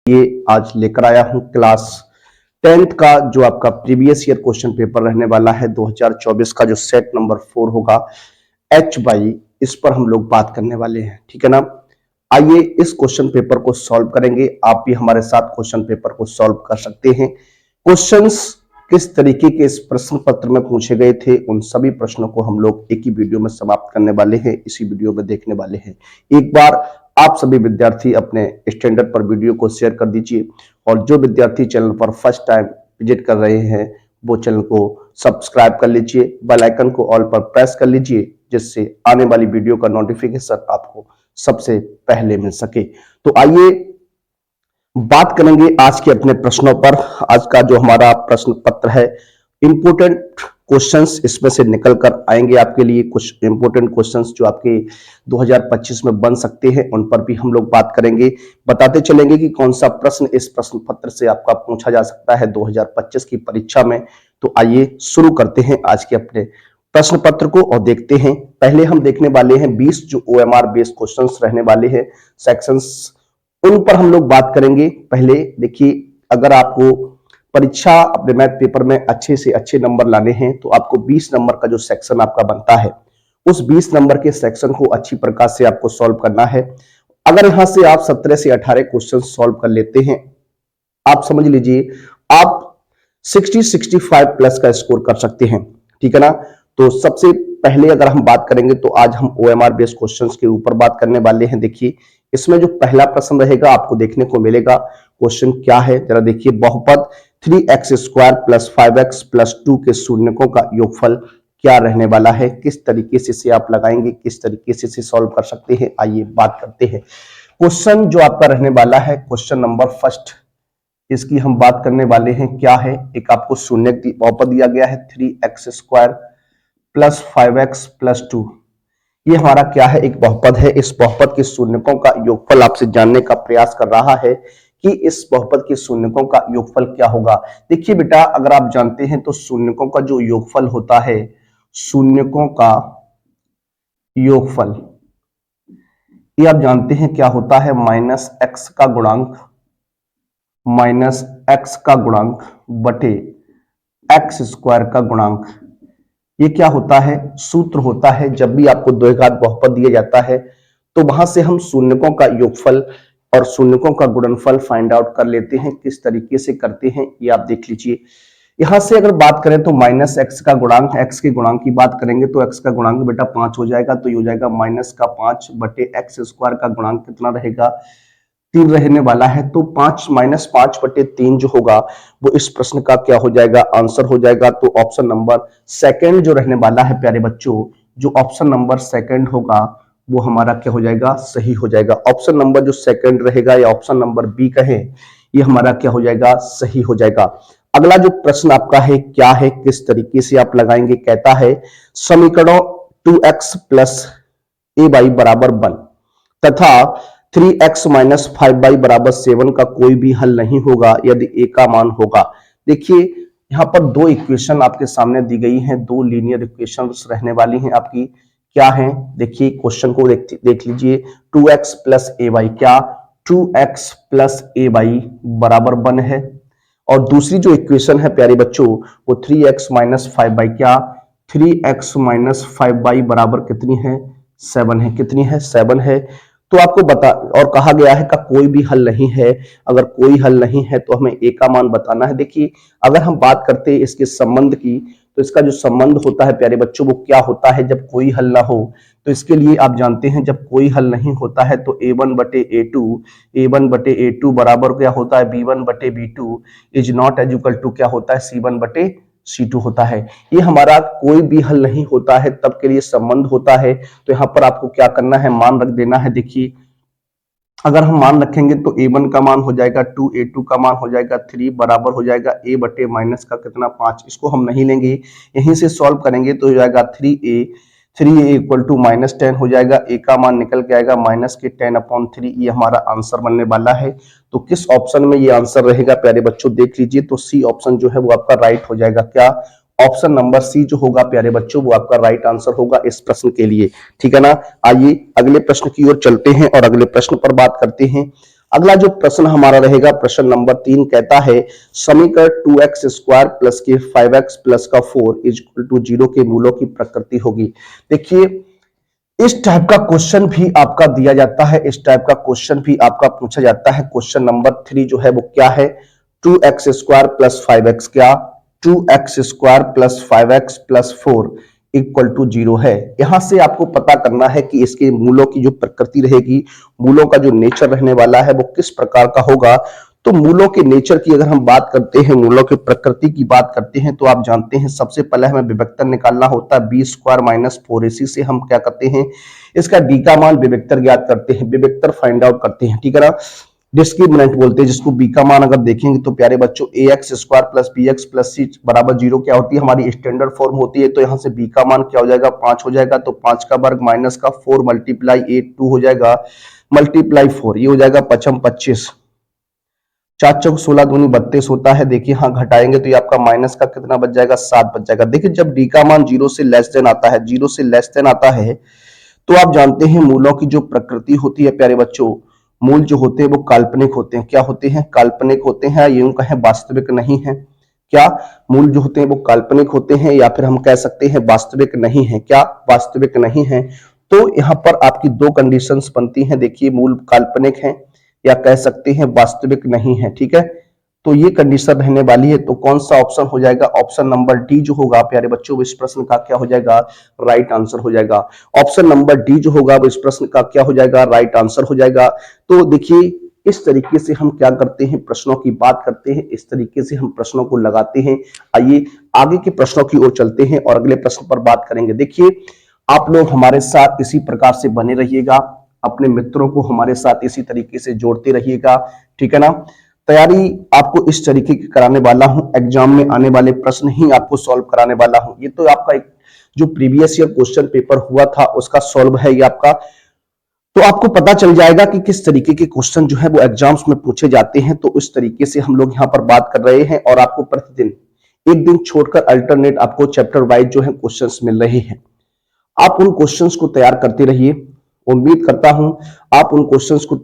ये आज लेकर आया हूं क्लास 10th का जो आपका प्रीवियस ईयर क्वेश्चन पेपर रहने वाला है 2024 का, जो सेट नंबर 4 होगा एच बाई, इस पर हम लोग बात करने वाले हैं। ठीक है ना। आइए इस क्वेश्चन पेपर को सॉल्व करेंगे। आप भी हमारे साथ क्वेश्चन पेपर को सॉल्व कर सकते हैं। क्वेश्चंस किस तरीके के इस प्रश्न पत्र में पूछे गए थे, उन सभी प्रश्नों को हम लोग एक ही वीडियो में समाप्त करने वाले हैं, इसी वीडियो में देखने वाले हैं। एक बार आप सभी विद्यार्थी अपने स्टैंडर्ड पर वीडियो को शेयर कर दीजिए, और जो विद्यार्थी चैनल पर फर्स्ट टाइम विजिट कर रहे हैं वो चैनल को सब्सक्राइब कर लीजिए, बेल आइकन को ऑल पर प्रेस कर लीजिए, जिससे आने वाली वीडियो का नोटिफिकेशन आपको सबसे पहले मिल सके। तो आइए बात करेंगे आज के अपने प्रश्नों पर। आज का जो हमारा प्रश्न पत्र है, इंपोर्टेंट क्वेश्चंस इसमें से निकल कर आएंगे आपके लिए। कुछ इंपोर्टेंट क्वेश्चंस जो आपके 2025 में बन सकते हैं, उन पर भी हम लोग बात करेंगे। बताते चलेंगे कि कौन सा प्रश्न इस प्रश्न पत्र से आपका पूछा जा सकता है 2025 की परीक्षा में। तो आइए शुरू करते हैं आज के अपने प्रश्न पत्र को और देखते हैं। पहले हम देखने वाले हैं 20 जो OMR बेस्ड क्वेश्चंस रहने वाले हैं, सेक्शंस, उन पर हम लोग बात करेंगे। पहले देखिए, अगर आपको परीक्षा अपने मैथ पेपर में अच्छे से अच्छे नंबर लाने हैं तो आपको 20 नंबर का जो सेक्शन आपका बनता है, उस 20 नंबर के सेक्शन को अच्छी प्रकार से आपको सॉल्व करना है। अगर यहां से आप 17 से 18 क्वेश्चन सॉल्व कर लेते हैं, आप समझ लीजिए आप 60-65 प्लस का स्कोर कर सकते हैं। ठीक है ना। तो सबसे पहले अगर हम बात करेंगे तो आज हम OMR बेस्ड क्वेश्चंस के ऊपर बात करने वाले हैं। देखिए, इसमें जो पहला प्रश्न रहेगा आपको देखने को मिलेगा, क्वेश्चन क्या है जरा देखिए। बहुपद 3x² + 5x + 2 के शून्यकों का योगफल क्या रहने वाला है, किस तरीके से इसे आप लगाएंगे, किस तरीके से इसे सॉल्व कर सकते हैं, आइए बात करते हैं। क्वेश्चन जो आपका रहने वाला है, क्वेश्चन नंबर फर्स्ट, इसकी हम बात करने वाले हैं। क्या है, एक आपको शून्य बहुपद दिया गया है 3x² + 5x + 2। ये हमारा क्या है, एक बहुपद है। इस बहुपद के शून्यकों का योगफल आपसे जानने का प्रयास कर रहा है कि इस बहुपद के शून्यकों का योगफल क्या होगा। देखिए बेटा, अगर आप जानते हैं तो शून्यकों का जो योगफल होता है, शून्यकों का योगफल, ये आप जानते हैं क्या होता है, -x का गुणांक बटे x² का गुणांक। ये क्या होता है, सूत्र होता है। जब भी आपको द्विघात बहुपद दिया जाता है तो वहां से हम शून्यकों का योगफल और शून्यकों का गुणनफल फाइंड आउट कर लेते हैं। किस तरीके से करते हैं ये आप देख लीजिए। यहां से अगर बात करें तो -x का गुणांक, x के गुणांक की बात करेंगे तो x का गुणांक बेटा 5 हो जाएगा, तो ये हो जाएगा -5 बटे x² का गुणांक कितना रहेगा, 3 रहने वाला है। तो 5 बटे 3 जो होगा वो इस प्रश्न का क्या हो जाएगा, आंसर हो जाएगा। तो ऑप्शन नंबर सेकंड जो रहने वाला है प्यारे बच्चों, जो ऑप्शन नंबर सेकंड होगा वो हमारा क्या हो जाएगा, सही हो जाएगा। ऑप्शन नंबर जो सेकंड रहेगा या ऑप्शन नंबर बी कहें, ये हमारा क्या हो जाएगा, सही हो जाएगा। अगला जो प्रश्न आपका है, क्या है, किस तरीके से आप लगाएंगे, कहता है समीकरणों 2x + a/y = 1 तथा 3x - 5y = 7 का कोई भी हल नहीं होगा यदि a का मान होगा। देखिए, यहाँ पर दो इक्वेशन आपके सामने दी गई हैं, दो लीनियर इक्वेशंस रहने वाली हैं आपकी। क्या है, देखिए क्वेश्चन को देख लीजिए। 2x + ay, क्या 2x + ay = 1 है, और दूसरी जो इक्वेशन है प्यारे बच्चों वो 3x - 5y, क्या 3x - 5y = कितनी है, 7 है। कितनी है, 7 है। तो आपको बता, और कहा गया है का कोई भी हल नहीं है। अगर कोई हल नहीं है तो हमें a का मान बताना है। देखिए, अगर हम बात करते हैं इसके संबंध की, तो इसका जो संबंध होता है प्यारे बच्चों वो क्या होता है, जब कोई हल ना हो तो इसके लिए आप जानते हैं जब कोई हल नहीं होता है तो a1 बटे a2 बराबर क्या होता है, b1 बटे b2 is not equal to क्या होता है, c1 बटे c2 होता है। ये हमारा कोई भी हल नहीं होता है तब के लिए संबंध होता है। तो यहाँ पर आपको क्या करना है, मान रख देना है। देखिए, अगर हम मान रखेंगे तो a1 का मान हो जाएगा 2, a2 का मान हो जाएगा 3, बराबर हो जाएगा a बटे माइनस का कितना 5। इसको हम नहीं लेंगे, यहीं से सॉल्व करेंगे तो हो जाएगा 3a = -10 हो जाएगा। a का मान निकल के आएगा -10/3। ये हमारा आंसर बनने वाला है। तो किस ऑप्शन में ये आंसर रहेगा प्यारे बच्चों, देख लीजिए। तो सी ऑप्शन जो है वो आपका राइट हो जाएगा। क्या, ऑप्शन नंबर सी जो होगा प्यारे बच्चों वो आपका राइट आंसर होगा इस प्रश्न के लिए। ठीक है ना। आइए अगले प्रश्न की ओर चलते हैं और अगले प्रश्न पर बात करते हैं। अगला जो प्रश्न हमारा रहेगा प्रश्न नंबर 3 कहता है समीकरण 2x स्क्वायर प्लस के 5x प्लस का 4 इज इक्वल टू 0 के मूलों की प्रकृति होगी। देखिए इस टाइप का क्वेश्चन भी आपका दिया जाता है, इस टाइप का क्वेश्चन भी आपका पूछा जाता है। क्वेश्चन नंबर 3 जो है वो क्या है, 2x स्क्वायर प्लस 5x क्या 2x square plus 5x plus 4 equal to 0 है। यहां से आपको पता करना है कि इसके मूलों की जो प्रकृति रहेगी, मूलों का जो नेचर रहने वाला है वो किस प्रकार का होगा। तो मूलों के नेचर की अगर हम बात करते हैं, मूलों की प्रकृति की बात करते हैं, तो आप जानते हैं सबसे पहले हमें विभक्तर निकालना होता है बी स्क्वायर माइनस 4ac से हम क्या करते हैं, इसका डी का मान विभक्तर ज्ञात करते हैं, विभक्तर फाइंड आउट करते हैं, ठीक है ना। डिस्क्रिमिनेंट बोलते हैं जिसको बी का मान अगर देखेंगे तो प्यारे बच्चों a x square plus b x plus c बराबर 0 क्या होती है, हमारी स्टैंडर्ड फॉर्म होती है। तो यहाँ से बी का मान क्या हो जाएगा 5 हो जाएगा, तो 5 का वर्ग माइनस का 4 मल्टीप्लाई 8 2 हो जाएगा मल्टीप्लाई 4, ये हो जाएगा 5 25, 4 चौक 16 दूनी 32 होता है। देखिए हाँ घटाएंगे तो ये आपका माइनस का कितना बच जाएगा 7 बच जाएगा। देखिए जब डी का मान 0 से लेस देन आता है, 0 से लेस देन आता है तो आप जानते हैं मूलों की जो प्रकृति होती है प्यारे बच्चों, मूल जो होते हैं वो काल्पनिक होते हैं। क्या होते हैं, काल्पनिक होते हैं, यूं कहें वास्तविक नहीं है। क्या मूल जो होते हैं वो काल्पनिक होते हैं, या फिर हम कह सकते हैं वास्तविक नहीं है। क्या वास्तविक नहीं है। तो यहाँ पर आपकी दो कंडीशंस बनती हैं। देखिए मूल काल्पनिक है या कह सकते हैं वास्तविक नहीं है, ठीक है। तो ये कंडीशन रहने वाली है। तो कौन सा ऑप्शन हो जाएगा, ऑप्शन नंबर डी जो होगा प्यारे बच्चों इस प्रश्न का क्या हो जाएगा, राइट आंसर हो जाएगा। ऑप्शन नंबर डी जो होगा वो इस प्रश्न का क्या हो जाएगा, राइट आंसर हो जाएगा। तो देखिए इस तरीके से हम क्या करते हैं, प्रश्नों की बात करते हैं, इस तरीके से हम प्रश्नों को लगाते हैं। आइए आगे के प्रश्नों की ओर चलते हैं और अगले प्रश्न पर बात करेंगे। देखिए आप लोग हमारे साथ इसी प्रकार से बने रहिएगा, अपने मित्रों को हमारे साथ इसी तरीके से जोड़ते रहिएगा, ठीक है ना। तैयारी आपको इस तरीके की कराने वाला हूं, एग्जाम में आने वाले प्रश्न ही आपको सॉल्व कराने वाला हूं। ये तो आपका एक जो प्रीवियस ईयर क्वेश्चन पेपर हुआ था उसका सॉल्व है ये आपका। तो आपको पता चल जाएगा कि किस तरीके के क्वेश्चन जो है वो एग्जाम्स में पूछे जाते हैं। तो इस तरीके से हम लोग यहाँ पर बात कर रहे हैं और आपको प्रतिदिन एक दिन छोड़कर अल्टरनेट आपको चैप्टर वाइज जो है क्वेश्चंस मिल रहे हैं। आप उन क्वेश्चंस को तैयार करते रहिए, उम्मीद करता हूं आप उन क्वेश्चंस को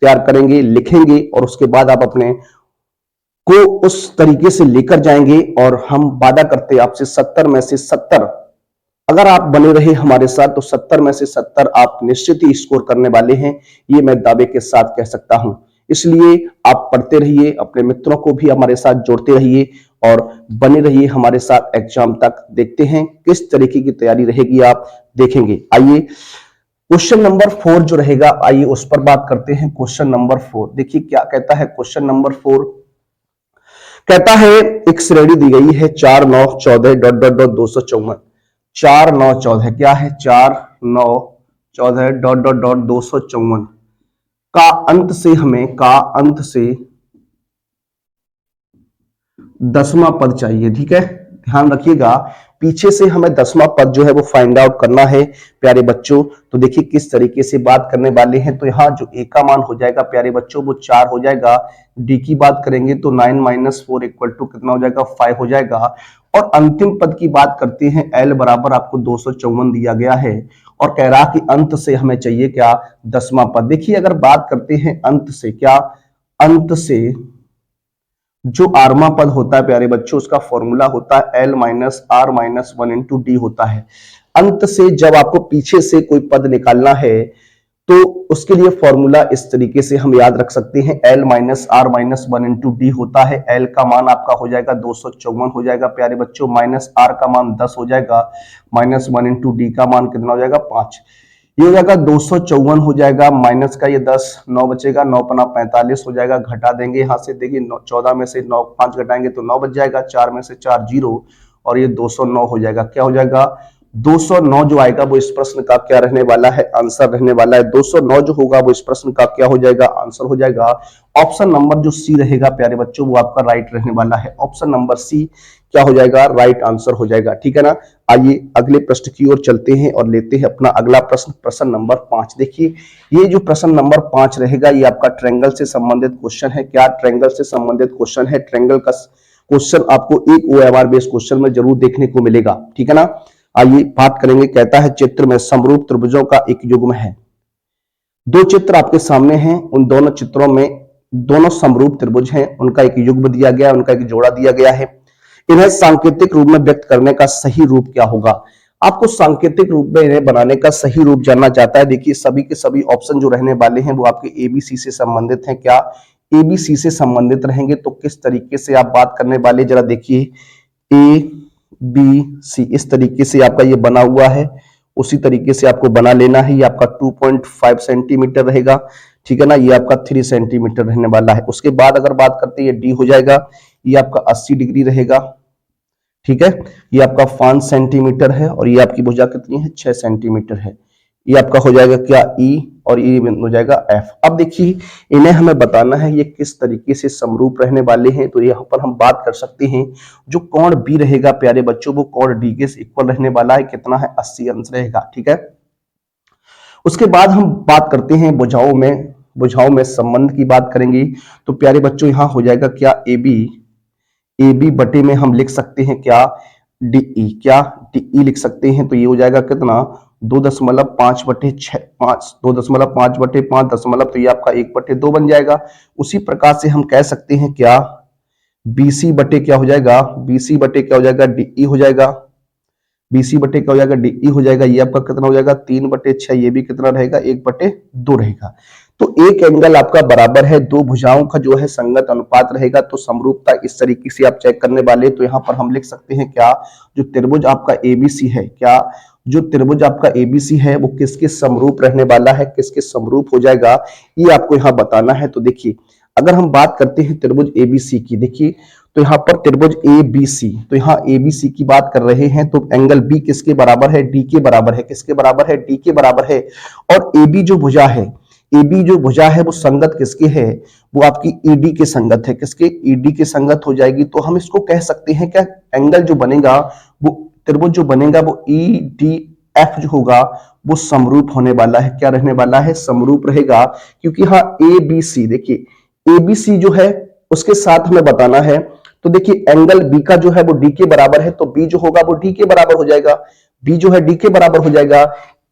तैयार करेंगे, लिखेंगे और उसके बाद आप अपने को उस तरीके से लेकर जाएंगे। और हम वादा करते हैं आपसे 70 में से 70 अगर आप बने रहे हमारे साथ तो 70 में से 70 आप निश्चित ही स्कोर करने वाले हैं, ये मैं दावे के साथ कह सकता हूं। इसलिए आप पढ़ते रहिए, अपने मित्रों को भी हमारे साथ जोड़ते रहिए और बने रहिए हमारे साथ एग्जाम तक। देखते हैं किस तरीके की तैयारी रहेगी, आप देखेंगे। आइए क्वेश्चन नंबर 4 जो रहेगा, आइए उस पर बात करते हैं। क्वेश्चन नंबर 4 देखिए क्या कहता है। क्वेश्चन नंबर 4 कहता है एक श्रेणी दी गई है 4 9 14 डॉट डॉट डॉट 254, 4 9 14 क्या है 4 9 14 डॉट डॉट डॉट 254 का अंत से 10वां पद चाहिए, ठीक है। ध्यान रखिएगा पीछे से हमें 10वां पद जो है वो फाइंड आउट करना है प्यारे बच्चों। तो देखिए किस तरीके से बात करने वाले हैं। तो यहाँ जो ए का मान हो जाएगा प्यारे बच्चों वो 4 हो जाएगा। डी की बात करेंगे तो 9 - 4 इक्वल टू कितना हो जाएगा 5 हो जाएगा। और अंतिम पद की बात करते हैं, एल बराबर आपको 254 दिया गया है और कह रहा कि अंत से हमें चाहिए क्या 10वां पद। देखिए अगर बात करते हैं अंत से, क्या अंत से जो आरवा पद होता है प्यारे बच्चों उसका फॉर्मूला होता है L - R - 1 इंटू डी होता है। अंत से जब आपको पीछे से कोई पद निकालना है तो उसके लिए फॉर्मूला इस तरीके से हम याद रख सकते हैं, L - R - 1 इंटू डी होता है। L का मान आपका हो जाएगा 254 हो जाएगा प्यारे बच्चों, माइनस R का मान 10 हो जाएगा, -1 इंटू डी का मान कितना हो जाएगा 5। ये हो जाएगा 254 हो जाएगा, माइनस का ये 10 9 बचेगा, 9 पना 45 हो जाएगा। घटा देंगे यहाँ से, देखिए 14 में से 9 5 घटाएंगे तो 9 बच जाएगा, 4 में से 4 0 और ये 209 हो जाएगा। क्या हो जाएगा 209 जो आएगा वो इस प्रश्न का क्या रहने वाला है, आंसर रहने वाला है। 209 जो होगा वो इस प्रश्न का क्या हो जाएगा, आंसर हो जाएगा। ऑप्शन नंबर जो सी रहेगा प्यारे बच्चों वो आपका राइट रहने वाला है। ऑप्शन नंबर सी क्या हो जाएगा, राइट आंसर हो जाएगा, ठीक है ना। आइए अगले प्रश्न की ओर चलते हैं और लेते हैं अपना अगला प्रश्न, प्रश्न नंबर 5। देखिए ये जो प्रश्न नंबर 5 रहेगा ये आपका ट्रायंगल से संबंधित क्वेश्चन है। क्या ट्रायंगल से संबंधित क्वेश्चन है। ट्रायंगल का क्वेश्चन आपको एक OMR बेस्ड क्वेश्चन में जरूर देखने को मिलेगा, ठीक है ना। आइए बात करेंगे, कहता है चित्र में समरूप त्रिभुजों का एक युग्म है। दो चित्र आपके सामने हैं, उन दोनों चित्रों में दोनों समरूप त्रिभुज हैं, उनका एक युग्म दिया गया है, उनका एक जोड़ा दिया गया है। इन्हें सांकेतिक रूप में व्यक्त करने का सही रूप क्या होगा? आपको सांकेतिक रूप में इन्हें बनाने का सही रूप जानना चाहता है। देखिए सभी के सभी ऑप्शन जो रहने वाले हैं वो आपके एबीसी से संबंधित हैं। क्या एबीसी से संबंधित रहेंगे? तो किस तरीके से आप बात करने वाले, जरा देखिए, ए बी सी इस तरीके से आपका ये बना हुआ है, उसी तरीके से आपको बना लेना है। ये आपका 2.5 सेंटीमीटर रहेगा, ठीक है ना, ये आपका 3 सेंटीमीटर रहने वाला है। उसके बाद अगर बात करते हैं, ये डी हो जाएगा, ये आपका 80 डिग्री रहेगा, ठीक है। ये आपका 5 सेंटीमीटर है और ये आपकी भुजा कितनी है? 6 सेंटीमीटर है। ये आपका हो जाएगा क्या? ई, और ये हो जाएगा एफ। अब देखिए इन्हें हमें बताना है ये किस तरीके से समरूप रहने वाले हैं। तो यहाँ पर हम बात कर सकते हैं, जो कोण बी रहेगा प्यारे बच्चों, वो कोण डी के इक्वल रहने वाला है। कितना है? 80 अंश रहेगा, ठीक है। उसके बाद हम बात करते हैं भुजाओं में संबंध की बात करेंगे। तो प्यारे बच्चों यहाँ हो जाएगा क्या? ए बी बटे में हम लिख सकते हैं क्या? डीई। क्या डीई लिख सकते हैं? तो ये हो जाएगा कितना? 2.5 बटे 6, 2.5 बटे 5 दशमलव, तो ये आपका 1/2 बन जाएगा। उसी प्रकार से हम कह सकते हैं क्या? बीसी बटे क्या हो जाएगा? बीसी बटे क्या हो जाएगा? डीई हो जाएगा। बीसी बटे क्या हो जाएगा? डीई हो जाएगा। ये आपका कितना हो जाएगा? 3/6। ये भी कितना रहेगा? 1/2 रहेगा। तो एक एंगल आपका बराबर है, दो भुजाओं का जो है संगत अनुपात रहेगा। तो समरूपता इस तरीके से आप चेक करने वाले। तो यहाँ पर हम लिख सकते हैं क्या? जो त्रिभुज आपका एबीसी है, क्या जो त्रिभुज आपका एबीसी है वो किसके समरूप रहने वाला है? किसके समरूप हो जाएगा, ये आपको यहाँ बताना है। तो देखिए अगर हम बात करते हैं त्रिभुज एबीसी की, देखिए तो यहाँ पर त्रिभुज ए बी सी, तो यहाँ ए बी सी की बात कर रहे हैं, तो एंगल बी किसके बराबर है? डी के बराबर है। किसके बराबर है? डी के बराबर है। और ए बी जो भुजा है, ए बी जो भुजा है वो संगत किसके है? वो आपकी ईडी के संगत है। किसके? ईडी के संगत हो जाएगी। तो हम इसको कह सकते हैं क्या? एंगल जो बनेगा, वो त्रिभुज जो बनेगा वो ई डी एफ जो होगा वो समरूप होने वाला है। क्या रहने वाला है? समरूप रहेगा। क्योंकि हाँ ए बी सी, देखिए ए बी सी जो है उसके साथ हमें बताना है। तो देखिए एंगल बी का जो है वो डी के बराबर है, तो बी जो होगा वो डी के बराबर हो जाएगा। बी जो है डी के बराबर हो जाएगा।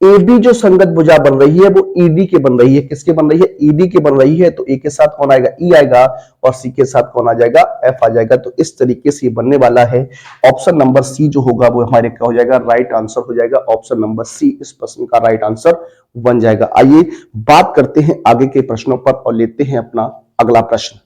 ए बी जो संगत भुजा बन रही है वो ईडी के बन रही है। किसके बन रही है? ईडी के बन रही है। तो ए के साथ कौन आएगा? ई आएगा, और सी के साथ कौन आ जाएगा? एफ आ जाएगा। तो इस तरीके से बनने वाला है। ऑप्शन नंबर सी जो होगा वो हमारे क्या हो जाएगा? राइट आंसर हो जाएगा। ऑप्शन नंबर सी इस प्रश्न का राइट आंसर बन जाएगा। आइए बात करते हैं आगे के प्रश्नों पर और लेते हैं अपना अगला प्रश्न।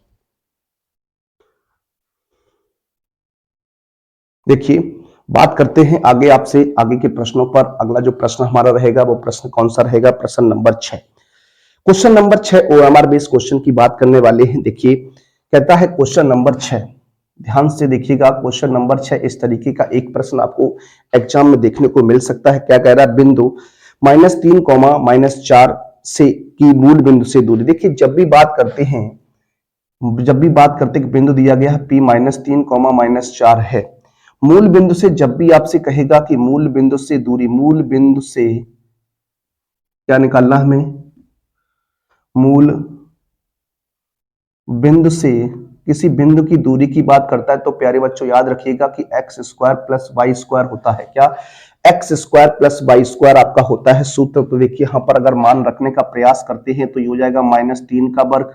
देखिए बात करते हैं आगे आपसे आगे के प्रश्नों पर। अगला जो प्रश्न हमारा रहेगा वो प्रश्न कौन सा रहेगा? प्रश्न number 6। Question number 6 OMR based question की बात करने वाले हैं। देखिए कहता है क्वेश्चन नंबर 6, ध्यान से देखिएगा। क्वेश्चन नंबर 6 इस तरीके का एक प्रश्न आपको एग्जाम में देखने को मिल सकता है। क्या कह रहा है? बिंदु -3, -4 से की मूल बिंदु से दूरी। देखिए जब भी बात करते हैं कि बिंदु दिया गया है P -3, -4 है, मूल बिंदु से जब भी आपसे कहेगा कि मूल बिंदु से दूरी, मूल बिंदु से क्या निकालना हमें? मूल बिंदु से किसी बिंदु की दूरी की बात करता है, तो प्यारे बच्चों याद रखिएगा कि x² + y² होता है। क्या? x² + y² आपका होता है सूत्र। तो देखिए यहां पर अगर मान रखने का प्रयास करते हैं तो ये हो जाएगा -3 का वर्ग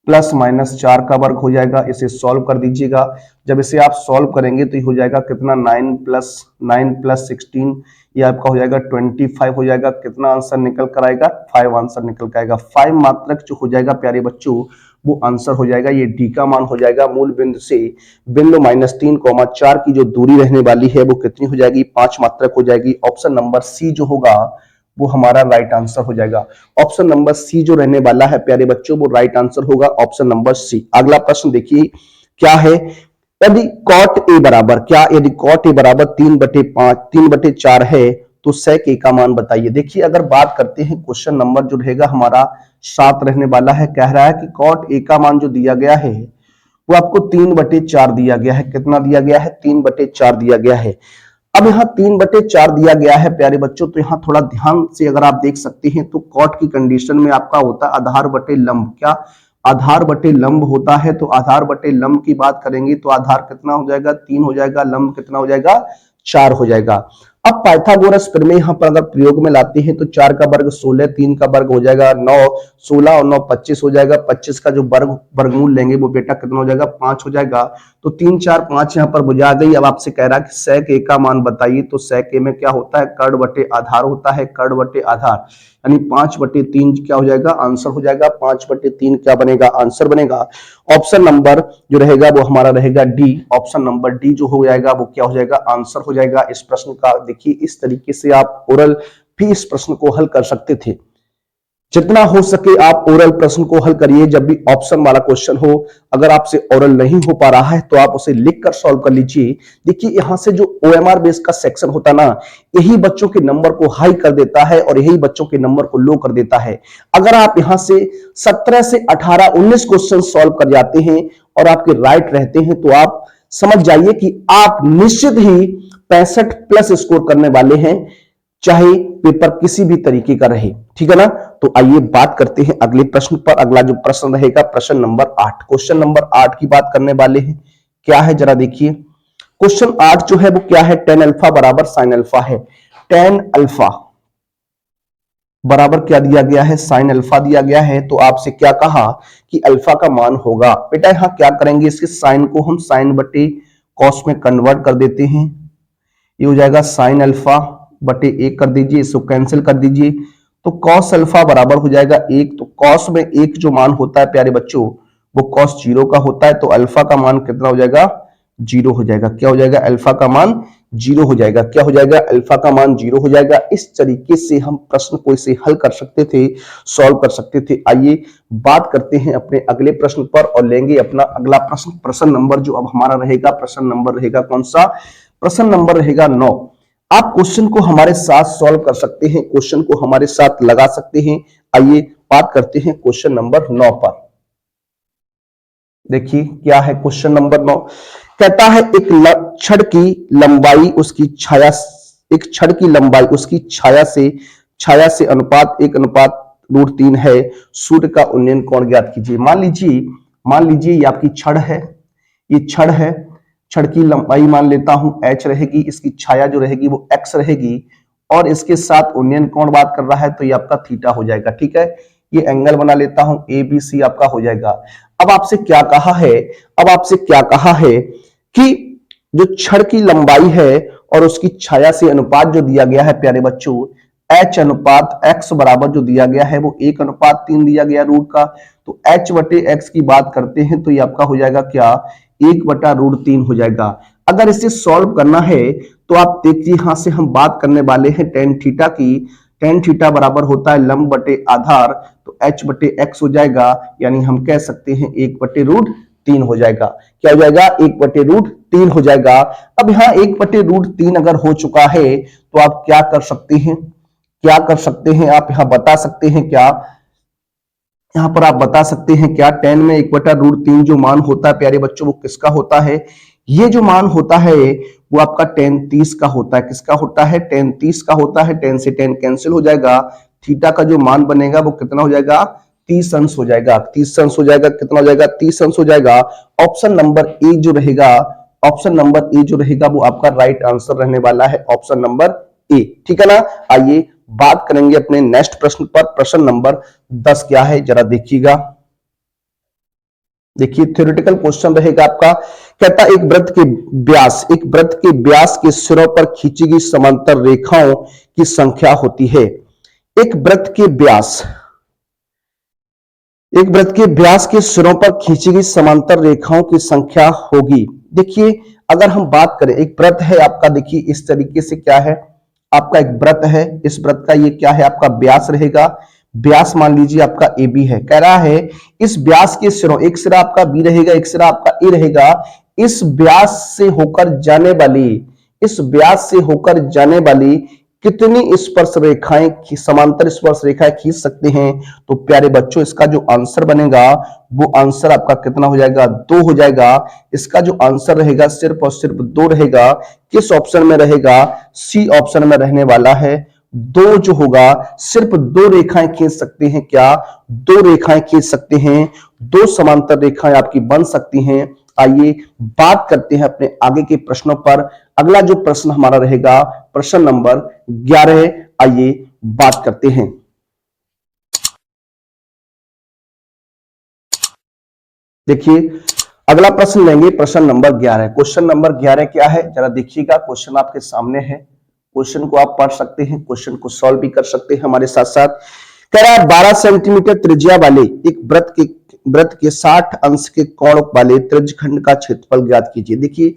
प्लस -4 का वर्ग हो जाएगा। इसे सॉल्व कर दीजिएगा। जब इसे आप सॉल्व करेंगे तो ये हो जाएगा कितना? 9 + 16, ये आपका हो जाएगा 25 हो जाएगा। कितना आंसर निकल कर आएगा? 5 आंसर निकल कर आएगा। 5 मात्रक जो हो जाएगा प्यारे बच्चों वो आंसर हो जाएगा। ये डी का मान हो जाएगा। मूल बिंदु से बिंदु -3, 4 की जो दूरी रहने वाली है वो कितनी हो जाएगी? 5 मात्रक हो जाएगी। ऑप्शन नंबर सी जो होगा वो हमारा राइट आंसर हो जाएगा। ऑप्शन नंबर सी जो रहने वाला है प्यारे बच्चों वो राइट आंसर होगा। Option number C. अगला प्रश्न देखिए क्या है? यदि cot a बराबर, क्या यदि cot a बराबर 3/4 है तो sec a का मान बताइए। देखिए अगर बात करते हैं क्वेश्चन नंबर जो रहेगा हमारा 7 रहने वाला है। कह रहा है कि cot a का मान जो दिया गया है वो आपको 3/4 दिया गया है। कितना दिया गया है? 3/4 दिया गया है। अब यहाँ 3/4 दिया गया है प्यारे बच्चों, तो यहाँ थोड़ा ध्यान से अगर आप देख सकते हैं तो कॉट की कंडीशन में आपका होता है आधार बटे लंब। क्या? आधार बटे लंब होता है। तो आधार बटे लंब की बात करेंगे तो आधार कितना हो जाएगा? 3 हो जाएगा, लंब कितना हो जाएगा? 4 हो जाएगा। अब पाइथागोरस प्रमेय यहाँ पर अगर प्रयोग में लाते हैं तो 4 का वर्ग 16, 3 का वर्ग हो जाएगा 9, 16 और 9 25 हो जाएगा। 25 का जो वर्गमूल लेंगे वो बेटा कितना हो जाएगा 5 हो जाएगा। तो 3 4 5 यहाँ पर बुझा गई। अब आपसे कह रहा है कि sec a का मान बताइए, तो sec a में क्या होता है, कर्ण बटे आधार होता है, कर्ण बटे आधार यानी 5/3 क्या हो जाएगा आंसर हो जाएगा। 5/3 क्या बनेगा आंसर बनेगा। ऑप्शन नंबर जो रहेगा वो हमारा रहेगा डी। ऑप्शन नंबर डी जो हो जाएगा वो क्या हो जाएगा आंसर हो जाएगा इस प्रश्न का। देखिए इस तरीके से आप ओरल भी इस प्रश्न को हल कर सकते थे। जितना हो सके आप ओरल प्रश्न को हल करिए जब भी ऑप्शन वाला क्वेश्चन हो। अगर आपसे ओरल नहीं हो पा रहा है तो आप उसे लिखकर सॉल्व कर लीजिए। देखिए यहां से जो ओएमआर बेस का सेक्शन होता ना, यही बच्चों के नंबर को हाई कर देता है और यही बच्चों के नंबर को लो कर देता है। अगर आप यहां से 17 से 18 19 क्वेश्चन सॉल्व कर जाते हैं और आपके राइट रहते हैं तो आप समझ जाइए कि आप निश्चित ही 65 प्लस स्कोर करने वाले हैं, चाहे पेपर किसी भी तरीके का रहे। ठीक है ना। तो आइए बात करते हैं अगले प्रश्न पर। अगला जो प्रश्न रहेगा प्रश्न नंबर 8। क्वेश्चन नंबर 8 की बात करने वाले हैं। क्या है जरा देखिए। क्वेश्चन 8 जो है वो क्या है, tan अल्फा बराबर sin अल्फा है। tan अल्फा बराबर क्या दिया गया है, sin अल्फा दिया गया है। तो आपसे क्या कहा कि अल्फा का मान होगा। बेटा यहां क्या करेंगे, इसके साइन को हम sin बटे कॉस में कन्वर्ट कर देते हैं। ये हो जाएगा sin अल्फा बटे 1 कर दीजिए, इसको कैंसिल कर दीजिए। तो cos अल्फा बराबर हो जाएगा 1। तो cos में 1 जो मान होता है प्यारे बच्चों वो cos 0 का होता है। तो अल्फा का मान कितना हो जाएगा 0 हो जाएगा। क्या हो जाएगा अल्फा का मान 0 हो जाएगा। क्या हो जाएगा अल्फा का मान 0 हो जाएगा। इस तरीके से हम प्रश्न को इसे हल कर सकते थे, सॉल्व कर सकते थे। आइए बात करते हैं अपने अगले प्रश्न पर और लेंगे अपना अगला प्रश्न। प्रश्न नंबर जो अब हमारा रहेगा, प्रश्न नंबर रहेगा कौन सा, प्रश्न नंबर रहेगा 9। आप क्वेश्चन को हमारे साथ सॉल्व कर सकते हैं, क्वेश्चन को हमारे साथ लगा सकते हैं। आइए बात करते हैं क्वेश्चन नंबर 9 पर। देखिए क्या है क्वेश्चन नंबर 9। कहता है एक छड़ की लंबाई उसकी छाया, एक छड़ की लंबाई उसकी छाया से अनुपात 1/√3 है। सूर्य का उन्नयन कोण ज्ञात कीजिए। मान लीजिए ये आपकी छड़ है, ये छड़ है। छड़ की लंबाई मान लेता हूं h रहेगी, इसकी छाया जो रहेगी वो x रहेगी और इसके साथ उन्नयन कोण बात कर रहा है तो ये आपका थीटा हो जाएगा। ठीक है, ये एंगल बना लेता हूं ABC आपका हो जाएगा। अब आपसे क्या कहा है कि जो छड़ की लंबाई है और उसकी छाया से अनुपात जो दिया गया है प्यारे बच्चों, h अनुपात x बराबर जो दिया गया है वो 1/3 दिया गया रूट का। तो h बटे x की बात करते हैं तो ये आपका हो जाएगा क्या 1/√3 हो जाएगा। अगर इसे सॉल्व करना है तो आप देखिए यहां से हम बात करने वाले हैं tan थीटा की। tan थीटा बराबर होता है लंब बटे आधार, तो h बटे x हो जाएगा, यानी हम कह सकते हैं 1/√3 हो जाएगा। क्या हो जाएगा 1/√3 हो जाएगा। अब यहाँ 1/√3 अगर हो चुका है तो आप क्या कर सकते हैं, आप यहाँ बता सकते हैं क्या, यहां पर आप बता सकते हैं क्या, tan में 1/√3 जो मान होता है प्यारे बच्चों वो किसका होता है, ये जो मान होता है वो आपका tan 30 का होता है। किसका होता है, tan 30 का होता है। tan से tan कैंसिल हो जाएगा, थीटा का जो मान बनेगा वो कितना हो जाएगा 30 अंश हो जाएगा। 30 अंश हो जाएगा, कितना हो जाएगा 30 अंश हो जाएगा। ऑप्शन नंबर ए जो रहेगा वो आपका राइट आंसर रहने वाला है, ऑप्शन नंबर ए। ठीक है ना। आइए बात करेंगे अपने नेक्स्ट प्रश्न पर। प्रश्न नंबर 10 क्या है जरा देखिएगा। देखिए थ्योरेटिकल क्वेश्चन रहेगा आपका। कहता एक वृत्त के व्यास के सिरों पर खींची गई समांतर रेखाओं की संख्या होती है। एक वृत्त के व्यास के सिरों पर खींची गई समांतर रेखाओं की संख्या होगी। देखिए अगर हम बात करें, एक वृत्त है आपका, देखिए इस तरीके से क्या है आपका एक वृत्त है। इस वृत्त का ये क्या है आपका व्यास रहेगा। व्यास मान लीजिए आपका AB है। कह रहा है इस व्यास के सिरों, एक सिरा आपका B रहेगा, एक सिरा आपका A रहेगा। इस व्यास से होकर जाने वाली कितनी स्पर्श रेखाएं, समांतर स्पर्श रेखाएं खींच सकते हैं। तो प्यारे बच्चों इसका जो आंसर बनेगा वो आंसर आपका कितना हो जाएगा 2 हो जाएगा। इसका जो आंसर रहेगा सिर्फ और सिर्फ 2 रहेगा। किस ऑप्शन में रहेगा, सी ऑप्शन में रहने वाला है, दो जो होगा सिर्फ दो रेखाएं खींच सकते हैं। क्या दो रेखाएं खींच सकते हैं, दो समांतर रेखाएं आपकी बन सकती हैं। आइए बात करते हैं अपने आगे के प्रश्नों पर। अगला जो प्रश्न हमारा रहेगा प्रश्न नंबर 11। आइए बात करते हैं। देखिए अगला प्रश्न लेंगे प्रश्न नंबर 11। क्वेश्चन नंबर 11 क्या है जरा देखिएगा। क्वेश्चन आपके सामने है, क्वेश्चन को आप पढ़ सकते हैं, क्वेश्चन को सॉल्व भी कर सकते हैं हमारे साथ साथ। कह रहा है 12 सेंटीमीटर त्रिज्या वाले एक वृत्त के 60 अंश के कोण वाले त्रिज्यखंड का क्षेत्रफल ज्ञात कीजिए। देखिए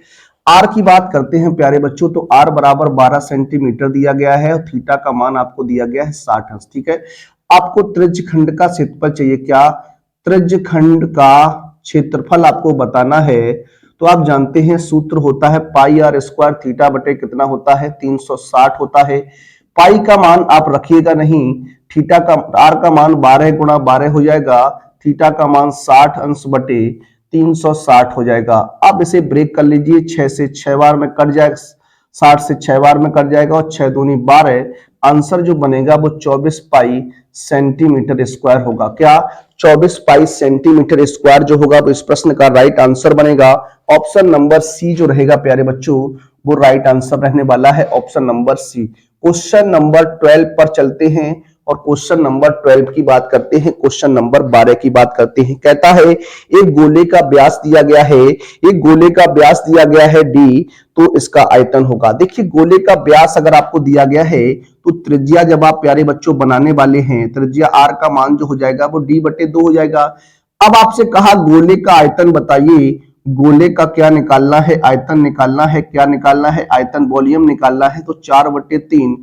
आर की बात करते हैं प्यारे बच्चों, तो आर बराबर 12 सेंटीमीटर दिया गया है और थीटा का मान आपको दिया गया है 60 अंश। ठीक है, आपको त्रिज्यखंड का क्षेत्रफल चाहिए। क्या त्रिज्यखंड का क्षेत्रफल आपको बताना है, तो आप जानते हैं सूत्र होता है पाई आर स्क्वायर, थीटा बटे कितना होता है 360 होता है। पाई का मान आप रखिएगा नहीं, थीटा का आर का मान 12 गुणा 12 हो जाएगा, थीटा का मान 60 अंश बटे 360 हो जाएगा। अब इसे ब्रेक कर लीजिए, 6 से 6 बार में कट जाएगा, 60 से 6 बार में कट जाएगा और 6 दूनी 12। आंसर जो बनेगा वो 24 पाई सेंटीमीटर स्क्वायर होगा। क्या 24 पाई सेंटीमीटर स्क्वायर जो होगा वो इस प्रश्न का राइट आंसर बनेगा। ऑप्शन नंबर सी जो रहेगा प्यारे बच्चों वो राइट आंसर रहने वाला है, option number C. Question number 12 पर चलते हैं और क्वेश्चन नंबर 12 की बात करते हैं, क्वेश्चन नंबर 12 की बात करते हैं। कहता है एक गोले का व्यास दिया गया है, एक गोले का व्यास दिया गया है डी, तो इसका आयतन होगा। देखिए गोले का व्यास अगर आपको दिया गया है तो त्रिज्या जब आप प्यारे बच्चों बनाने वाले हैं, त्रिज्या आर का मान जो हो जाएगा वो डी बटे 2 हो जाएगा। अब आपसे कहा गोले का आयतन बताइए, गोले का क्या निकालना है, आयतन निकालना है। क्या निकालना है, आयतन वॉल्यूम निकालना है। तो 4/3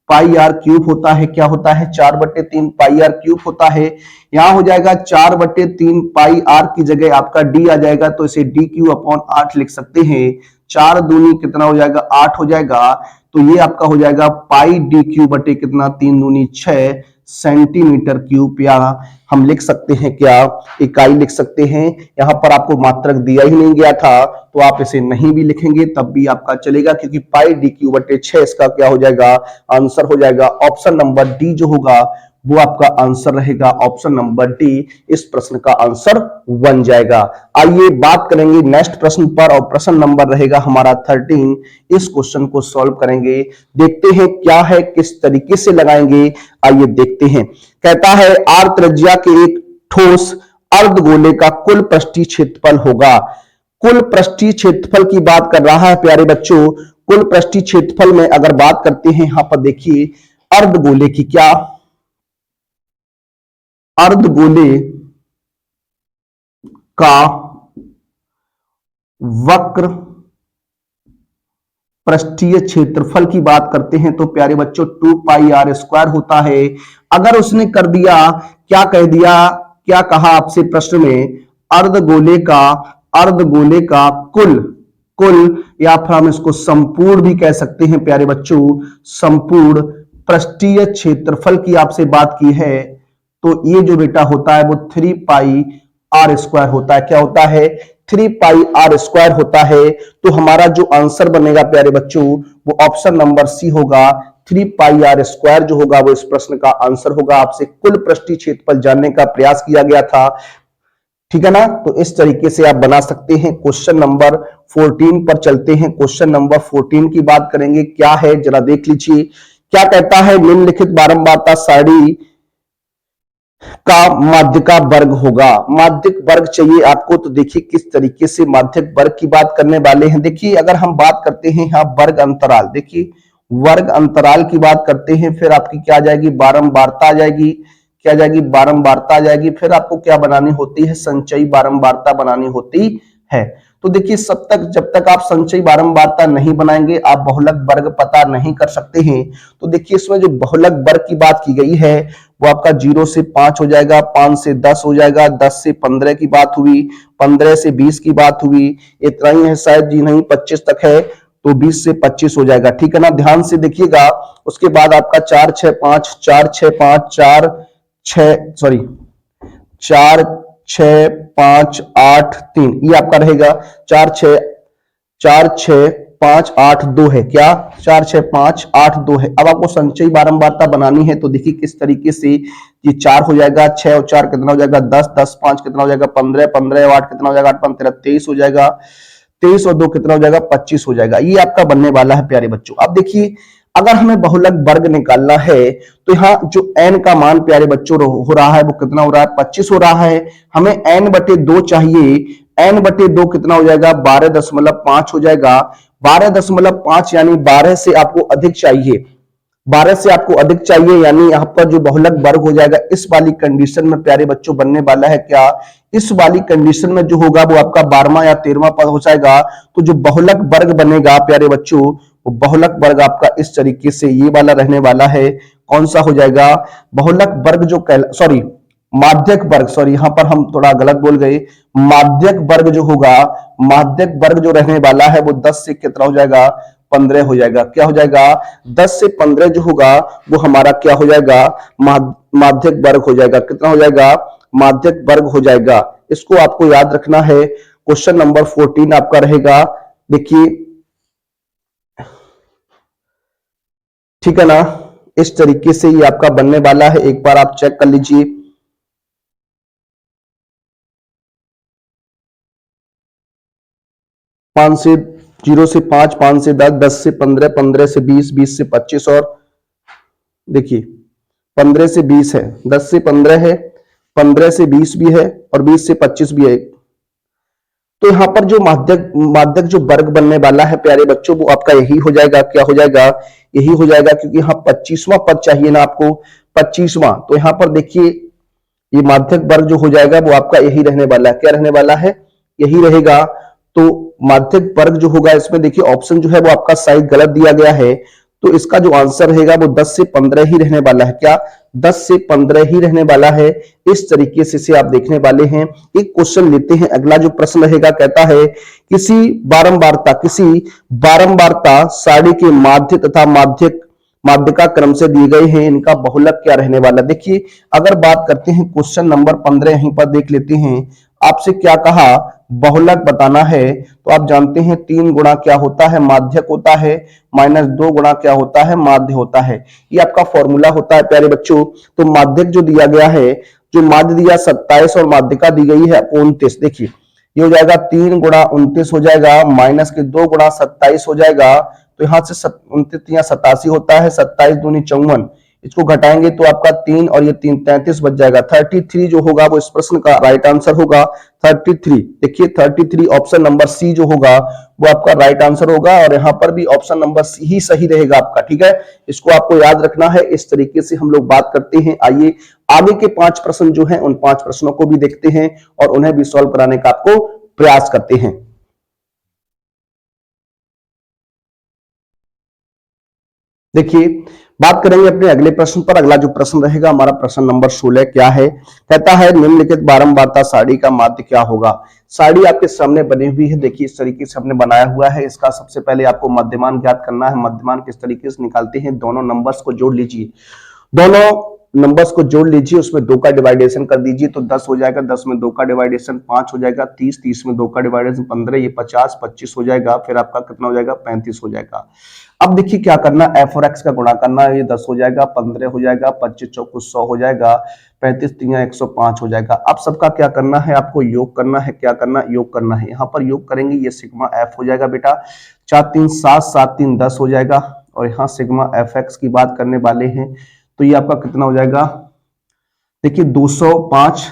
पाई आर क्यूब होता है। क्या होता है 4/3 पाई आर क्यूब होता है। यहां हो जाएगा 4/3 पाई आर की जगह आपका डी आ जाएगा, तो इसे डी क्यू अपॉन 8 लिख सकते हैं। 4 दूनी कितना हो जाएगा 8 हो जाएगा, तो ये आपका हो जाएगा पाई डी क्यू बटे कितना 3 दूनी 6 सेंटीमीटर क्यूब, या हम लिख सकते हैं क्या इकाई लिख सकते हैं। यहां पर आपको मात्रक दिया ही नहीं गया था तो आप इसे नहीं भी लिखेंगे तब भी आपका चलेगा, क्योंकि पाई डी क्यू बटे 6 इसका क्या हो जाएगा आंसर हो जाएगा। ऑप्शन नंबर डी जो होगा वो आपका आंसर रहेगा, ऑप्शन नंबर डी इस प्रश्न का आंसर बन जाएगा। आइए बात करेंगे नेक्स्ट प्रश्न पर और प्रश्न नंबर रहेगा हमारा 13। इस क्वेश्चन को सॉल्व करेंगे, देखते हैं क्या है, किस तरीके से लगाएंगे, आइए देखते हैं। कहता है आर त्रिज्या के एक ठोस अर्धगोले का कुल पृष्ठीय क्षेत्रफल होगा। कुल पृष्ठीय क्षेत्रफल की बात कर रहा है प्यारे बच्चों। कुल पृष्ठीय क्षेत्रफल में अगर बात करते हैं, यहां पर देखिए अर्धगोले की, क्या अर्धगोले का वक्र पृष्ठीय क्षेत्रफल की बात करते हैं तो प्यारे बच्चों 2 पाई आर स्क्वायर होता है। अगर उसने कर दिया, क्या कह दिया, क्या कहा आपसे प्रश्न में, अर्धगोले का कुल या फिर हम इसको संपूर्ण भी कह सकते हैं प्यारे बच्चों, संपूर्ण पृष्ठीय क्षेत्रफल की आपसे बात की है, तो ये जो बेटा होता है वो 3 पाई आर स्क्वायर होता है। क्या होता है 3 पाई आर स्क्वायर होता है। तो हमारा जो आंसर बनेगा प्यारे बच्चों वो ऑप्शन नंबर सी होगा, 3 पाई आर स्क्वायर जो होगा वो इस प्रश्न का आंसर होगा। आपसे कुल पृष्ठीय क्षेत्रफल जानने का प्रयास किया गया था, ठीक है ना, तो इस तरीके से आप बना सकते हैं। क्वेश्चन नंबर 14 पर चलते हैं। क्वेश्चन नंबर 14 की बात करेंगे, क्या है जरा देख लीजिए। क्या कहता है निम्नलिखित बारंबारता सारणी का माध्यक वर्ग होगा। माध्यक वर्ग चाहिए आपको, तो देखिए किस तरीके से माध्यक वर्ग की बात करने वाले हैं। देखिए अगर हम बात करते हैं यहाँ वर्ग अंतराल, देखिए वर्ग अंतराल की बात करते हैं, फिर आपकी क्या आ जाएगी बारंबारता आ जाएगी, क्या आ जाएगी बारंबारता आ जाएगी, फिर आपको क्या बनानी होती है संचयी बारंबारता बनानी होती है। तो देखिए जब तक आप संचयी बारंबारता नहीं बनाएंगे आप बहुलक वर्ग पता नहीं कर सकते हैं। तो देखिए इसमें जो बहुलक वर्ग की बात की गई है वो आपका 0 से 5 हो जाएगा, 5 से 10 हो जाएगा, 10 से 15 की बात हुई, 15 से 20 की बात हुई, इतना ही है शायद जी, नहीं 25 तक है, तो 20 से 25 हो जाएगा, ठीक है ना, ध्यान से देखिएगा। उसके बाद आपका 4 6 5 4 6 5 4 6 5 8 3 ये आपका रहेगा 4 6 5 8 2 है, क्या 4 6 5 8 2 है। अब आपको संचयी बारंबारता बनानी है, तो देखिए किस तरीके से, ये 4 हो जाएगा, 6 और 4 कितना हो जाएगा 10, 10 5 कितना हो जाएगा 15, 15 और 8 कितना हो जाएगा 8 5 13 23 हो जाएगा, 23 और 2 कितना हो जाएगा 25 हो जाएगा। ये आपका बनने वाला है प्यारे बच्चों। अब देखिए अगर हमें बहुलक वर्ग निकालना है तो यहाँ जो n का मान प्यारे बच्चों हो रहा है वो कितना हो रहा है 25 हो रहा है। हमें n/2 चाहिए, n/2 कितना हो जाएगा 12.5 हो जाएगा। 12.5 यानी 12 से आपको अधिक चाहिए, 12 से आपको अधिक चाहिए, यानी यहाँ पर जो बहुलक वर्ग हो जाएगा इस वाली कंडीशन में प्यारे बच्चों बनने वाला है क्या, इस वाली कंडीशन में जो होगा वो आपका 12वां या 13वां पद हो जाएगा। तो जो बहुलक वर्ग बनेगा प्यारे बच्चों, वो बहुलक वर्ग आपका इस तरीके से ये वाला रहने वाला है। कौन सा हो जाएगा बहुलक वर्ग जो सॉरी माध्यक वर्ग, सॉरी यहां पर हम थोड़ा गलत बोल गए। माध्यक वर्ग जो होगा, माध्यक वर्ग जो रहने वाला है वो 10 से कितना हो जाएगा 15 हो जाएगा। क्या हो जाएगा 10 से 15 जो होगा वो हमारा क्या हो जाएगा माध्यक वर्ग हो जाएगा। कितना हो जाएगा माध्यक वर्ग हो जाएगा। इसको आपको याद रखना है। क्वेश्चन नंबर 14 आपका रहेगा, देखिए ठीक है ना, इस तरीके से ये आपका बनने वाला है। एक बार आप चेक कर लीजिए। पांच से 0 से 5, 5 से 10, 10 से 15, 15 से 20, 20 से 25 और देखिए 15 से 20 है, 10 से 15 है, 15 से 20 भी है और 20 से 25 भी है। तो यहां पर जो माध्यक माध्यक जो वर्ग बनने वाला है प्यारे बच्चों वो आपका यही हो जाएगा। क्या हो जाएगा यही हो जाएगा, क्योंकि यहाँ 25वां पद चाहिए ना आपको, 25वां। तो यहां पर देखिए ये माध्यक वर्ग जो हो जाएगा वो आपका यही रहने वाला है। क्या रहने वाला है यही रहेगा। तो माध्यक वर्ग जो होगा इसमें देखिए ऑप्शन जो है वो आपका साइड गलत दिया गया है, तो इसका जो आंसर रहेगा वो 10 से 15 ही रहने वाला है। क्या 10 से 15 ही रहने वाला है। इस तरीके से आप देखने वाले हैं। एक क्वेश्चन लेते हैं, अगला जो प्रश्न रहेगा कहता है किसी बारंबारता सारणी के माध्य तथा माध्यिका क्रम से दिए गए हैं, इनका बहुलक क्या रहने वाला। देखिए अगर बात करते हैं क्वेश्चन नंबर 15 यहीं पर देख लेते हैं। आपसे क्या कहा बहुलक बताना है, तो आप जानते हैं 3 गुणा क्या होता है माध्यक होता है, -2 गुणा क्या होता है माध्य होता है। ये आपका फॉर्मूला होता है प्यारे बच्चों। तो माध्यक जो दिया गया है, जो माध्य दिया 27 और माध्यिका दी गई है 29। देखिए ये हो जाएगा 3 गुणा 29 हो जाएगा, माइनस के 2 गुणा 27 हो जाएगा। तो यहां से 29 87 होता है, 27 दूनी 54, इसको घटाएंगे तो आपका 3 और ये 3 33 बच जाएगा। 33 जो होगा वो इस प्रश्न का राइट आंसर होगा 33। देखिए 33 ऑप्शन नंबर सी जो होगा वो आपका राइट आंसर होगा, और यहां पर भी ऑप्शन नंबर सी ही सही रहेगा आपका। ठीक है, इसको आपको याद रखना है। इस तरीके से हम लोग बात करते हैं। आइए आगे के 5 प्रश्न जो हैं उन 5 प्रश्नों को भी देखते हैं और उन्हें भी सॉल्व कराने का आपको प्रयास करते हैं। देखिए बात करेंगे अपने अगले प्रश्न पर। अगला जो प्रश्न रहेगा हमारा प्रश्न नंबर 16 क्या है, कहता है निम्नलिखित बारंबारता सारणी का माध्य क्या होगा। सारणी आपके सामने बनी हुई है, देखिए इस तरीके से हमने बनाया हुआ है। इसका सबसे पहले आपको मध्यमान ज्ञात करना है। मध्यमान किस तरीके से निकालते हैं, दोनों नंबर्स को जोड़ लीजिए, दोनों नंबर्स को जोड़ लीजिए, उसमें 2 का डिवाइडेशन कर दीजिए तो 10 हो जाएगा, 10 में 2 का डिवाइडेशन 5 हो जाएगा, 30, 30 में 2 का डिवाइडेशन 15, ये 50, 25 हो जाएगा, फिर आपका कितना हो जाएगा 35 हो जाएगा। अब देखिए क्या करना, f और x का गुणा करना है। ये 10 हो जाएगा, 15 हो जाएगा, 25 चौको 100 हो जाएगा, 35 3 105 हो जाएगा। अब सबका क्या करना है, आपको योग करना है। क्या करना, योग करना है। यहाँ पर योग करेंगे, ये सिग्मा f हो जाएगा बेटा, 4 3 7 7 3 10 हो जाएगा, और यहाँ सिग्मा fx की बात करने वाले हैं तो ये आपका कितना हो जाएगा, देखिए 205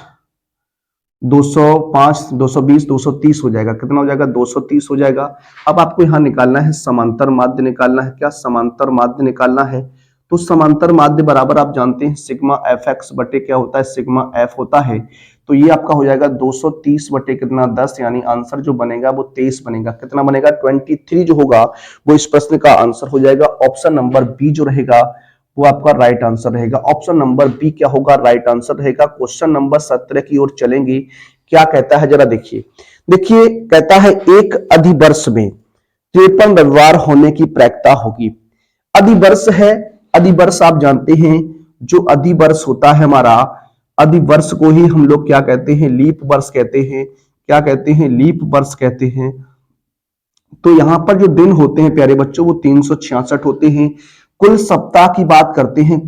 205 220 230 हो जाएगा। कितना हो जाएगा 230 हो जाएगा। अब आपको यहां निकालना है समांतर माध्य निकालना है। क्या समांतर माध्य निकालना है, तो समांतर माध्य बराबर आप जानते हैं सिग्मा एफ एक्स बटे क्या होता है सिग्मा एफ होता है। तो ये आपका हो जाएगा 230 बटे कितना 10, यानी आंसर जो बनेगा वो 23 बनेगा। कितना बनेगा 23 जो होगा वो इस प्रश्न का आंसर हो जाएगा। ऑप्शन नंबर बी जो रहेगा वो आपका राइट आंसर रहेगा। ऑप्शन नंबर बी क्या होगा, राइट आंसर रहेगा। क्वेश्चन नंबर 17 की ओर चलेंगे। क्या कहता है जरा देखिए, देखिए कहता है एक अधिवर्ष में 53 रविवार होने की प्रायिकता होगी। अधिवर्ष है, अधिवर्ष आप जानते हैं जो अधिवर्ष होता है हमारा, अधिवर्ष को ही हम लोग क्या कहते हैं, लीप वर्ष कहते हैं। क्या कहते हैं, लीप वर्ष कहते हैं। तो यहां पर जो दिन होते हैं प्यारे बच्चों वो 366 होते हैं। कुल सप्ताह की बात करते हैं,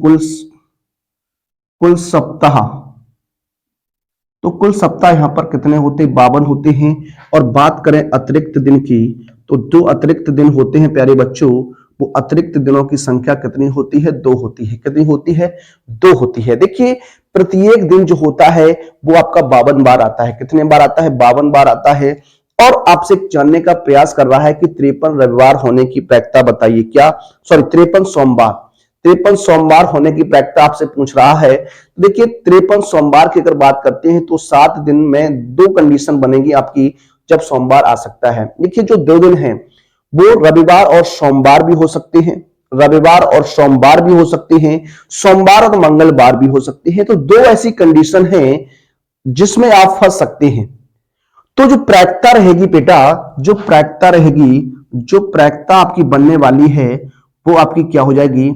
कुल सप्ताह, तो कुल सप्ताह यहां पर कितने होते, 52 होते हैं। और बात करें अतिरिक्त दिन की, तो जो अतिरिक्त दिन होते हैं प्यारे बच्चों, वो अतिरिक्त दिनों की संख्या कितनी होती है, 2 होती है। कितनी होती है, 2 होती है। देखिए प्रत्येक दिन जो होता है वो आपका 52 बार आता है। कितने बार आता है, 52 बार आता है। और आपसे जानने का प्रयास कर रहा है कि 53 रविवार होने की प्रायिकता बताइए। क्या, सॉरी 53 सोमवार, 53 सोमवार होने की प्रायिकता आपसे पूछ रहा है। तो देखिए 53 सोमवार की अगर बात करते हैं तो 7 दिन में 2 कंडीशन बनेगी आपकी जब सोमवार आ सकता है। देखिए जो 2 दिन हैं वो रविवार और सोमवार भी हो सकते हैं, रविवार और सोमवार भी हो सकते हैं, सोमवार और मंगलवार भी हो सकते हैं। तो 2 ऐसी कंडीशन हैं जिसमें आप फंस सकते हैं। तो जो प्रायिकता रहेगी बेटा, जो प्रायिकता रहेगी, जो प्रायिकता आपकी बनने वाली है वो आपकी क्या हो जाएगी,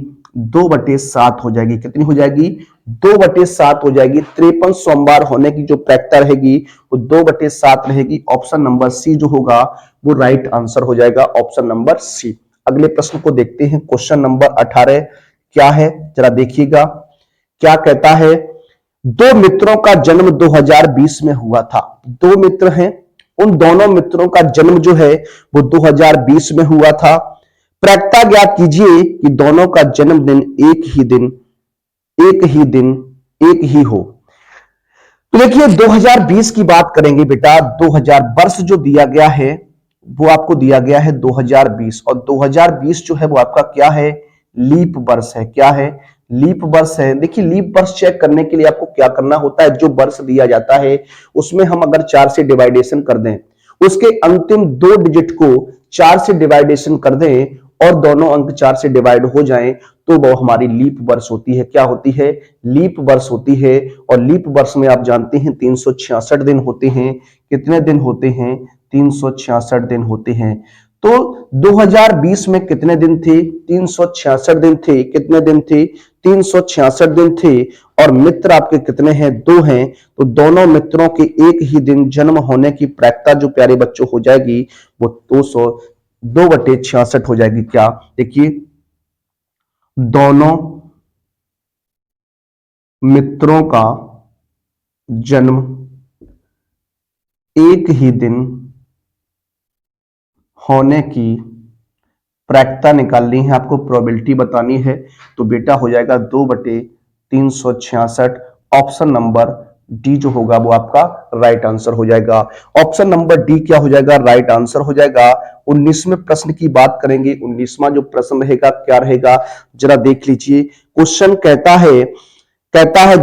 2/7 हो जाएगी। कितनी हो जाएगी, 2/7 हो जाएगी। 53 सोमवार होने की जो प्रायिकता रहेगी वो 2/7 रहेगी। ऑप्शन नंबर सी जो होगा वो राइट आंसर हो जाएगा, ऑप्शन नंबर सी। अगले प्रश्न को देखते हैं, क्वेश्चन नंबर 18 क्या है, जरा देखिएगा क्या कहता है। 2 मित्रों का जन्म 2020 में हुआ था। 2 मित्र हैं, उन दोनों मित्रों का जन्म जो है वो 2020 में हुआ था। प्रायिकता ज्ञात कीजिए कि दोनों का जन्मदिन एक ही दिन एक ही हो। तो देखिए 2020 की बात करेंगे बेटा, 2000 वर्ष जो दिया गया है वो आपको दिया गया है 2020, और 2020 जो है वो आपका क्या है, लीप वर्ष है। क्या है, लीप वर्ष है। देखिए लीप वर्ष चेक करने के लिए आपको क्या करना होता है, जो वर्ष दिया जाता है उसमें हम अगर 4 से डिवाइडेशन कर दें, उसके अंतिम 2 डिजिट को 4 से डिवाइडेशन कर दें और दोनों अंक 4 से डिवाइड हो जाएं तो वो हमारी लीप वर्ष होती है। क्या होती है, लीप वर्ष होती है। और लीप वर्ष में आप जानते हैं 366 दिन होते हैं। कितने दिन होते हैं, 366 दिन होते हैं। तो 2020 में कितने दिन थे, 366 दिन थे। कितने दिन थे, 366 दिन थे। और मित्र आपके कितने हैं, 2 हैं। तो दोनों मित्रों के एक ही दिन जन्म होने की प्रायिकता जो प्यारे बच्चों हो जाएगी वो 2/66 हो जाएगी। क्या, देखिए दोनों मित्रों का जन्म एक ही दिन होने की प्रायिकता निकालनी है, आपको प्रोबेबिलिटी बतानी है। तो बेटा हो जाएगा 2/366। ऑप्शन नंबर डी जो होगा वो आपका राइट आंसर हो जाएगा। ऑप्शन नंबर डी क्या हो जाएगा, राइट आंसर हो जाएगा। 19वें प्रश्न की बात करेंगे। 19वां जो प्रश्न रहेगा क्या रहेगा, जरा देख लीजिए। क्वेश्चन कहता है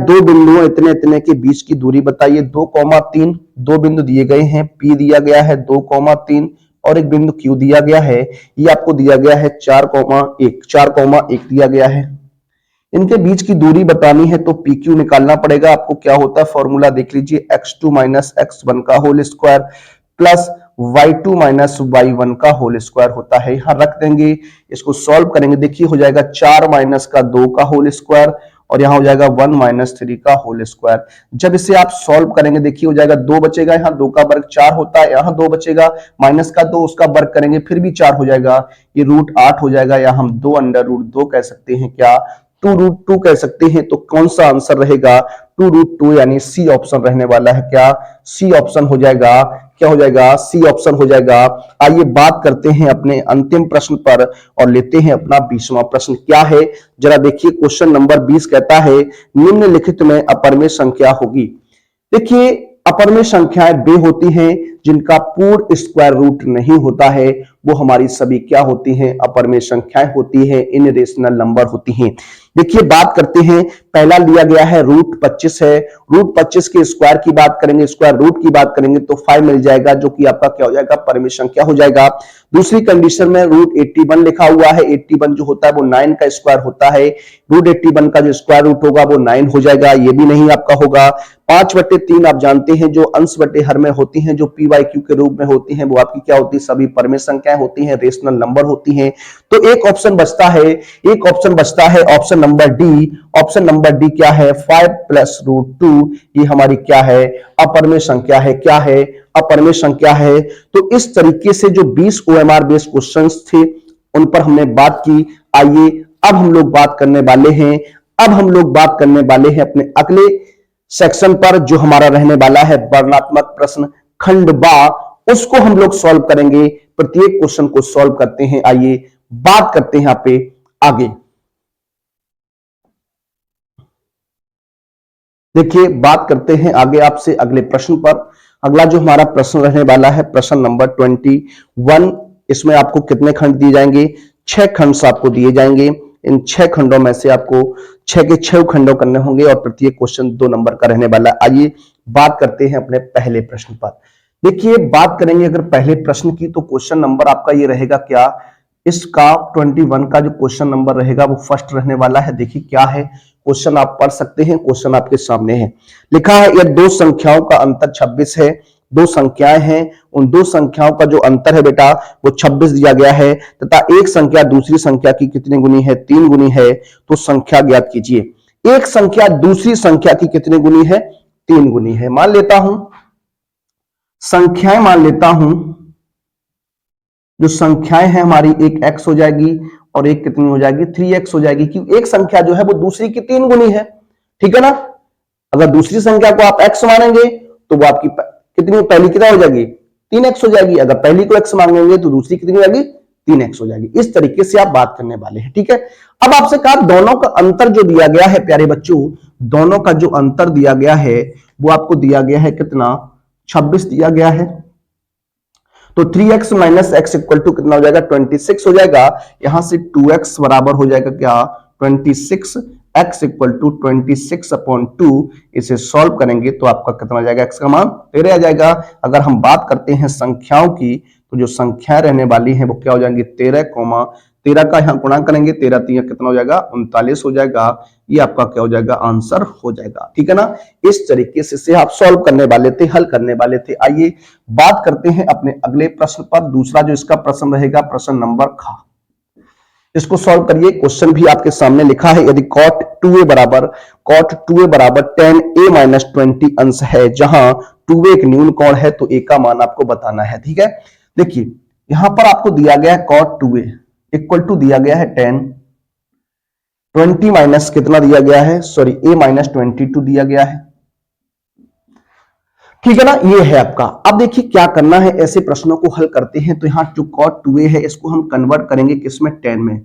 2 बिंदुओं इतने इतने के बीच की दूरी बताइए। 2,3 2 बिंदु दिए गए हैं, पी दिया गया है 2,3 और एक बिंदु क्यू दिया गया है। ये आपको दिया गया है 4,1 दिया गया है। इनके बीच की दूरी बतानी है तो पी क्यू निकालना पड़ेगा आपको। क्या होता है फॉर्मूला देख लीजिए, x2 माइनस x1 का whole square plus y2 minus y1 का होल स्क्वायर होता है। यहां रख देंगे, इसको सॉल्व करेंगे। देखिए हो जाएगा 4 माइनस का 2 का होल स्क्वायर और यहां हो जाएगा 1 माइनस 3 का होल स्क्वायर। जब इसे आप सॉल्व करेंगे देखिए हो जाएगा 2 बचेगा, यहाँ 2 का वर्ग 4 होता है, यहाँ 2 बचेगा, माइनस का 2 उसका वर्ग करेंगे फिर भी 4 हो जाएगा, ये √8 हो जाएगा, या हम 2√2 कह सकते हैं। क्या, 2√2 कह सकते हैं। तो कौन सा आंसर रहेगा, 2√2 यानी सी ऑप्शन रहने वाला है। क्या, सी ऑप्शन हो जाएगा। क्या हो जाएगा, सी ऑप्शन हो जाएगा। आइए बात करते हैं अपने अंतिम प्रश्न पर और लेते हैं अपना 20वां प्रश्न। क्या है, जरा देखिए क्वेश्चन नंबर 20 कहता है निम्नलिखित में अपरमेय संख्या होगी। देखिए अपरमेय संख्याएं वे होती हैं जिनका पूर्ण स्क्वायर रूट नहीं होता है, वो हमारी सभी क्या होती हैं, अपरमेय संख्याएं होती हैं, इनरेशनल नंबर होती हैं। देखिए बात करते हैं, पहला लिया गया है √25 है। √25 के स्क्वायर की बात करेंगे, स्क्वायर रूट की बात करेंगे तो 5 मिल जाएगा, जो कि आपका क्या हो जाएगा, परमेय संख्या हो जाएगा। दूसरी कंडीशन में √81 लिखा हुआ है, 81 जो होता है वो 9 का स्क्वायर होता है। √81 का जो स्क्वायर रूट होगा वो 9 हो जाएगा, ये भी नहीं आपका होगा। 5/3 आप जानते हैं जो अंश बटे हर में होती हैं, जो PYQ के रूप में होती हैं, वो आपकी क्या होती है, सभी परमेय संख्याएं होती हैं, रेशनल नंबर होती हैं। तो एक ऑप्शन बचता है, option number D. Option number D क्या है, 5 + √2, ये हमारी क्या है, अपरमेय संख्या है। क्या है, अपरिमेय संख्या है। तो इस तरीके से जो 20 OMR बेस्ड क्वेश्चंस थे उन पर हमने बात की। आइए अब हम लोग बात करने वाले हैं अपने अगले सेक्शन पर, जो हमारा रहने वाला है वर्णनात्मक प्रश्न खंड बा। उसको हम लोग सॉल्व करेंगे, प्रत्येक क्वेश्चन को सॉल्व करते हैं। आइए बात करते हैं यहां पे आगे। देखिए बात करते हैं आगे आपसे अगले प्रश्न पर। अगला जो हमारा प्रश्न रहने वाला है प्रश्न नंबर 21। इसमें आपको कितने खंड दिए जाएंगे? 6 खंड आपको दिए जाएंगे। इन 6 खंडों में से आपको 6 के 6 खंडों करने होंगे और प्रत्येक क्वेश्चन 2 नंबर का रहने वाला है। आइए बात करते हैं अपने पहले प्रश्न पर। देखिए बात करेंगे अगर पहले प्रश्न की, तो क्वेश्चन नंबर आपका ये रहेगा क्या, इसका 21 का जो क्वेश्चन नंबर रहेगा वो फर्स्ट रहने वाला है। देखिए क्या है क्वेश्चन, आप पढ़ सकते हैं, क्वेश्चन आपके सामने है। लिखा है यह 2 संख्याओं का अंतर 26 है। 2 संख्याएं हैं, उन 2 संख्याओं का जो अंतर है बेटा वो 26 दिया गया है, तथा एक संख्या दूसरी संख्या की कितने गुनी है? 3 गुनी है। तो संख्या ज्ञात कीजिए। एक संख्या दूसरी संख्या की कितने गुनी है? 3 गुनी है। मान लेता हूं संख्याएं, मान लेता हूं जो संख्याएं हैं हमारी, एक x हो जाएगी और एक कितनी हो जाएगी? 3x हो जाएगी, क्योंकि एक संख्या जो है वो दूसरी की 3 गुनी है। ठीक है ना? अगर दूसरी संख्या को आप x मानेंगे तो वो आपकी कितनी, पहली कितना हो जाएगी? 3x हो जाएगी। अगर पहली को x मानेंगे तो दूसरी कितनी हो जाएगी? 3x हो जाएगी। इस तरीके से आप बात करने वाले हैं। ठीक है, अब आपसे कहा दोनों का अंतर जो दिया गया है प्यारे बच्चों, दोनों का जो अंतर दिया गया है वो आपको दिया गया है कितना? 26 दिया गया है। तो 3x minus x equal to कितना हो जाएगा? 26 हो जाएगा। यहां से 2x बराबर हो जाएगा क्या? 26। x equal to 26/2। इसे सॉल्व करेंगे तो आपका कितना आ जाएगा? x का मान 13 आ जाएगा। अगर हम बात करते हैं संख्याओं की, तो जो संख्याएं रहने वाली हैं वो क्या हो जाएंगी? 13 का यहाँ गुणा करेंगे, 13 3 कितना हो जाएगा? 39 हो जाएगा। ये आपका क्या हो जाएगा? आंसर हो जाएगा। ठीक है ना? इस तरीके से आप सॉल्व करने वाले थे, हल करने वाले थे। आइए बात करते हैं अपने अगले प्रश्न पर। दूसरा जो इसका प्रश्न रहेगा प्रश्न नंबर खा, इसको सॉल्व करिए। क्वेश्चन भी आपके सामने लिखा है, यदि cot 2a बराबर 10a माइनस 20 अंश है, जहां 2a एक न्यून कोण है, तो a का मान आपको बताना है। ठीक है, देखिए यहां पर आपको दिया गया है cot 2a इक्वल टू दिया गया है 10, 20 माइनस कितना दिया गया है? सॉरी, a माइनस 22 दिया गया है। ठीक है ना? ये है आपका। अब देखिए क्या करना है, ऐसे प्रश्नों को हल करते हैं तो यहां जो cot 2a है इसको हम कन्वर्ट करेंगे किसमें? 10 में।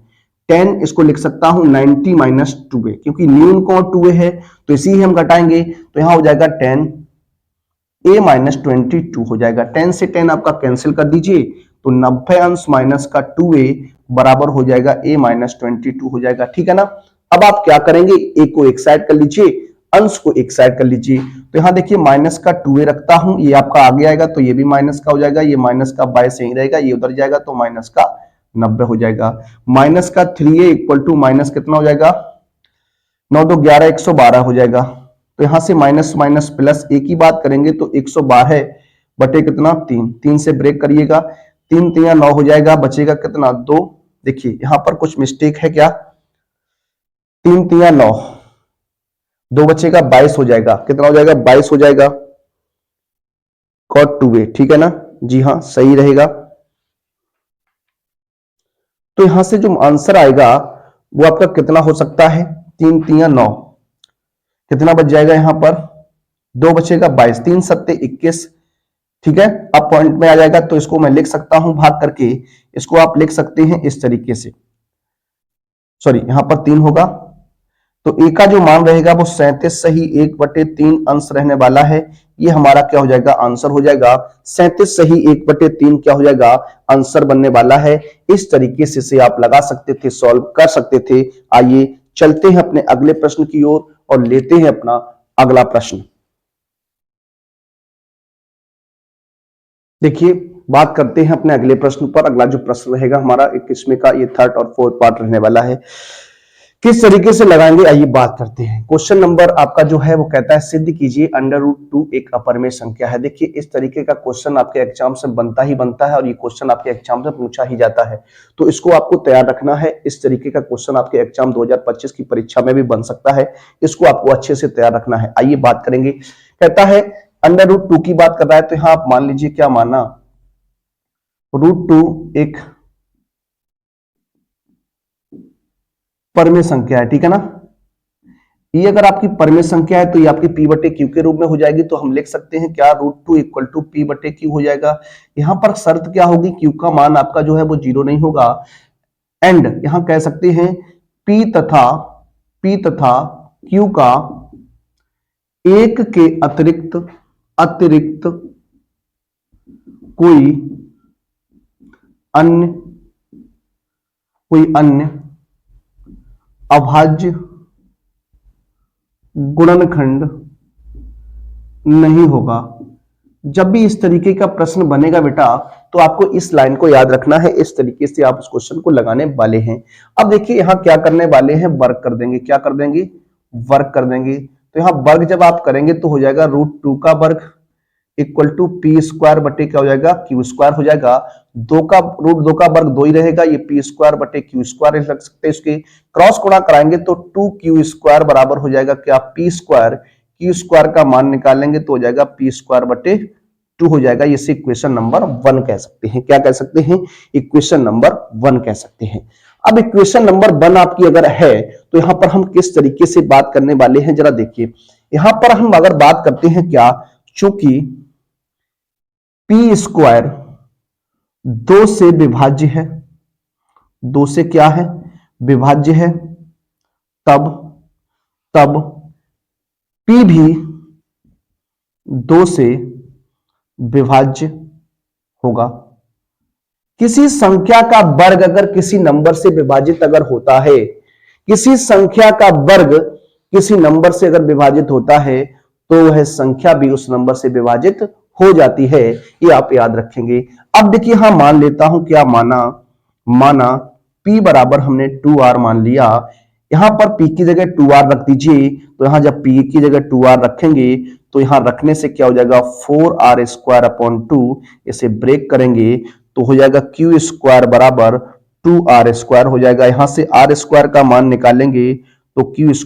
10 इसको लिख सकता हूं 90 माइनस 2a, क्योंकि न्यून कोण 2a है तो इसी ही हम घटाएंगे, तो यहां हो जाएगा 10a माइनस 22 हो जाएगा। 10 से 10 आपका कैंसिल कर दीजिए, तो 90 अंश माइनस का 2a बराबर हो जाएगा a माइनस 22 हो जाएगा। ठीक है ना? अब आप क्या करेंगे, a को एक साइड कर लीजिए, अंश को एक साइड कर लीजिए। तो यहां देखिए माइनस का 2a रखता हूं, ये आपका आगे आएगा तो ये भी माइनस का हो जाएगा, ये माइनस का 22 यहीं रहेगा, ये उधर जाएगा तो माइनस का 90 हो जाएगा। माइनस का 3a इक्वल टू माइनस कितना हो जाएगा? 9 2 11 112 हो जाएगा। तो यहां से माइनस माइनस प्लस एक ही बात करेंगे तो 112 बटे कितना? 3 से ब्रेक करिएगा, 3 3 9 हो जाएगा, बचेगा कितना? 2। देखिए यहां पर कुछ मिस्टेक है क्या? 3 3 9, 2 बचेगा, 22 हो जाएगा। कितना हो जाएगा? 22 हो जाएगा cot 2a। ठीक है ना? जी हाँ, सही रहेगा। तो यहां से जो आंसर आएगा वो आपका कितना हो सकता है? 3 3 9, कितना बच जाएगा? यहां पर 2 बचेगा, 22, 3 7 21। ठीक है, अब पॉइंट में आ जाएगा तो इसको मैं लिख सकता हूं भाग करके, इसको आप लिख सकते हैं इस तरीके से। सॉरी, यहां पर 3 होगा तो ए का जो मान रहेगा वो 37 सही 1/3 अंश रहने वाला है। ये हमारा क्या हो जाएगा? आंसर हो जाएगा। 37 सही 1/3 क्या हो जाएगा? आंसर बनने वाला है। इस तरीके से आप लगा सकते थे, सॉल्व कर सकते थे। आइए चलते हैं अपने अगले प्रश्न की ओर और लेते हैं अपना अगला प्रश्न। देखिए बात करते हैं अपने अगले प्रश्न पर। अगला जो प्रश्न रहेगा हमारा 21वें का, ये 3rd और 4th पार्ट रहने वाला है। किस तरीके से लगाएंगे आइए बात करते हैं। क्वेश्चन नंबर आपका जो है वो कहता है सिद्ध कीजिए √2 एक अपरिमेय संख्या है। देखिए इस तरीके का क्वेश्चन आपके एग्जाम से बनता ही बनता है और ये क्वेश्चन आपके एग्जाम से पूछा ही जाता है, तो इसको आपको तैयार रखना है। इस तरीके का क्वेश्चन आपके एग्जाम 2025 की परीक्षा में भी बन सकता है, इसको आपको अच्छे से तैयार रखना है। आइए बात करेंगे। कहता है अंडर रूट 2 की बात कर रहा है तो यहां आप मान लीजिए क्या माना, √2 एक परमेय संख्या है, ठीक है ना। ये अगर आपकी परमेय संख्या है तो ये आपकी p बटे क्यू के रूप में हो जाएगी, तो हम लिख सकते हैं क्या, √2 इक्वल टू p बटे क्यू हो जाएगा। यहां पर शर्त क्या होगी, क्यू का मान आपका जो है वो 0 नहीं होगा, एंड यहां कह सकते हैं p तथा q का एक के अतिरिक्त कोई अन्य अभाज्य गुणनखंड नहीं होगा। जब भी इस तरीके का प्रश्न बनेगा बेटा तो आपको इस लाइन को याद रखना है, इस तरीके से आप उस क्वेश्चन को लगाने वाले हैं। अब देखिए यहां क्या करने वाले हैं, वर्क कर देंगे, क्या कर देंगे, वर्क कर देंगे। तो यहां वर्ग जब आप करेंगे तो हो जाएगा √2 का वर्ग इक्वल टू p² बटे क्या हो जाएगा, q² हो जाएगा। √2 का वर्ग 2 ही रहेगा, ये p² बटे q² रख सकते हैं। इसके क्रॉस गुणा कराएंगे तो 2q² बराबर हो जाएगा क्या, p², q² का मान निकालेंगे तो हो जाएगा p² बटे 2 हो जाएगा। इसे इक्वेशन नंबर 1 कह सकते हैं। क्या कह सकते हैं, इक्वेशन नंबर 1 कह सकते हैं। अब इक्वेशन नंबर 1 आपकी अगर है तो यहां पर हम किस तरीके से बात करने वाले हैं जरा देखिए। यहां पर हम अगर बात करते हैं क्या, चूंकि p² 2 से विभाज्य है, 2 से क्या है, विभाज्य है, तब p भी 2 से विभाज्य होगा। किसी संख्या का वर्ग अगर किसी नंबर से विभाजित अगर होता है, किसी संख्या का वर्ग किसी नंबर से अगर विभाजित होता है तो वह संख्या भी उस नंबर से विभाजित हो जाती है, ये आप याद रखेंगे। अब देखिए हाँ मान लेता हूं, क्या माना p बराबर हमने 2r मान लिया। यहां पर p की जगह 2r रख दीजिए, तो यहां जब p की जगह 2r रखेंगे तो यहां रखने से क्या हो जाएगा, 4r² 2, इसे ब्रेक करेंगे तो हो जाएगा q² बराबर 2r² हो जाएगा। यहां से r² का मान निकालेंगे तो q²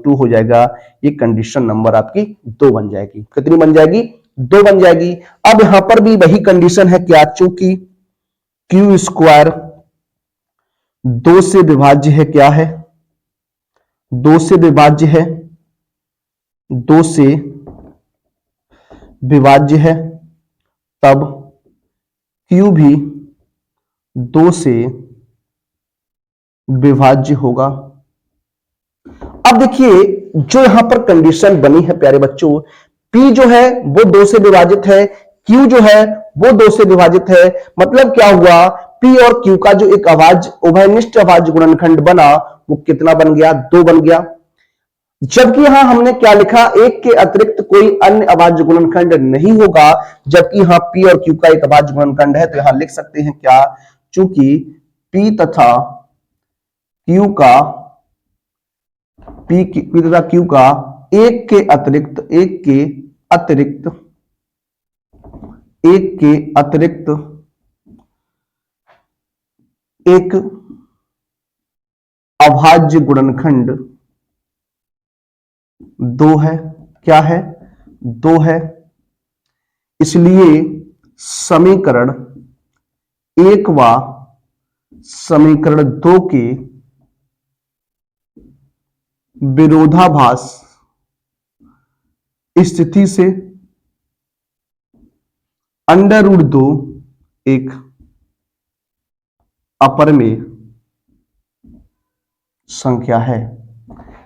2 हो जाएगा। ये कंडीशन नंबर आपकी 2 बन जाएगी। कितनी बन जाएगी, 2 बन जाएगी। अब यहां पर भी वही कंडीशन है क्या, चूंकि q² 2 से विभाज्य है, क्या है, 2 से विभाज्य है, 2 से विभाज्य है, तब q भी 2 से विभाज्य होगा। अब देखिए जो यहां पर कंडीशन बनी है प्यारे बच्चों, p जो है वो 2 से विभाजित है, q जो है वो 2 से विभाजित है, मतलब क्या हुआ, p और q का जो एक उभयनिष्ठ अभाज्य गुणनखंड बना वो कितना बन गया, 2 बन गया। जबकि यहां हमने क्या लिखा, एक के अतिरिक्त कोई अन्य अभाज्य गुणनखंड नहीं होगा, जबकि यहां p और q का एक अभाज्य गुणनखंड है। तो यहां लिख सकते हैं क्या, चूंकि p तथा q का एक के अतिरिक्त एक अभाज्य गुणनखंड 2 है, क्या है, 2 है। इसलिए समीकरण 1 व समीकरण 2 के विरोधाभास स्थिति से √2 एक अपरिमेय संख्या है।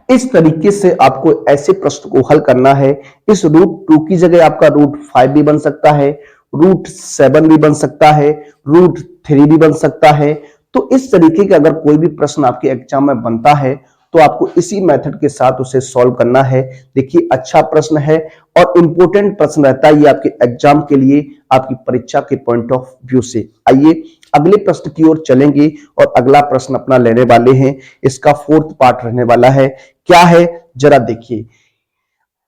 इस तरीके से आपको ऐसे प्रश्न को हल करना है। इस √2 की जगह आपका √5 भी बन सकता है, √7 भी बन सकता है, √3 भी बन सकता है। तो इस तरीके का अगर कोई भी प्रश्न आपके एग्जाम में बनता है तो आपको इसी मेथड के साथ उसे सॉल्व करना है। देखिए अच्छा प्रश्न है और इंपॉर्टेंट प्रश्न रहता है ये आपके एग्जाम के लिए, आपकी परीक्षा के पॉइंट ऑफ व्यू से। आइए अगले प्रश्न की ओर चलेंगे और अगला प्रश्न अपना लेने वाले हैं। इसका 4th पार्ट रहने वाला है। क्या है जरा देखिए,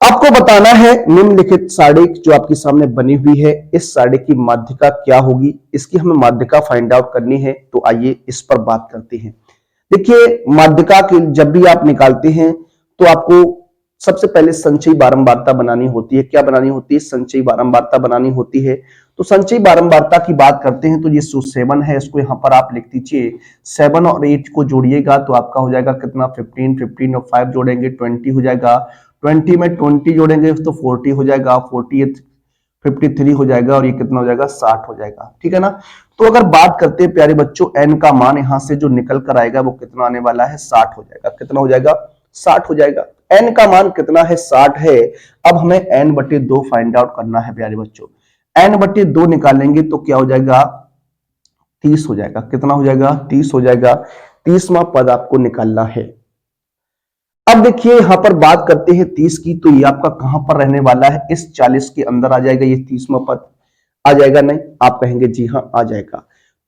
आपको बताना है निम्नलिखित सारणी जो आपके सामने बनी हुई है, इस सारणी की माध्यिका क्या होगी, इसकी हमें माध्यिका फाइंड आउट करनी है। तो आइए इस पर बात करते हैं। देखिए माध्यिका की जब भी आप निकालते हैं तो आपको सबसे पहले संचयी बारंबारता बनानी होती है। क्या बनानी होती है? संचयी बारंबारता बनानी होती है। तो संचयी बारंबारता की बात करते हैं तो ये जो 7 है इसको यहाँ पर आप लिख दीजिए। 7 और 8 को जोड़िएगा तो आपका हो जाएगा कितना? 15, 15 और 5 जोड़ेंगे 20 हो जाएगा। 20 में 20 जोड़ेंगे तो 40 हो जाएगा। 40 53 हो जाएगा और ये कितना हो जाएगा? 60 हो जाएगा। ठीक है ना। तो अगर बात करते हैं प्यारे बच्चों, n का मान यहां से जो निकल कर आएगा वो कितना आने वाला है? 60 हो जाएगा। कितना हो जाएगा? 60 हो जाएगा। n का मान कितना है? 60 है। अब हमें n/2 फाइंड आउट करना है प्यारे बच्चों। n/2 निकालेंगे तो क्या हो जाएगा? 30 हो जाएगा। कितना हो जाएगा? 30 हो जाएगा। 30वां पद आपको निकालना है। अब देखिए यहां पर बात करते हैं 30 की, तो ये आपका कहां पर रहने वाला है? इस 40 के अंदर आ जाएगा। ये 30वां पद आ जाएगा? नहीं, आप कहेंगे जी हाँ आ जाएगा।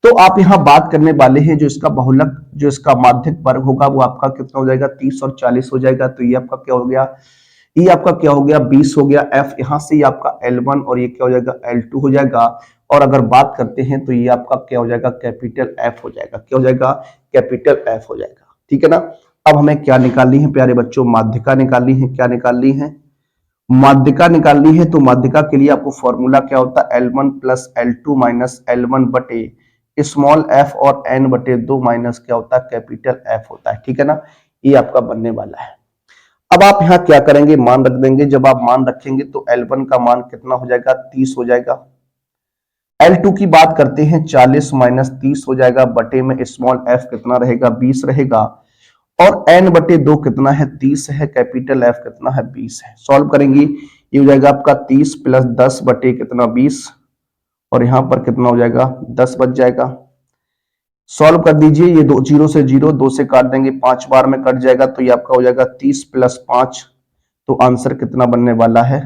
तो आप यहां बात करने वाले हैं जो इसका बहुलक, जो इसका माध्यक वर्ग होगा वो आपका कितना हो जाएगा? 30 और 40 हो जाएगा। तो ये आपका क्या हो गया? ये आपका क्या हो गया? 20 हो गया। f यहां से ये आपका L1 और ये क्या हो जाएगा? L2 हो जाएगा। और अगर बात करते हैं तो ये आपका क्या हो जाएगा? कैपिटल F हो जाएगा। क्या हो जाएगा? कैपिटल F हो जाएगा। ठीक है ना। अब हमें क्या निकालनी है प्यारे बच्चों? माध्यिका निकालनी है। क्या निकालनी है? माध्यिका निकालनी है। तो माध्यिका के लिए आपको फॉर्मूला क्या होता है? L1 plus L2 minus L1 बटे स्मॉल f और n/2 माइनस क्या होता है? कैपिटल F होता है। ठीक है ना। ये आपका बनने वाला है। अब आप यहाँ क्या करेंगे? मान रख देंगे। जब आप मान रखेंगे तो L1 का मान कितना हो जाएगा? 30 हो जाएगा। L2 की बात करते हैं 40 माइनस 30 हो जाएगा। बटे में स्मॉल f कितना रहेगा? 20 रहेगा। और n/2 कितना है? 30 है। कैपिटल F कितना है? 20 है। सॉल्व करेंगे ये हो जाएगा आपका 30 प्लस 10 बटे कितना? 20। और यहां पर कितना हो जाएगा? 10 बच जाएगा। सॉल्व कर दीजिए। ये 0 से 0, 2 से काट देंगे, 5 बार में कट जाएगा। तो ये आपका हो जाएगा 30 प्लस 5। तो आंसर कितना बनने वाला है?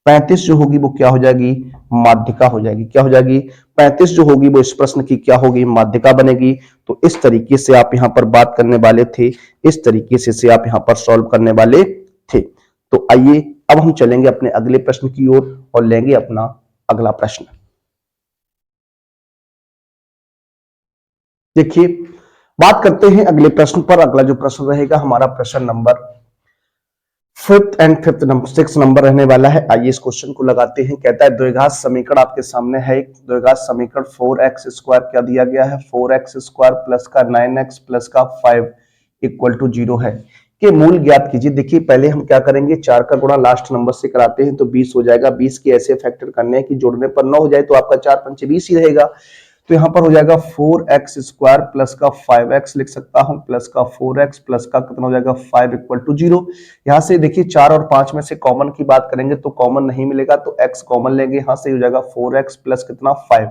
35 जो होगी वो क्या हो जाएगी? माध्यिका हो जाएगी। क्या हो जाएगी? 35 जो होगी वो इस प्रश्न की क्या होगी? माध्यिका बनेगी। तो इस तरीके से आप यहां पर बात करने वाले थे, इस तरीके से आप यहां पर सॉल्व करने वाले थे। तो आइए अब हम चलेंगे अपने अगले प्रश्न की ओर और लेंगे अपना अगला प्रश्न। देखिए बात करते हैं अगले प्रश्न पर। अगला जो प्रश्न रहेगा हमारा प्रश्न नंबर 6 नंबर रहने वाला है। आइए इस क्वेश्चन को लगाते हैं। कहता है द्विघात समीकरण आपके सामने है। एक द्विघात समीकरण 4x² क्या दिया गया है? 4x² प्लस का 9x प्लस का 5 इक्वल टू 0 है के मूल ज्ञात कीजिए। देखिए पहले हम क्या करेंगे? 4 का गुणा लास्ट नंबर से कराते हैं तो 20 हो जाएगा। 20 के ऐसे फैक्टर करने हैं कि जोड़ने पर 9 हो जाए तो आपका 4 पंचे 20 ही रहेगा। तो यहां पर हो जाएगा 4x² प्लस का 5x लिख सकता हूं, प्लस का 4x प्लस का कितना हो जाएगा? 5 इक्वल टू 0। यहां से देखिए 4 और 5 में से कॉमन की बात करेंगे तो कॉमन नहीं मिलेगा, तो x कॉमन लेंगे। यहां से हो जाएगा 4x प्लस कितना? 5।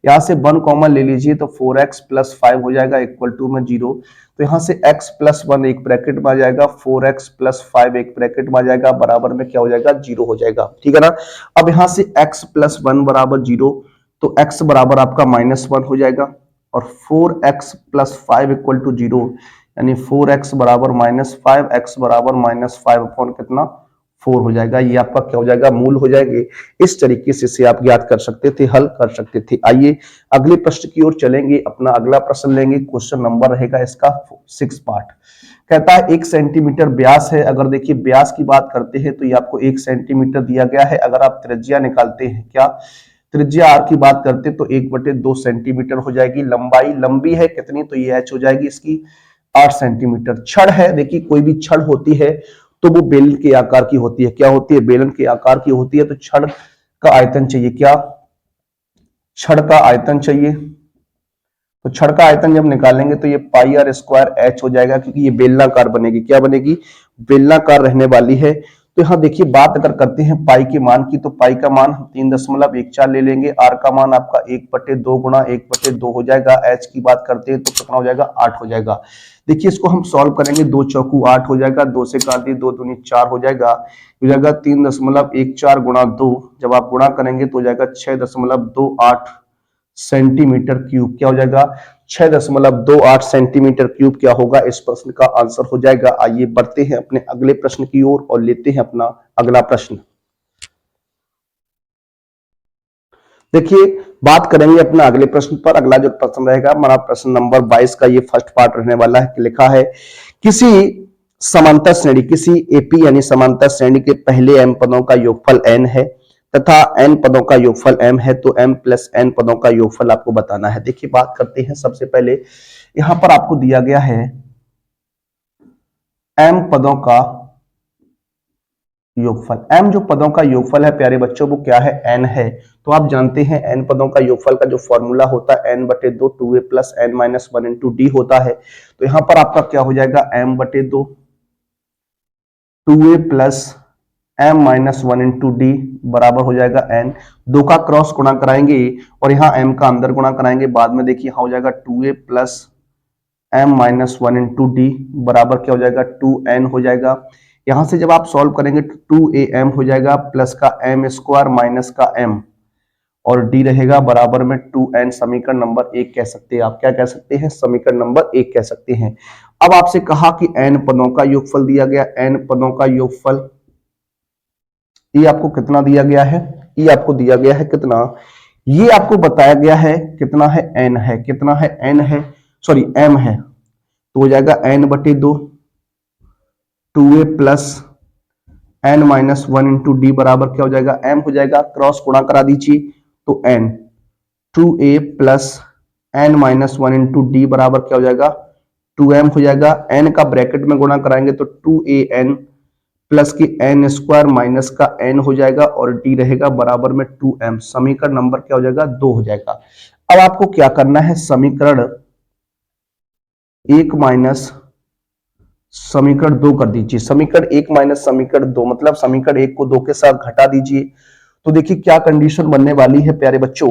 यहां से 1 कॉमन ले लीजिए तो 4x प्लस 5 हो जाएगा इक्वल टू में 0। तो यहां से x प्लस 1 एक ब्रैकेट में आ जाएगा, 4x प्लस 5 एक ब्रैकेट में आ जाएगा, बराबर में क्या हो जाएगा? 0 हो जाएगा। ठीक है ना। अब यहां से x प्लस 1 बराबर 0, तो x बराबर आपका -1 हो जाएगा। और 4x प्लस 5 इक्वल टू 0, यानी 4x बराबर -5, x बराबर -5 अपॉन कितना? 4 हो जाएगा। ये आपका क्या हो जाएगा? मूल हो जाएंगे। इस तरीके से आप ज्ञात कर सकते थे, हल कर सकते थे। आइए अगले प्रश्न की ओर चलेंगे। अपना अगला प्रश्न लेंगे। क्वेश्चन नंबर रहेगा इसका 6 पार्ट। कहता है 1 सेंटीमीटर व्यास है। अगर देखिए व्यास की बात करते हैं तो ये आपको 1 सेंटीमीटर दिया गया है। अगर आप त्रिज्या निकालते हैं, क्या त्रिज्या r की बात करते तो 1/2 सेंटीमीटर हो जाएगी। लंबाई लंबी है कितनी? तो ये h हो जाएगी इसकी 8 सेंटीमीटर। छड़ है, देखिए कोई भी छड़ होती है तो वो बेलन के आकार की होती है। क्या होती है? बेलन के आकार की होती है। तो छड़ का आयतन चाहिए। क्या? छड़ का आयतन चाहिए। तो छड़ का आयतन जब निकालेंगे तो ये πr² h हो जाएगा, क्योंकि ये बेलनाकार बनेगी। क्या बनेगी? बेलनाकार रहने वाली है। तो यहाँ देखिए बात अगर करते हैं पाई के मान की, तो पाई का मान हम 3.14 ले लेंगे। आर का मान आपका 1/2 गुणा 1/2 हो जाएगा। एच की बात करते हैं तो कितना हो जाएगा? 8 हो जाएगा। देखिए इसको हम सॉल्व करेंगे। 2 चौकू 8 हो जाएगा, 2 से काट दिए, 2 दूनी 4 हो जाएगा। हो जाएगा 3.14 गुणा 2, जब आप गुणा करेंगे तो हो जाएगा 6.28 सेंटीमीटर क्यूब। क्या हो जाएगा? 6.28 सेंटीमीटर क्यूब क्या होगा? इस प्रश्न का आंसर हो जाएगा। आइए बढ़ते हैं अपने अगले प्रश्न की ओर और लेते हैं अपना अगला प्रश्न। देखिए बात करेंगे अपना अगले प्रश्न पर। अगला जो प्रश्न रहेगा हमारा प्रश्न नंबर 22 का ये फर्स्ट पार्ट रहने वाला है। लिखा है किसी समांतर श्रेणी, किसी एपी यानी समांतर श्रेणी के पहले m पदों का योगफल n है तथा n पदों का योगफल m है, तो m प्लस n पदों का योगफल आपको बताना है। देखिए बात करते हैं, सबसे पहले यहां पर आपको दिया गया है m पदों का योगफल। m जो पदों का योगफल है प्यारे बच्चों वो क्या है, n है। तो आप जानते हैं n पदों का योगफल का जो फॉर्मूला होता है n/2 2a plus n minus 1 into D होता है। तो यहां पर आपका क्या हो जाएगा, m/2 2a plus m minus 1 into D बराबर हो जाएगा n। दो का क्रॉस गुणा कराएंगे और यहाँ m का अंदर गुणा कराएंगे, बाद में देखिए यहाँ हो जाएगा 2a plus m minus 1 into D बराबर क्या हो जाएगा, 2n हो जाएगा। यहां से जब आप सॉल्व करेंगे तो 2am हो जाएगा प्लस का m स्क्वायर माइनस का m और d रहेगा बराबर में 2n। समीकरण नंबर 1 कह सकते हैं आप। क्या कह सकते हैं, समीकरण नंबर 1 कह सकते हैं। अब आपसे कहा कि n पदों का योगफल दिया गया, n पदों का योगफल, ये आपको कितना दिया गया है, ये आपको दिया गया है कितना, ये आपको बताया गया है कितना है, n है। कितना है, n है, सॉरी m है। तो हो जाएगा n/2 2a plus n minus 1 into D बराबर क्या हो जाएगा, m हो जाएगा। क्रॉस गुणा करा दीजिए तो n 2a plus n minus 1 into D बराबर क्या हो जाएगा, 2m हो जाएगा। n का ब्रैकेट में गुणा कराएंगे तो 2an प्लस की n स्क्वायर माइनस का n हो जाएगा और d रहेगा बराबर में 2m। समीकरण नंबर क्या हो जाएगा, 2 हो जाएगा। अब आपको क्या करना है, समीकरण 1 माइनस समीकरण 2 कर दीजिए। समीकरण 1 माइनस समीकरण 2 मतलब समीकरण 1 को 2 के साथ घटा दीजिए। तो देखिए क्या कंडीशन बनने वाली है प्यारे बच्चों,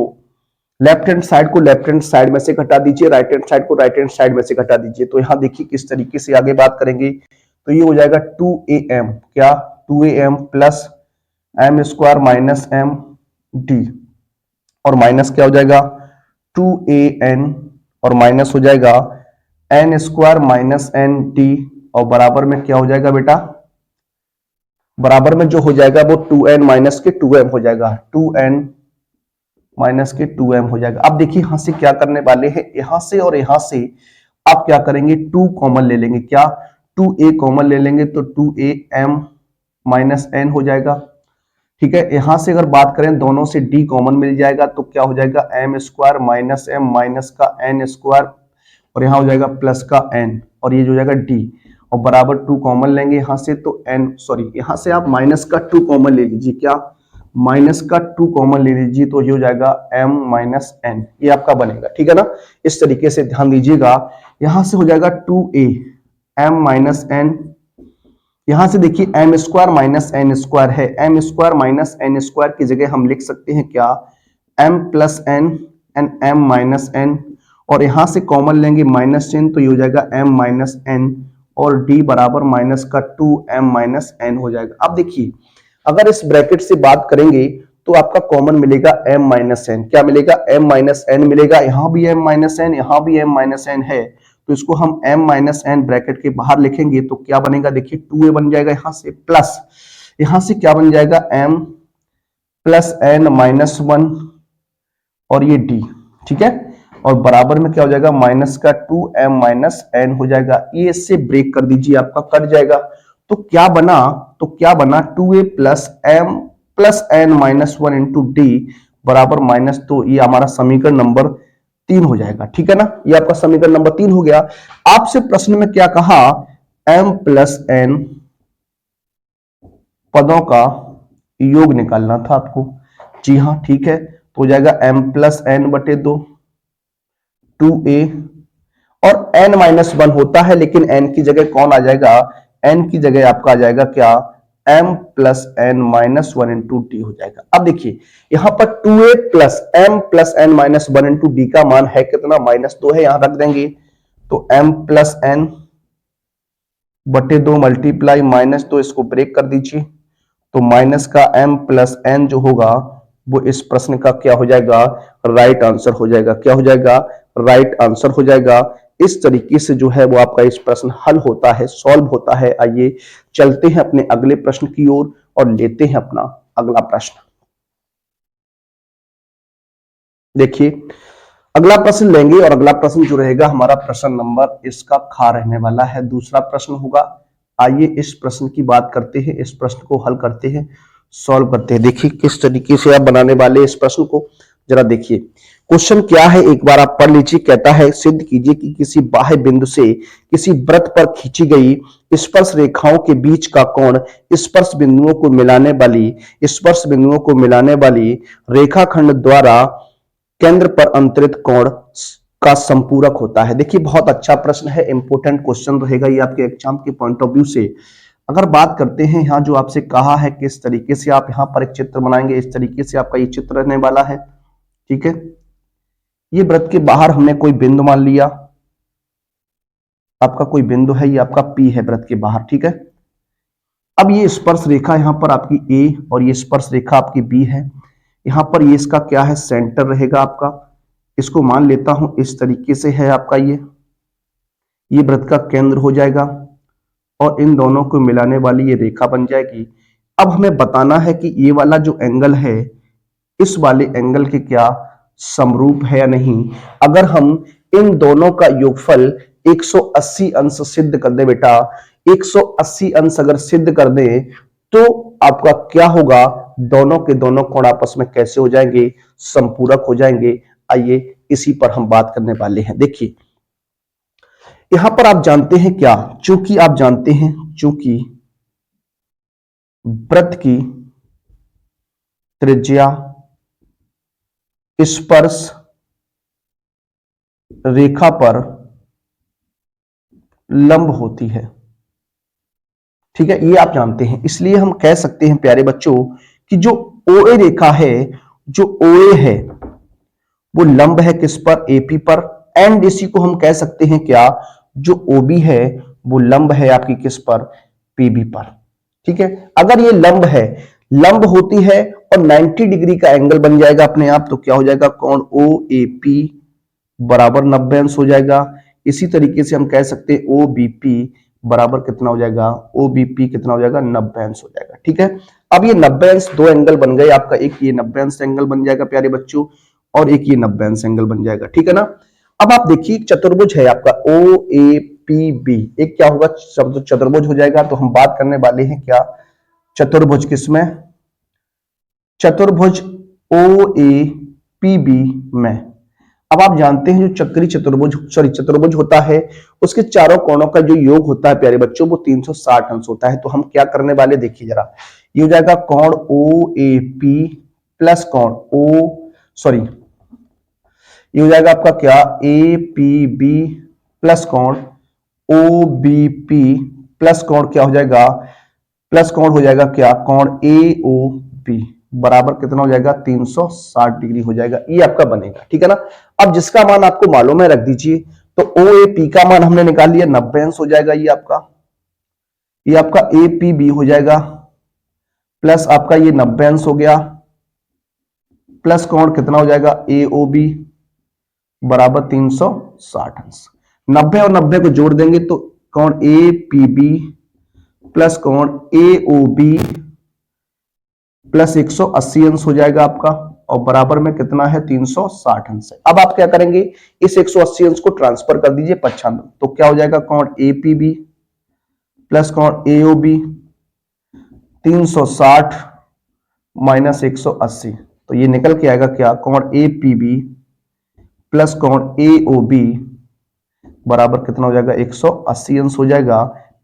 लेफ्ट हैंड साइड को लेफ्ट हैंड साइड में से घटा दीजिए, राइट हैंड साइड को राइट हैंड साइड में से घटा दीजिए। तो यहां देखिए किस तरीके से आगे बात करेंगे। तो ये हो जाएगा 2am, क्या 2am plus m square minus m d और माइनस क्या हो जाएगा 2an और माइनस हो जाएगा n square minus n d और बराबर में क्या हो जाएगा बेटा, बराबर में जो हो जाएगा वो 2n माइनस के 2m हो जाएगा, 2n माइनस के 2m हो जाएगा। अब देखिए यहां से क्या करने वाले हैं, यहां से और यहां से आप क्या करेंगे, 2 कॉमन ले लेंगे। क्या 2a कॉमन ले लेंगे तो 2am माइनस n हो जाएगा। ठीक है, यहां से अगर बात करें दोनों से d कॉमन मिल जाएगा तो क्या हो जाएगा, m square minus m minus का n स्क्वायर और यहां हो जाएगा प्लस का n और ये जो हो जाएगा d और बराबर 2 कॉमन लेंगे यहां से तो n, सॉरी यहां से आप माइनस का 2 कॉमन ले लीजिए। क्या माइनस का 2 कॉमन ले लीजिए तो ये हो जाएगा m माइनस n, ये आपका बनेगा। ठीक है ना, इस तरीके से ध्यान दीजिएगा। यहां से हो जाएगा 2a m माइनस n, यहां से देखिए m square minus n square है, m square minus n square की जगह हम लिख सकते हैं क्या, m plus n and m minus n और यहां से कॉमन लेंगे माइनस चिन्ह तो ये हो जाएगा m माइनस n और d बराबर माइनस का 2m माइनस n हो जाएगा। अब देखिए अगर इस ब्रैकेट से बात करेंगे तो आपका कॉमन मिलेगा m माइनस n, क्या मिलेगा, m माइनस n मिलेगा। यहां भी m माइनस n, यहां भी m माइनस n है तो इसको हम m माइनस n ब्रैकेट के बाहर लिखेंगे तो क्या बनेगा, देखिए 2a बन जाएगा यहां से, प्लस यहां से क्या बन जाएगा m प्लस n माइनस 1 और ये d। ठीक है, और बराबर में क्या हो जाएगा, माइनस का 2m माइनस n हो जाएगा। ये इससे ब्रेक कर दीजिए, आपका कट जाएगा। तो क्या बना, तो क्या बना 2a plus m plus n minus 1 into D बराबर माइनस, तो ये हमारा समीकरण नंबर 3 हो जाएगा। ठीक है ना, ये आपका समीकरण नंबर 3 हो गया। आपसे प्रश्न में क्या कहा, m प्लस n पदों का योग निकालना था आपको। जी हाँ ठीक है, तो हो जाएगा m प्लस n बटे 2 2a और n माइनस 1 होता है लेकिन n की जगह कौन आ जाएगा, n की जगह आपका आ जाएगा क्या, m plus n minus 1 into D हो जाएगा। अब देखिए यहां पर 2a plus m plus n minus 1 into D का मान है कितना, माइनस 2 है, यहां रख देंगे तो m प्लस n बटे 2 मल्टीप्लाई माइनस 2, इसको ब्रेक कर दीजिए तो माइनस का m प्लस n जो होगा वो इस प्रश्न का क्या हो जाएगा, राइट आंसर हो जाएगा। क्या हो जाएगा, राइट आंसर हो जाएगा। इस तरीके से जो है वो आपका इस प्रश्न हल होता है, सॉल्व होता है। आइए चलते हैं अपने अगले प्रश्न की ओर और लेते हैं अपना अगला प्रश्न। देखिए अगला प्रश्न लेंगे और अगला प्रश्न जो रहेगा हमारा प्रश्न नंबर इसका खा रहने वाला है। दूसरा प्रश्न होगा आइए इस प्रश्न की बात करते हैं, इस प्रश्न को हल करते हैं, सॉल्व करते हैं। देखिए किस तरीके से आप बनाने वाले इस प्रश्न को, जरा देखिए क्वेश्चन क्या है, एक बार आप पढ़ लीजिए। कहता है सिद्ध कीजिए कि किसी बाह्य बिंदु से किसी वृत्त पर खींची गई स्पर्श रेखाओं के बीच का कोण स्पर्श बिंदुओं को मिलाने वाली रेखाखंड द्वारा केंद्र पर अंतरित कोण का संपूरक होता है। देखिए बहुत अच्छा प्रश्न है, इंपॉर्टेंट क्वेश्चन रहेगा ये आपके एग्जाम के पॉइंट ऑफ व्यू से। अगर बात करते हैं यहाँ जो आपसे कहा है किस तरीके से आप यहाँ पर एक चित्र बनाएंगे, इस तरीके से आपका ये चित्र रहने वाला है। ठीक है, ये वृत्त के बाहर हमने कोई बिंदु मान लिया, आपका कोई बिंदु है, ये आपका P है वृत्त के बाहर। ठीक है, अब ये स्पर्श रेखा यहाँ पर आपकी A और ये स्पर्श रेखा आपकी B है। यहाँ पर ये इसका क्या है, सेंटर रहेगा आपका। इसको मान लेता हूं इस तरीके से है आपका ये वृत्त का केंद्र हो जाएगा और इन दोनों को मिलाने वाली ये रेखा बन जाएगी। अब हमें बताना है कि ये वाला जो एंगल है इस वाले एंगल के क्या समरूप है या नहीं। अगर हम इन दोनों का योगफल 180 अंश सिद्ध कर दे बेटा, 180 अंश अगर सिद्ध कर दे तो आपका क्या होगा, दोनों के दोनों कोण आपस में कैसे हो जाएंगे, संपूरक हो जाएंगे। आइए इसी पर हम बात करने वाले हैं। देखिए यहां पर आप जानते हैं क्या, चूंकि आप जानते हैं चूंकि वृत्त की त्रिज्या स्पर्श रेखा पर लंब होती है। ठीक है, ये आप जानते हैं, इसलिए हम कह सकते हैं प्यारे बच्चों कि जो OA रेखा है, जो OA है वो लंब है किस पर, AP पर। एंड इसी को हम कह सकते हैं क्या, जो OB है वो लंब है आपकी किस पर, PB पर। ठीक है, अगर ये लंब है, लंब होती है और 90 डिग्री का एंगल बन जाएगा अपने आप, तो क्या हो जाएगा, कोण OAP बराबर 90 अंश हो जाएगा। इसी तरीके से हम कह सकते हैं OBP बराबर कितना हो जाएगा, OBP कितना हो जाएगा, 90 अंश हो जाएगा। ठीक है, अब ये 90 अंश दो एंगल बन गए आपका, एक ये 90 अंश एंगल बन जाएगा प्यारे बच्चों और एक ये 90 अंश एंगल बन जाएगा। ठीक है ना, अब आप देखिए चतुर्भुज है आपका OAPB, एक क्या होगा, चतुर्भुज हो जाएगा। तो हम बात करने वाले हैं क्या, चतुर्भुज किसमें, चतुर्भुज OAPB में। अब आप जानते हैं जो चतुर्भुज होता है उसके चारों कोणों का जो योग होता है प्यारे बच्चों वो 360 अंश होता है। तो हम क्या करने वाले, देखिए जरा, ये हो जाएगा कोण OAP प्लस कोण ये हो जाएगा आपका क्या, APB प्लस कोण OBP प्लस कोण क्या हो जाएगा, प्लस कोण हो जाएगा क्या, कोण AOP बराबर कितना हो जाएगा, 360 डिग्री हो जाएगा। ये आपका बनेगा। ठीक है ना, अब जिसका मान आपको मालूम है रख दीजिए। तो OAP का मान हमने निकाल लिया, 90 अंश हो जाएगा। ये आपका APB हो जाएगा प्लस आपका ये 90 अंश हो गया, प्लस कोण कितना हो जाएगा, AOB बराबर 360 अंश। 90 और 90 को जोड़ देंगे तो कोण APB प्लस कोण AOB प्लस 180 अंश हो जाएगा आपका और बराबर में कितना है, 360 अंश है। अब आप क्या करेंगे, इस 180 अंश को ट्रांसफर कर दीजिए 95, तो क्या हो जाएगा, कोण APB प्लस कोण AOB 360 माइनस 180, तो ये निकल के आएगा क्या, कोण APB प्लस कोण AOB बराबर कितना हो जाएगा, 180 अंश हो जाएगा।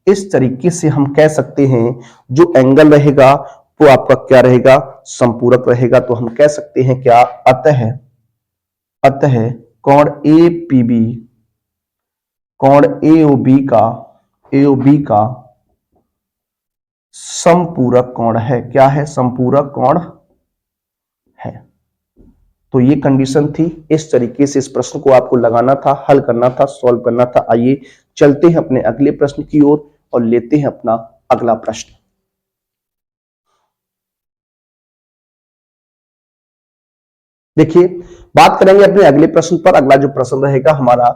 इस तरीके से हम कह सकते हैं जो एंगल रहेगा वो आपका क्या रहेगा, संपूरक रहेगा। तो हम कह सकते हैं क्या, अतः कोण APB कोण AOB का संपूरक कोण है। क्या है, संपूरक कोण है। तो ये कंडीशन थी, इस तरीके से इस प्रश्न को आपको लगाना था, हल करना था, सॉल्व करना था। आइए चलते हैं अपने अगले प्रश्न की ओर और लेते हैं अपना अगला प्रश्न। देखिए बात करेंगे अपने अगले प्रश्न पर। अगला जो प्रश्न रहेगा हमारा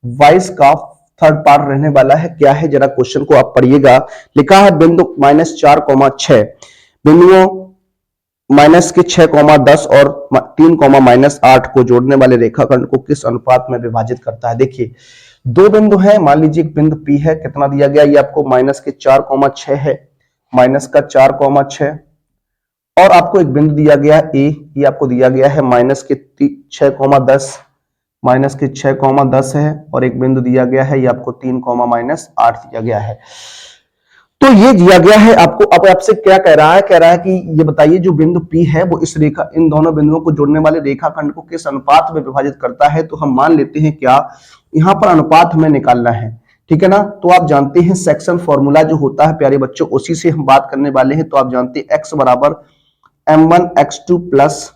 22 का थर्ड पार्ट रहने वाला है। क्या है, जरा क्वेश्चन को आप पढ़िएगा। लिखा है बिंदु -4,6 बिंदुओं माइनस के 6,10 और 3,-8 को जोड़ने वाले रेखाखंड को किस अनुपात में विभाजित करता है। देखिए दो बिंदु हैं, मान लीजिए एक बिंदु P है, कितना दिया गया, ये आपको माइनस के 4,6 है, माइनस का 4,6, और आपको एक बिंदु दिया गया है ए, ये आपको दिया गया है माइनस के 6,10, माइनस के 6,10 है, और एक बिंदु दिया गया है ये आपको 3,-8 दिया गया है। तो ये दिया गया है आपको। अब आपसे क्या कह रहा है, कह रहा है कि ये बताइए जो बिंदु P है वो इस रेखा, इन दोनों बिंदुओं को जोड़ने वाले रेखाखंड को किस अनुपात में विभाजित करता है। तो हम मान लेते हैं क्या, यहां पर अनुपात हमें निकालना है, ठीक है ना। तो आप जानते हैं सेक्शन फॉर्मूला जो होता है प्यारे बच्चों, उसी से हम बात करने वाले हैं। तो आप जानते हैं x बराबर m1 x2 plus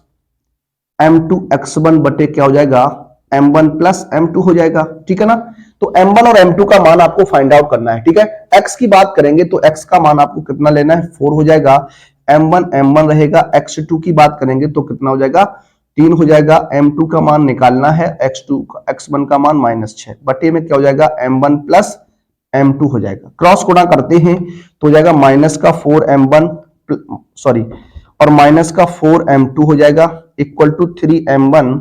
m2 x1 बटे क्या हो जाएगा, m1 प्लस m2 हो जाएगा, ठीक है ना। तो m1 और m2 का मान आपको फाइंड आउट करना है, ठीक है। x की बात करेंगे तो x का मान आपको कितना लेना है, 4 हो जाएगा, m1 रहेगा, x2 की बात करेंगे तो कितना हो जाएगा, 3 हो जाएगा, m2 का मान निकालना है, x1 का मान -6 बटे में क्या हो जाएगा, m1 प्लस m2 हो जाएगा। क्रॉस गुणा करते हैं तो हो जाएगा माइनस का 4m1 सॉरी और माइनस का 4m2 हो जाएगा इक्वल टू 3m1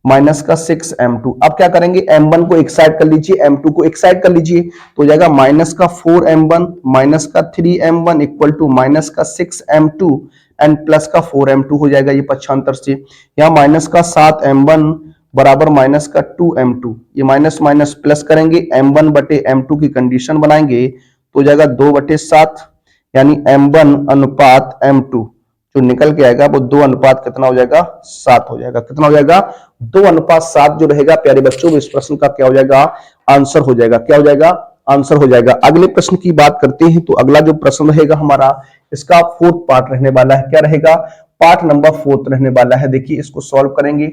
माइनस का 6m2। अब क्या करेंगे, m1 को एक साइड कर लीजिए, m2 को एक साइड कर लीजिए, तो हो जाएगा माइनस का 4m1 माइनस का 3m1 इक्वल टू माइनस का 6m2 एंड प्लस का 4m2 हो जाएगा। ये पक्षांतर से यहाँ माइनस का 7m1 बराबर माइनस का 2m2, ये माइनस माइनस प्लस करेंगे, m1 बटे m2 की कंडीशन बनाएंगे तो हो जाएगा 2/7, यानी m1 अनुपात m2 जो निकल के आएगा वो 2 अनुपात कितना हो जाएगा, 7 हो जाएगा। कितना हो जाएगा, 2 अनुपात 7 जो रहेगा प्यारे बच्चों, इस प्रश्न का क्या हो जाएगा, आंसर हो जाएगा। क्या हो जाएगा, आंसर हो जाएगा। अगले प्रश्न की बात करते हैं तो अगला जो प्रश्न रहेगा हमारा, इसका 4th पार्ट रहने वाला है। क्या रहेगा, पार्ट नंबर 4 रहने वाला है। देखिए इसको सॉल्व करेंगे।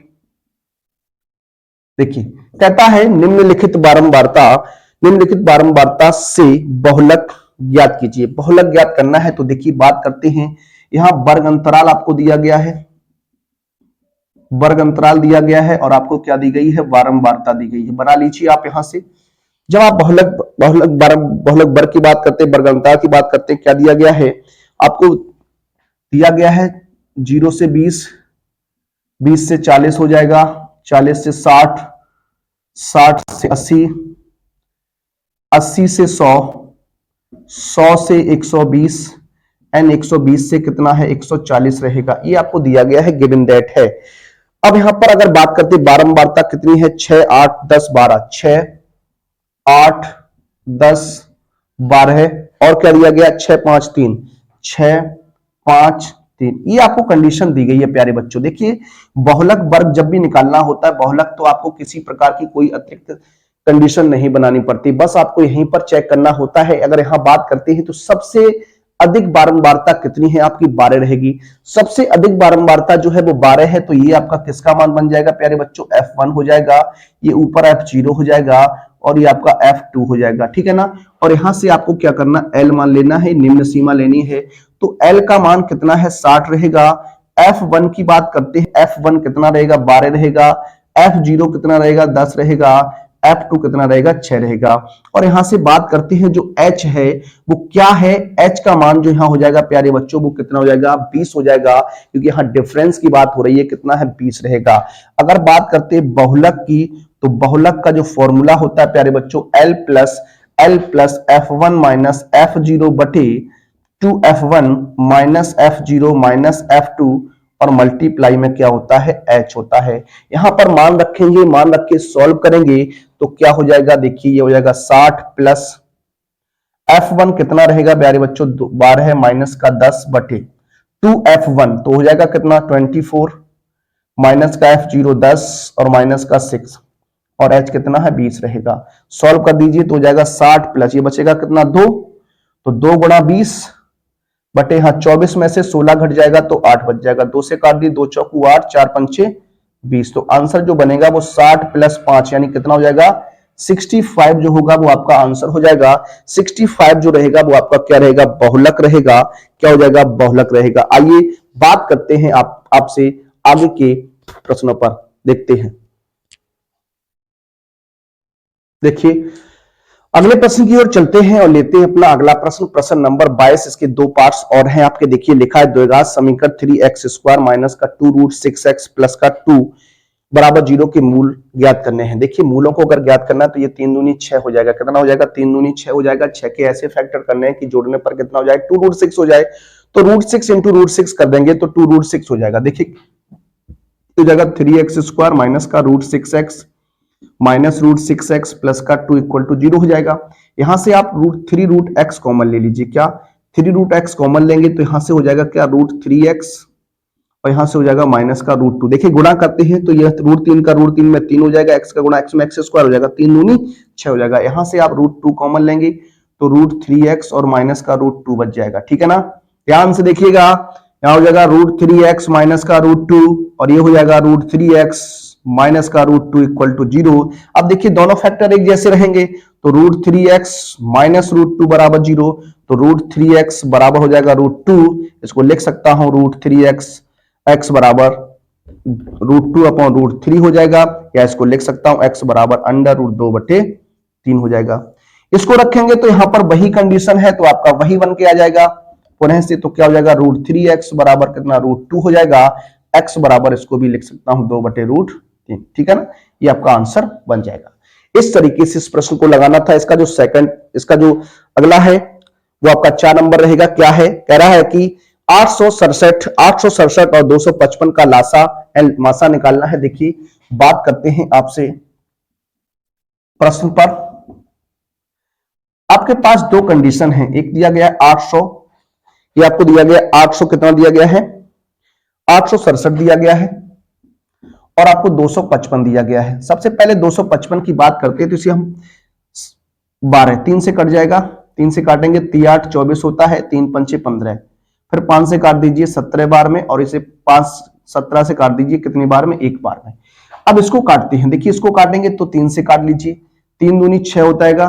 देखिए कहता है निम्नलिखित बारंबारता से बहुलक ज्ञात कीजिए। बहुलक ज्ञात करना है तो देखिए बात करते हैं, यहां वर्ग अंतराल आपको दिया गया है, वर्ग अंतराल दिया गया है, और आपको क्या दी गई है, बारंबारता दी गई है। बना लीजिए आप यहां से। जब आप बहुलक वर्ग की बात करते हैं, वर्ग अंतराल की बात करते हैं, क्या दिया गया है, आपको दिया गया है 0 से 20, 20 से 40 हो जाएगा, 40 से 60, 60 से 80, 80 से 100, 100 से 120 एंड 120 से कितना है, 140 रहेगा। ये आपको दिया गया है, गिवन दैट है। अब यहां पर अगर बात करते हैं बारंबारता कितनी है, 6, 8, 10, 12, 6, 8, 10, 12 और क्या दिया गया, 6, 5, 3, 6, 5, 3। ये आपको कंडीशन दी गई है प्यारे बच्चों। देखिए बहुलक वर्ग जब भी निकालना होता है बहुलक, तो आपको किसी प्रकार की कोई अतिरिक्त कंडीशन नहीं बनानी पड़ती, बस आपको यहीं पर चेक करना होता है। अगर यहां बात करते हैं तो सबसे अधिक बारंबारता कितनी है, आपकी 12 रहेगी। सबसे अधिक बारंबारता जो है वो 12 है, तो ये आपका किसका मान बन जाएगा प्यारे बच्चों, F1 हो जाएगा, ये ऊपर F0 हो जाएगा और ये आपका F2 हो जाएगा, ठीक है ना। और यहां से आपको क्या करना, L मान लेना है, निम्न सीमा लेनी है। तो L का मान कितना है, 60 रहेगा। F1 की बात करते हैं, F1 कितना रहेगा, 12 रहेगा। F0 कितना रहेगा, 10 रहेगा। F2 कितना रहेगा, 6 रहेगा। और यहां से बात करते हैं जो H है वो क्या है, H का मान जो यहां हो जाएगा प्यारे बच्चों वो कितना हो जाएगा, 20 हो जाएगा, क्योंकि यहां डिफरेंस की बात हो रही है, कितना है, 20 रहेगा। अगर बात करते हैं बहुलक की, तो बहुलक का जो फॉर्मूला होता है प्यारे बच्चों, L plus F1 minus F0 बटे 2F1 minus F0 minus F2 और मल्टीप्लाई में क्या होता है, H होता है। यहां पर मान रखेंगे, मान रख के सॉल्व करेंगे तो क्या हो जाएगा, देखिए ये हो जाएगा 60 प्लस F1 कितना रहेगा प्यारे बच्चों, 12 माइनस का 10 बटे 2F1 तो हो जाएगा कितना, 24 माइनस का F0 10 और माइनस का 6 और H कितना है, 20 रहेगा। सॉल्व कर दीजिए तो हो जाएगा 60 प्लस ये बचेगा कितना, 2, तो 2 गुणा 20 बटे 24 में से 16 घट जाएगा तो 8 बच जाएगा। 2 से काट दी, 2 चौकू 8, 4 पंचे 20। तो आंसर जो बनेगा वो 60 प्लस 5 यानी कितना हो जाएगा, 65 जो होगा वो आपका आंसर हो जाएगा। 65 जो रहेगा वो आपका क्या रहेगा, बहुलक रहेगा। क्या हो जाएगा, बहुलक रहेगा। आइए बात करते हैं आपसे आगे के प्रश्नों पर, देखते हैं। देखिए अगले प्रश्न की ओर चलते हैं और लेते हैं अपना अगला प्रश्न, प्रश्न नंबर 22। इसके 2 पार्ट्स और हैं आपके। देखिए लिखा है द्विघात समीकरण 3x² माइनस का 2 रूट 6x प्लस का 2 बराबर 0 के मूल ज्ञात करने हैं। देखिए मूलों को अगर ज्ञात करना है तो ये 3 दूनी 6 हो जाएगा। कितना हो जाएगा? 3 दूनी 6 हो जाएगा। 6 के ऐसे फैक्टर करने हैं कि जोड़ने पर कितना हो जाए? 2√6 हो जाए। तो √6 इंटू √6 कर देंगे तो 2√6 हो जाएगा। देखिए हो जाएगा 3x² माइनस का √6x माइनस √6x प्लस का 2 इक्वल टू 0 हो जाएगा। यहां से आप √3 कॉमन ले लीजिए। क्या 3 कॉमन लेंगे तो यहां से हो जाएगा क्या? √3x और यहां से हो जाएगा माइनस का √2। देखिए गुणा करते हैं तो यह √3 का √3 में 3 हो जाएगा, x का गुणा x में x² हो जाएगा, 3 दूनी 6 हो जाएगा। यहां से आप √2 कॉमन लेंगे तो √3x और माइनस का √2 बच जाएगा। ठीक है ना? ध्यान से देखिएगा, यहां हो जाएगा √3x माइनस का √2 और ये हो जाएगा √3x माइनस का √2 इक्वल टू 0। अब देखिए दोनों फैक्टर एक जैसे रहेंगे तो √3x माइनस √2 बराबर 0, तो √3x बराबर हो जाएगा √2। इसको लिख सकता हूं √3x x बराबर √2 अपॉन √3 हो जाएगा, या इसको लिख सकता हूं x बराबर √2/3 हो जाएगा। इसको रखेंगे तो यहां पर वही कंडीशन है तो आपका वही बन के आ जाएगा पुनः से। तो क्या हो जाएगा? √3x बराबर कितना? √2 हो जाएगा। x बराबर इसको भी लिख सकता हूं 2/√3। ठीक है ना? ये आपका आंसर बन जाएगा। इस तरीके से इस प्रश्न को लगाना था। इसका जो अगला है वो आपका 4 नंबर रहेगा। क्या है? कह रहा है कि 867 और 255 का मासा निकालना है। देखिए बात करते हैं आपसे प्रश्न पर। आपके पास दो कंडीशन है, एक दिया गया है 800, ये आपको दिया गया 800 कितना दिया गया है? 867 दिया गया है और आपको 255 दिया गया है। सबसे पहले 255 की बात करते हैं तो इसे हम 12 3 से कट जाएगा, 3 से काटेंगे 3 8 24 होता है, 3 पंचे 15, फिर 5 से काट दीजिए 17 बार में और इसे 5 17 से काट दीजिए कितनी बार में? 1 बार में। अब इसको काटते हैं। देखिए इसको काटेंगे तो 3 से काट लीजिए, 3 दूनी 6 होता है,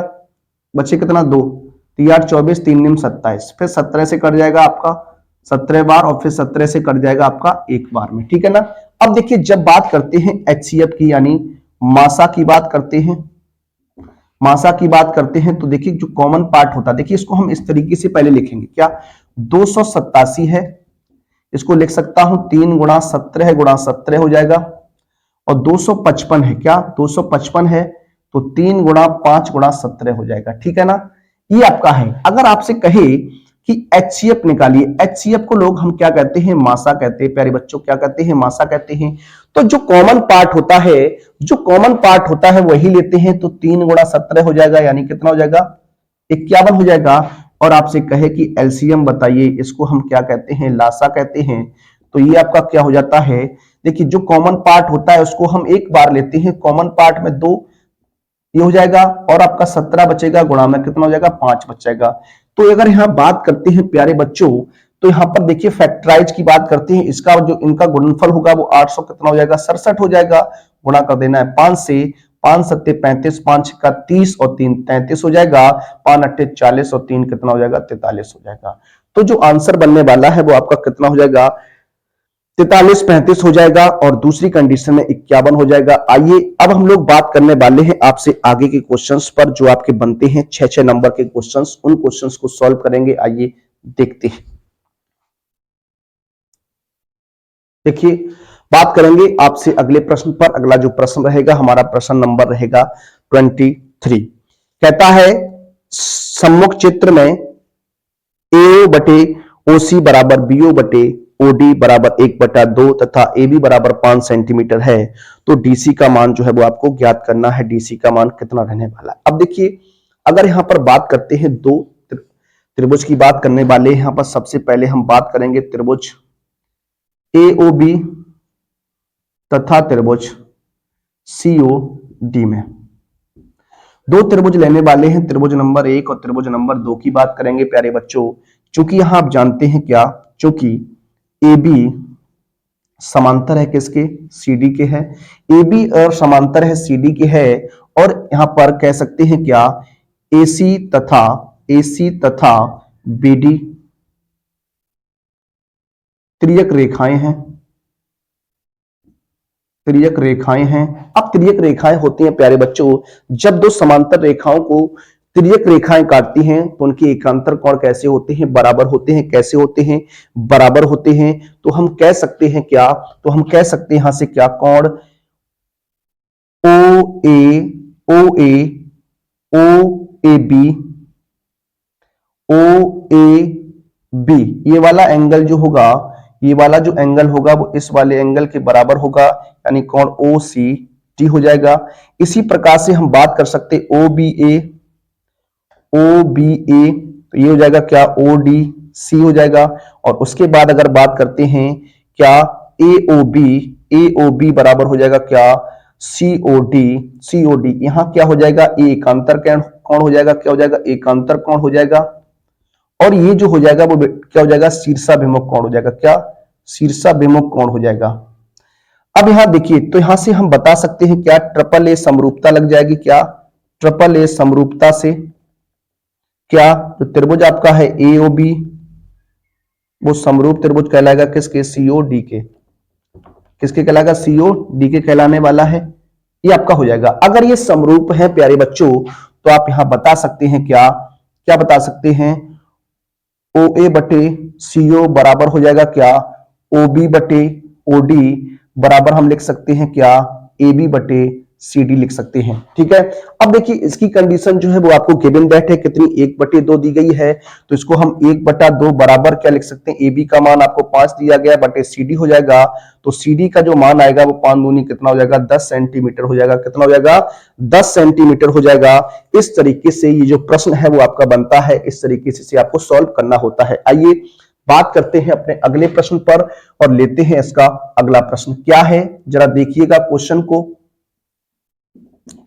बचे कितना? 2, 3 8 24, 3 निम 27, फिर 17 से कट जाएगा आपका 17 बार और फिर 17 से कट जाएगा आपका 1 बार में। ठीक है ना? अब देखिए जब बात करते हैं HCF की यानी मासा की बात करते हैं, मासा की बात करते हैं तो देखिए जो कॉमन पार्ट होता है, देखिए इसको हम इस तरीके से पहले लिखेंगे। क्या? 287 है, इसको लिख सकता हूं 3 गुणा 17 गुणा 17 हो जाएगा, और 255 है। क्या? 255 है तो 3 गुणा 5 गुणा 17 हो जाएगा। ठीक है ना? ये आपका है। अगर आपसे कहे कि HCF निकालिए, HCF को लोग हम क्या कहते हैं? मासा कहते हैं। प्यारे बच्चों क्या कहते हैं? मासा कहते हैं। तो जो कॉमन पार्ट होता है वही लेते हैं, तो 3 गुणा 17 हो जाएगा, यानी कितना हो जाएगा? 51 हो जाएगा। और आपसे कहे कि एलसीएम बताइए, इसको हम क्या कहते हैं? लासा कहते हैं। तो ये आपका क्या हो जाता है? देखिए जो कॉमन पार्ट होता है उसको हम एक बार लेते हैं, कॉमन पार्ट में 2 ये हो जाएगा और आपका 17 बचेगा, गुणा में कितना हो जाएगा? 5 बचेगा। तो अगर यहां बात करते हैं प्यारे बच्चों तो यहां पर देखिए फैक्टराइज की बात करते हैं, इसका जो इनका गुणनफल होगा वो 800 कितना हो जाएगा? 67 हो जाएगा। गुणा कर देना है 5 से, 5 7 35, 5 6 30 और 3 33 हो जाएगा, 5 8 40 और 3 कितना हो जाएगा? 43 हो जाएगा। तो जो आंसर बनने वाला है वो आपका कितना हो जाएगा? 43 35 हो जाएगा और दूसरी कंडीशन में 51 हो जाएगा। आइए अब हम लोग बात करने वाले हैं आपसे आगे के क्वेश्चंस पर जो आपके बनते हैं 6 नंबर के क्वेश्चंस, उन क्वेश्चंस को सॉल्व करेंगे। आइए देखते हैं। देखिए बात करेंगे आपसे अगले प्रश्न पर। अगला जो प्रश्न रहेगा हमारा प्रश्न नंबर रहेगा 23। कहता है सम्मुख चित्र में AO बटे OC बराबर BO बटे OD बराबर 1/2 तथा AB बराबर 5 सेंटीमीटर है, तो DC का मान जो है वो आपको ज्ञात करना है। DC का मान कितना रहने वाला है? अब देखिए अगर यहां पर बात करते हैं दो त्रिभुज की बात करने वाले, यहां पर सबसे पहले हम बात करेंगे त्रिभुज AOB तथा त्रिभुज COD में। दो त्रिभुज लेने वाले हैं, त्रिभुज नंबर 1 और त्रिभुज नंबर 2 की बात करेंगे प्यारे बच्चों। चूंकि यहां आप जानते हैं क्या, चूंकि AB समांतर है किसके? CD के है। AB और समांतर है CD के है, और यहां पर कह सकते हैं क्या, AC तथा BD त्रियक रेखाएं हैं। त्रियक रेखाएं हैं। अब त्रियक रेखाएं होती हैं प्यारे बच्चों, जब दो समांतर रेखाओं को त्रियक रेखाएं काटती हैं तो उनके एकांतर कोण कैसे होते हैं? बराबर होते हैं। कैसे होते हैं? बराबर होते हैं। तो हम कह सकते हैं क्या? तो हम कह सकते हैं यहां से क्या, कोण ओ A B, O A B, ये वाला एंगल जो होगा, ये वाला जो एंगल होगा वो इस वाले एंगल के बराबर होगा, यानी कोण ओ सी टी हो जाएगा। इसी प्रकार से हम बात कर सकते ओ बी ए, तो ये हो जाएगा क्या, ओ डी सी हो जाएगा। और उसके बाद अगर बात करते हैं क्या, ए ओ बी बराबर हो जाएगा क्या, सी ओ डी, यहां क्या हो जाएगा, एकांतर कोण हो जाएगा, क्या हो जाएगा, एकांतर कोण हो जाएगा। और ये जो हो जाएगा वो क्या हो जाएगा, शीर्षाभिमुख कोण हो जाएगा, क्या, शीर्षाभिमुख कोण हो जाएगा। अब यहां देखिए, तो यहां से हम बता सकते हैं क्या, ट्रिपल ए समरूपता लग जाएगी, क्या, ट्रिपल ए समरूपता से क्या, तो त्रिभुज आपका है एओबी, वो समरूप त्रिभुज कहलाएगा किसके, सीओ डी के, किसके कहलाएगा, सीओ डी के कहलाने वाला है। ये आपका हो जाएगा। अगर ये समरूप है प्यारे बच्चों, तो आप यहां बता सकते हैं क्या, क्या बता सकते हैं, ओ ए बटे सीओ बराबर हो जाएगा क्या, ओ बी बटे ओ डी बराबर हम लिख सकते हैं क्या, ए बी बटे सी डी लिख सकते हैं। ठीक है, अब देखिए इसकी कंडीशन जो है वो आपको गिवन दैट है, कितनी, 1/2 दी गई है, तो इसको हम 1/2 बराबर क्या लिख सकते हैं, ए बी का मान आपको 5 दिया गया बटे सी डी हो जाएगा। तो सी डी का जो मान आएगा वो 5 दूनी कितना हो जाएगा, 10 सेंटीमीटर हो जाएगा, कितना हो जाएगा, 10 सेंटीमीटर हो जाएगा। इस तरीके से ये जो प्रश्न है वो आपका बनता है, इस तरीके से आपको सॉल्व करना होता है। आइए बात करते हैं अपने अगले प्रश्न पर और लेते हैं इसका अगला प्रश्न क्या है, जरा देखिएगा क्वेश्चन को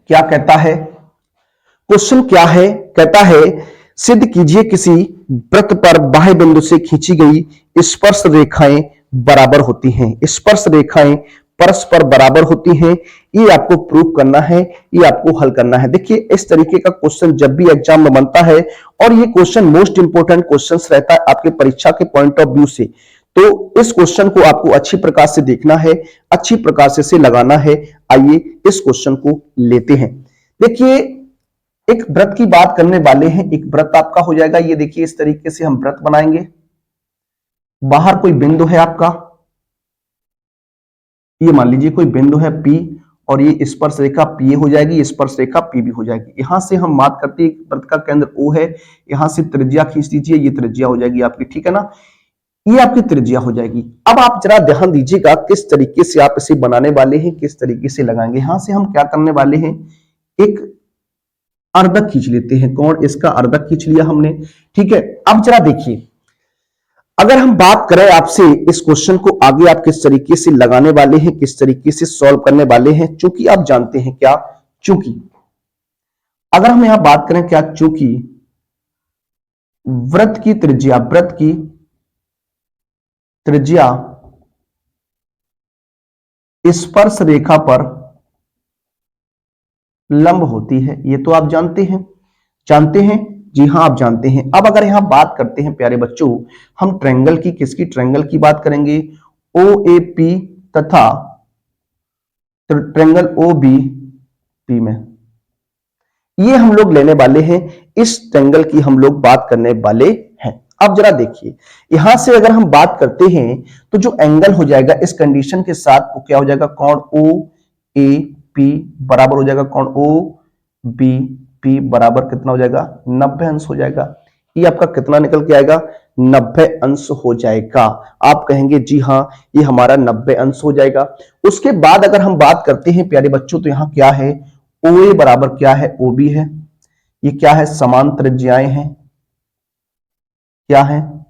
क्या कहता है। क्वेश्चन क्या है, कहता है सिद्ध कीजिए किसी वृत्त पर बाह्य बिंदु से खींची गई स्पर्श रेखाएं बराबर होती हैं, स्पर्श रेखाएं परस्पर बराबर होती हैं। ये आपको प्रूव करना है, ये आपको हल करना है। देखिए इस तरीके का क्वेश्चन जब भी एग्जाम में बनता है, और ये क्वेश्चन मोस्ट इंपोर्टेंट क्वेश्चन रहता है आपके परीक्षा के पॉइंट ऑफ व्यू से, तो इस क्वेश्चन को आपको अच्छी प्रकार से देखना है, अच्छी प्रकार से लगाना है। आइए इस क्वेश्चन को लेते हैं। देखिए एक वृत्त की बात करने वाले हैं, एक वृत्त आपका हो जाएगा, ये देखिए इस तरीके से हम वृत्त बनाएंगे। बाहर कोई बिंदु है आपका, ये मान लीजिए कोई बिंदु है P, और ये स्पर्श रेखा P हो जाएगी, स्पर्श रेखा PB हो जाएगी। यहां से हम बात करते हैं वृत्त का केंद्र O है, यहां से त्रिज्या खींच दीजिए, ये त्रिज्या हो जाएगी आपकी, ठीक है ना, ये आपकी त्रिज्या हो जाएगी। अब आप जरा ध्यान दीजिएगा किस तरीके से आप इसे बनाने वाले हैं, किस तरीके से लगाएंगे। यहां से हम क्या करने वाले हैं, एक अर्धक खींच लेते हैं, कोण इसका अर्धक खींच लिया हमने, ठीक है। अब जरा देखिए, अगर हम बात करें आपसे इस क्वेश्चन को आगे आप किस तरीके से लगाने वाले हैं, किस तरीके से सॉल्व करने वाले हैं, चूंकि आप जानते हैं क्या, चूंकि अगर हम यहां बात करें क्या, चूंकि वृत्त की त्रिज्या, वृत्त की त्रिज्या स्पर्श रेखा पर लंब होती है, ये तो आप जानते हैं, जानते हैं, जी हाँ आप जानते हैं। अब अगर यहां बात करते हैं प्यारे बच्चों, हम ट्रायंगल की, किसकी, ट्रायंगल की बात करेंगे, OAP तथा ट्रायंगल OBP में, ये हम लोग लेने वाले हैं, इस ट्रायंगल की हम लोग बात करने वाले हैं। अब जरा देखिए, यहां से अगर हम बात करते हैं तो जो एंगल हो जाएगा इस कंडीशन के साथ वो क्या हो जाएगा, कोण OAP बराबर हो जाएगा कोण OBP बराबर कितना हो जाएगा, 90 अंश हो जाएगा। ये आपका कितना निकल के आएगा, 90 अंश हो जाएगा। आप कहेंगे जी हाँ ये हमारा 90 अंश हो जाएगा। उसके बाद अगर हम बात करते हैं प्यारे बच्चों, तो यहां क्या है, OA बराबर क्या है, OB है, ये क्या है, समान त्रिज्याएं हैं, क्या है,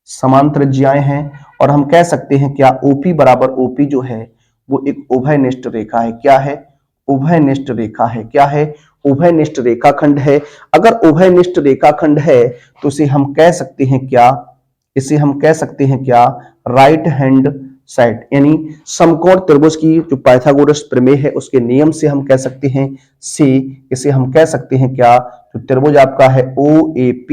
समान त्रिज्याएं हैं। और हम कह सकते हैं क्या, OP बराबर OP जो है वो एक उभयनिष्ठ रेखा है, क्या है, उभयनिष्ठ रेखा है, क्या है, उभयनिष्ठ रेखाखंड है। अगर उभयनिष्ठ रेखाखंड है तो इसे हम कह सकते हैं क्या, इसे हम कह सकते हैं क्या, राइट हैंड साइड, यानी समकोण त्रिभुज की जो पाइथागोरस प्रमेय है उसके नियम से हम कह सकते हैं से, इसे हम कह सकते हैं क्या, जो त्रिभुज आपका है OAP,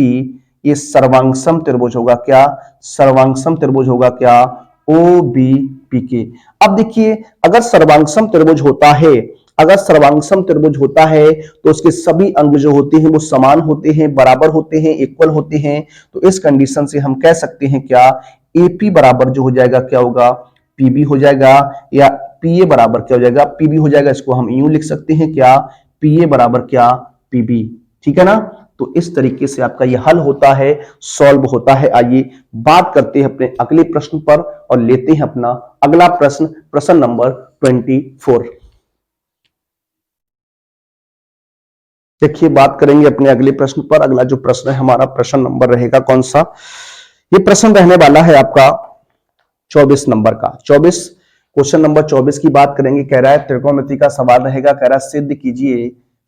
ये सर्वांगसम त्रिभुज होगा, क्या, सर्वांगसम त्रिभुज होगा, क्या, OBP के। अब देखिए अगर सर्वांगसम त्रिभुज होता है, अगर सर्वांगसम त्रिभुज होता है तो उसके सभी अंग जो होते हैं वो समान होते हैं, बराबर होते हैं, इक्वल होते हैं। तो इस कंडीशन से हम कह सकते हैं क्या, AP बराबर जो हो जाएगा क्या होगा, PB हो जाएगा, या पी ए बराबर क्या हो जाएगा, पीबी हो जाएगा। इसको हम यूं लिख सकते हैं क्या, पी ए बराबर क्या, पीबी। ठीक है ना। तो इस तरीके से आपका ये हल होता है, सॉल्व होता है। आइए बात करते हैं अपने अगले प्रश्न पर और लेते हैं अपना अगला प्रश्न, प्रश्न नंबर 24। देखिए बात करेंगे अपने अगले प्रश्न पर। अगला जो प्रश्न है हमारा, प्रश्न नंबर रहेगा कौन सा, ये प्रश्न रहने वाला है आपका 24 नंबर का। 24 क्वेश्चन नंबर 24 की बात करेंगे। कह रहा है त्रिकोणमिति का सवाल रहेगा। कह रहा है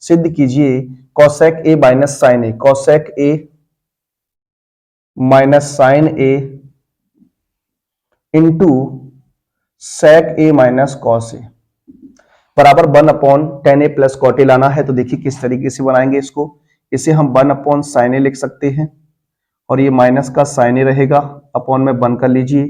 सिद्ध कीजिए cosec a minus sine a, cosec a minus sine a into sec a minus cos a बराबर 1/tan a plus cot A लाना है। तो देखिए किस तरीके से बनाएंगे इसको। इसे हम 1/sin a लिख सकते हैं और ये माइनस का साइन ए रहेगा, अपॉन में 1 कर लीजिए।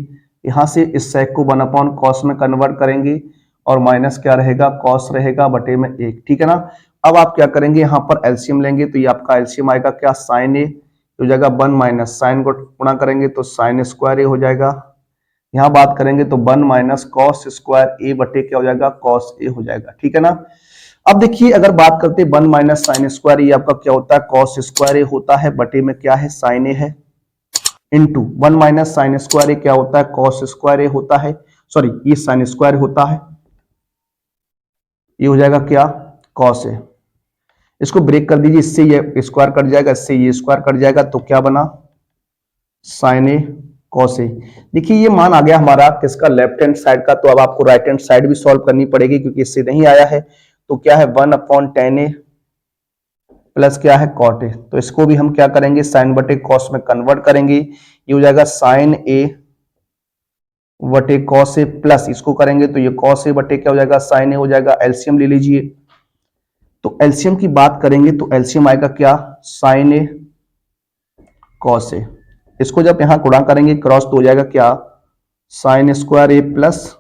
यहां से इस सेक को 1/cos में कन्वर्ट करेंगे और माइनस क्या रहेगा, कॉस रहेगा बटे में 1। ठीक है ना। अब आप क्या करेंगे, यहाँ पर एलसीएम लेंगे तो ये आपका एलसीएम आएगा क्या, साइन ए हो जाएगा 1 माइनस साइन को गुणा करेंगे तो साइन स्क्वायर ए हो जाएगा। यहां बात करेंगे तो 1 माइनस कॉस स्क्वायर ए बटे क्या हो जाएगा, कॉस ए हो जाएगा। ठीक है ना। अब देखिए अगर बात करते हैं 1 माइनस साइन स्क्वायर, ये आपका क्या होता है, कॉस स्क्वायर ए होता है बटे में क्या है, साइन ए है, इंटू 1 माइनस साइन स्क्वायर ए क्या होता है, कॉस स्क्वायर ए होता है, सॉरी ये साइन स्क्वायर होता है, ये हो जाएगा क्या, कॉस ए। इसको ब्रेक कर दीजिए, इससे ये स्क्वायर कट जाएगा, इससे ये स्क्वायर कट जाएगा, तो क्या बना, साइन ए कॉस ए। देखिए ये मान आ गया हमारा किसका, लेफ्ट हैंड साइड का। तो अब आपको राइट हैंड साइड भी सॉल्व करनी पड़ेगी क्योंकि इससे नहीं आया है। तो क्या है 1/tan a प्लस क्या है कॉट ए। तो इसको भी हम क्या करेंगे, साइन बटे कॉस में कन्वर्ट करेंगे। ये हो जाएगा साइन ए बटे कॉस ए प्लस इसको करेंगे तो ये कॉस ए बटे क्या हो जाएगा, साइन ए हो जाएगा। एलसीएम ले लीजिए। तो एलसीएम की बात करेंगे तो एलसीएम आएगा क्या, साइन ए कॉस ए। इसको जब यहां गुणा करेंगे क्रॉस तो हो जाएगा क्या, साइन स्क्वायर ए प्लस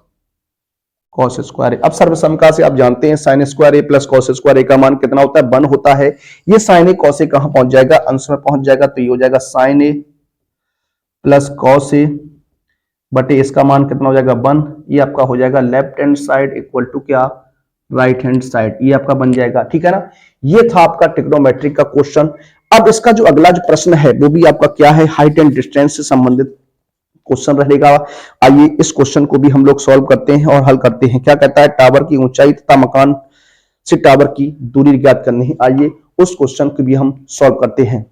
कॉस स्क्वायर ए। अब सर्वसमता से आप जानते हैं साइन स्क्वायर ए प्लस कॉस स्क्वायर ए का मान कितना होता है, 1 होता है। ये साइन ए कॉस ए कहां पहुंच जाएगा, अंश में पहुंच जाएगा। तो ये हो जाएगा sign A plus cos A बटे इसका मान कितना हो जाएगा, 1। ये आपका हो जाएगा left hand side equal to क्या, राइट हैंड साइड, ये आपका बन जाएगा। ठीक है ना। ये था आपका ट्रिग्नोमेट्रिक का क्वेश्चन। अब इसका जो अगला जो प्रश्न है वो भी आपका क्या है, हाइट एंड डिस्टेंस से संबंधित क्वेश्चन रहेगा। आइए इस क्वेश्चन को भी हम लोग सॉल्व करते हैं और हल करते हैं। क्या कहता है, टावर की ऊंचाई तथा मकान से टावर की दूरी ज्ञात करनी है। आइए उस क्वेश्चन को भी हम सॉल्व करते हैं।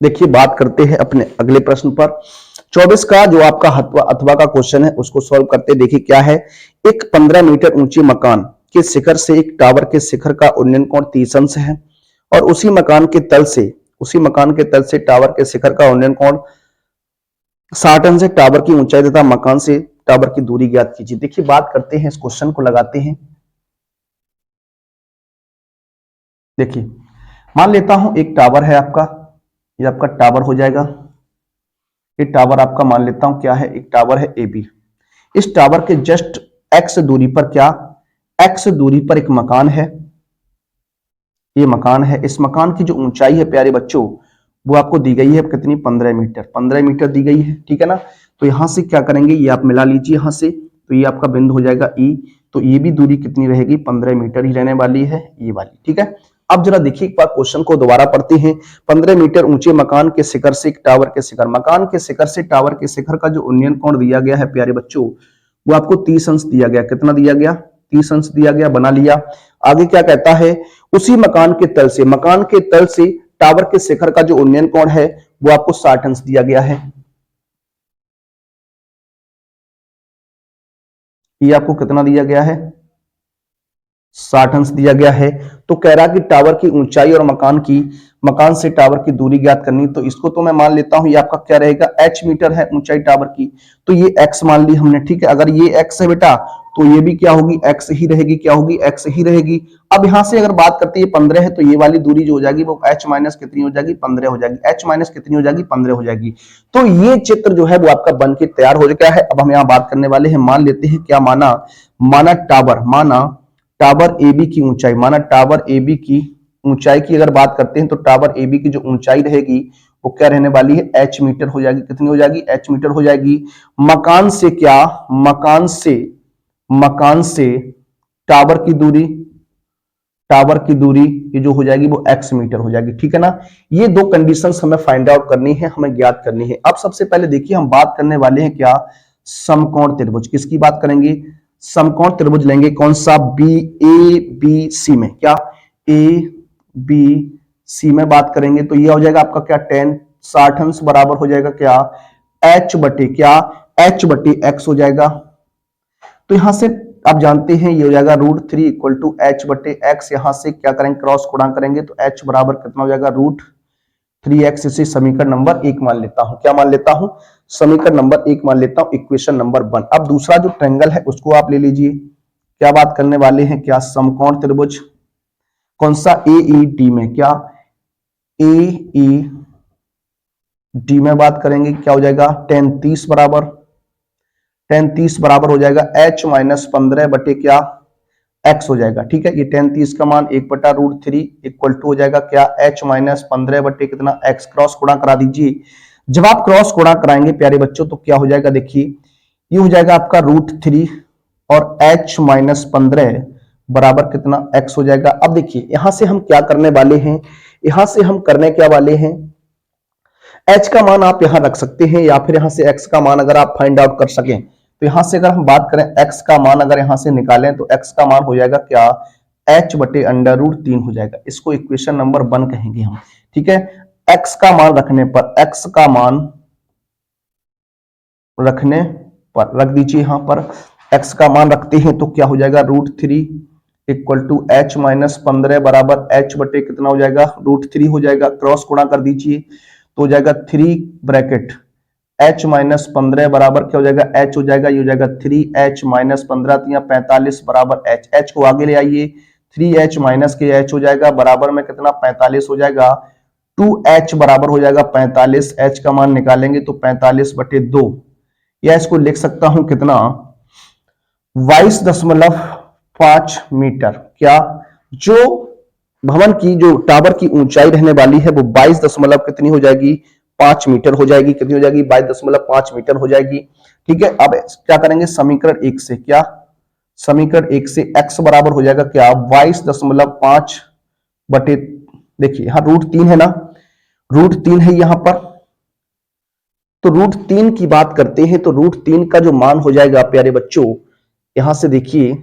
देखिए बात करते हैं अपने अगले प्रश्न पर। 24 का जो आपका अथवा का क्वेश्चन है उसको सॉल्व करते। देखिए क्या है, एक 15 मीटर ऊंचे मकान के शिखर से एक टावर के शिखर का उन्नयन कोण 30 अंश है और उसी मकान के तल से टावर के शिखर का उन्नयन कोण 60 अंश है। टावर की ऊंचाई तथा मकान से टावर की दूरी ज्ञात कीजिए। देखिए बात करते हैं, इस क्वेश्चन को लगाते हैं। देखिए मान लेता हूं एक टावर है आपका, ये आपका टावर हो जाएगा। ये टावर आपका मान लेता हूं क्या है, एक टावर है ए बी। इस टावर के जस्ट एक्स दूरी पर क्या, एक्स दूरी पर एक मकान है, ये मकान है। इस मकान की जो ऊंचाई है प्यारे बच्चों वो आपको दी गई है कितनी, 15 मीटर, 15 मीटर दी गई है। ठीक है ना। तो यहां से क्या करेंगे, ये आप मिला लीजिए यहां से, तो ये आपका बिंदु हो जाएगा ई। तो ये भी दूरी कितनी रहेगी, 15 मीटर ही रहने वाली है ये वाली। ठीक है। अब जरा देखिए एक बार क्वेश्चन को दोबारा पढ़ते हैं। 15 मीटर ऊंचे मकान के शिखर से एक टावर के शिखर, मकान के शिखर से टावर के शिखर का जो उन्नयन कोण दिया गया है प्यारे बच्चों वो आपको 30 अंश दिया गया। कितना दिया गया, 30 अंश दिया गया, बना लिया। आगे क्या कहता है, उसी मकान के तल से टावर के शिखर का जो उन्नयन कोण है वो आपको 60 अंश दिया गया है। ये आपको कितना दिया गया है, 60 अंश दिया गया है। तो कह रहा कि टावर की ऊंचाई और मकान से टावर की दूरी ज्ञात करनी। तो इसको तो मैं मान लेता हूं ये आपका क्या रहेगा, h मीटर है ऊंचाई टावर की, तो ये x मान ली हमने। ठीक है। अगर ये x है बेटा तो ये भी क्या होगी, x ही रहेगी। क्या होगी, x ही रहेगी। अब यहां से अगर बात करते हैं 15 है तो ये वाली दूरी जो हो जाएगी वो h माइनस कितनी हो जाएगी, 15 हो जाएगी। h माइनस कितनी हो जाएगी, 15 हो जाएगी। तो ये चित्र जो है वो आपका बन के तैयार हो गया है। अब हम यहाँ बात करने वाले हैं, मान लेते हैं क्या, माना टावर ए बी की ऊंचाई, टावर ए बी की ऊंचाई की अगर बात करते हैं तो टावर ए बी की जो ऊंचाई रहेगी वो क्या रहने वाली है, h मीटर हो जाएगी। कितनी हो जाएगी, h मीटर हो जाएगी। मकान से क्या, मकान से टावर की दूरी ये जो हो जाएगी वो x मीटर हो जाएगी, ठीक है ना। ये दो कंडीशंस हमें फाइंड आउट करनी है, हमें ज्ञात करनी है। अब सबसे पहले देखिए हम बात करने वाले हैं क्या, समकोण त्रिभुज। किसकी बात करेंगे, समकोण त्रिभुज लेंगे। कौन सा, बी ए बी सी में, क्या ए बी सी में बात करेंगे तो ये हो जाएगा आपका क्या, tan 60 अंश बराबर हो जाएगा क्या, h बटे क्या, h बटे x हो जाएगा। तो यहां से आप जानते हैं ये हो जाएगा √3 इक्वल टू एच बटे एक्स। यहां से क्या करेंगे, क्रॉस गुणा करेंगे तो h बराबर कितना हो जाएगा, √3x। इसे समीकरण नंबर 1 मान लेता हूं। क्या मान लेता हूं, समीकरण नंबर 1 मान लेता हूं, इक्वेशन नंबर 1। अब दूसरा जो ट्रायंगल है उसको आप ले लीजिए। क्या बात करने वाले हैं, क्या समकोण त्रिभुज। कौन सा, AED में, क्या AED में बात करेंगे। क्या हो जाएगा, tan 30 बराबर हो जाएगा h माइनस 15 बटे क्या, x हो जाएगा। ठीक है, ये tan 30 का मान 1/√3 इक्वल टू हो जाएगा क्या, h माइनस 15 बटे कितना, x। क्रॉस गुणा करा दीजिए। जब आप क्रॉस गुणा कराएंगे प्यारे बच्चों तो क्या हो जाएगा, देखिए ये हो जाएगा आपका √3 और h माइनस 15 बराबर कितना, x हो जाएगा। अब देखिए यहां से हम क्या करने वाले हैं, यहां से हम करने क्या वाले हैं, h का मान आप यहां रख सकते हैं या फिर यहां से x का मान अगर आप फाइंड आउट कर सकें तो यहां से अगर हम बात करें x का मान अगर यहां से निकालें तो x का मान हो जाएगा क्या, h बटे √3 हो जाएगा। इसको इक्वेशन नंबर 1 कहेंगे हम, ठीक है। x का मान रखने पर, x का मान रखने पर रख दीजिए यहां पर, x का मान रखते हैं तो क्या हो जाएगा, √3 इक्वल टू h माइनस 15 बराबर h बटे कितना हो जाएगा, √3 हो जाएगा। क्रॉस गुणा कर दीजिए तो हो जाएगा 3 ब्रैकेट h माइनस 15 बराबर क्या हो जाएगा, h हो जाएगा, ये हो जाएगा 3h माइनस 15 45 बराबर h। h को आगे ले आइए, 3h माइनस के h हो जाएगा बराबर में कितना, 45 हो जाएगा। 2h बराबर हो जाएगा 45, h का मान निकालेंगे तो 45 बटे 2, या इसको लिख सकता हूं कितना, 22.5 मीटर। क्या, जो भवन की जो टावर की ऊंचाई रहने वाली है वो 22 दशमलव कितनी हो जाएगी, 5 मीटर हो जाएगी। कितनी हो जाएगी, 22.5 मीटर हो जाएगी। ठीक है, अब क्या करेंगे, समीकरण 1 से, क्या समीकरण 1 से x बराबर हो जाएगा क्या, 22.5 बटे, देखिए यहां √3 है ना, √3 है यहां पर, तो √3 की बात करते हैं तो √3 का जो मान हो जाएगा प्यारे बच्चों, यहां से देखिए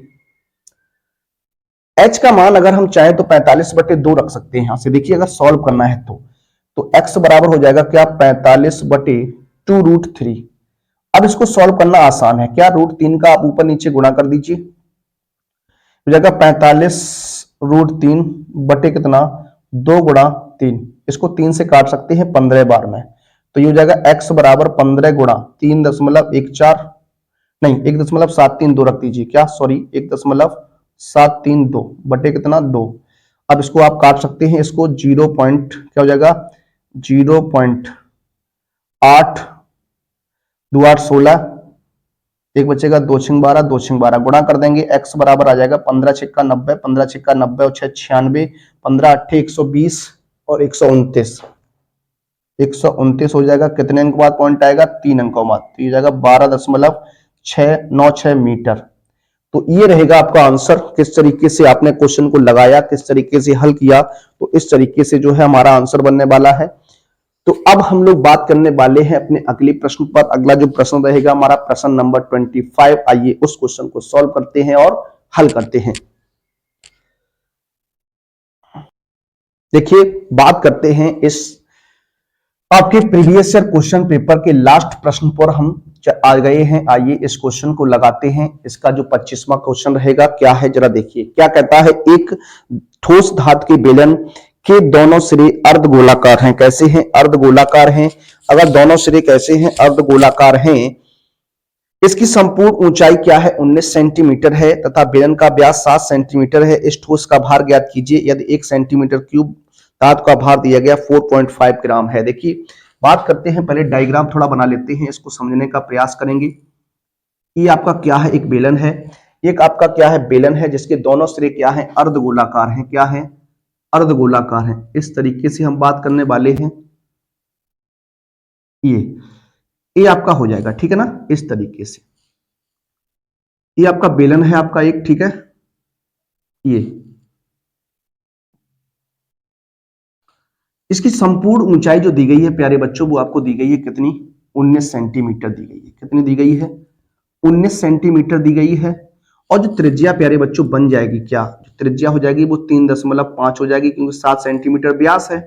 h का मान अगर हम चाहें तो 45 बटे 2 रख सकते हैं। यहां से देखिए अगर सॉल्व करना है तो x बराबर हो जाएगा क्या, 45 बटे 2√3। अब इसको सॉल्व करना आसान है, क्या √3 का आप ऊपर नीचे गुणा कर दीजिए, हो जाएगा 45 √3 बटे कितना, 2 गुणा 3। इसको 3 से काट सकते हैं 15 बार में, तो ये हो जाएगा x बराबर 15 गुणा 3.14, नहीं 1.732 रख दीजिए, क्या सॉरी 1.732 बटे कितना, 2। अब इसको आप काट सकते हैं, इसको 0 पॉइंट क्या हो जाएगा, 0.8 2 8 16, एक बचेगा 2 6 12, 2 6 12 गुणा कर देंगे, x बराबर आ जाएगा 15 6 90, 15 6 90 और 6 96, 15 8 120 और 129, 129 हो जाएगा। कितने अंक बाद पॉइंट आएगा, 3 अंकों बाद, तो ये जाएगा 12.696 मीटर। तो ये रहेगा आपका आंसर। किस तरीके से आपने क्वेश्चन को लगाया, किस तरीके से हल किया, तो इस तरीके से जो है हमारा आंसर बनने वाला है। तो अब हम लोग बात करने वाले हैं अपने अगले प्रश्न पर। अगला जो प्रश्न रहेगा हमारा प्रश्न नंबर 25। आइए उस क्वेश्चन को सॉल्व करते हैं और हल करते हैं। देखिए बात करते हैं इस आपके प्रीवियस ईयर क्वेश्चन पेपर के लास्ट प्रश्न पर हम आ गए हैं। आइए इस क्वेश्चन को लगाते हैं। इसका जो 25वां क्वेश्चन रहेगा क्या है, जरा देखिए क्या कहता है। एक ठोस धातु के बेलन के दोनों सिरे अर्धगोलाकार हैं। कैसे हैं, अर्धगोलाकार हैं। अगर दोनों सिरे कैसे हैं, अर्धगोलाकार हैं, इसकी संपूर्ण ऊंचाई क्या है, 19 सेंटीमीटर है तथा बेलन का व्यास 7 सेंटीमीटर है। इस ठोस का भार ज्ञात कीजिए। यदि 1 सेंटीमीटर क्यूब धातु का भार दिया गया 4.5 ग्राम है। देखिए बात करते हैं, पहले डायग्राम थोड़ा बना लेते हैं, इसको समझने का प्रयास करेंगे। ये आपका क्या है, एक बेलन है। एक आपका क्या है, बेलन है जिसके दोनों सिरे क्या है, अर्धगोलाकार हैं। क्या है, अर्धगोलाकार है। इस तरीके से हम बात करने वाले हैं। ये आपका हो जाएगा, ठीक है ना, इस तरीके से। ये आपका बेलन है आपका एक, ठीक है। ये इसकी संपूर्ण ऊंचाई जो दी गई है प्यारे बच्चों, वो आपको दी गई है कितनी, 19 सेंटीमीटर दी गई है। कितनी दी गई है, 19 सेंटीमीटर दी गई है। और जो त्रिज्या प्यारे बच्चों बन जाएगी, क्या जो त्रिज्या हो जाएगी वो 3.5 हो जाएगी, क्योंकि 7 सेंटीमीटर व्यास है,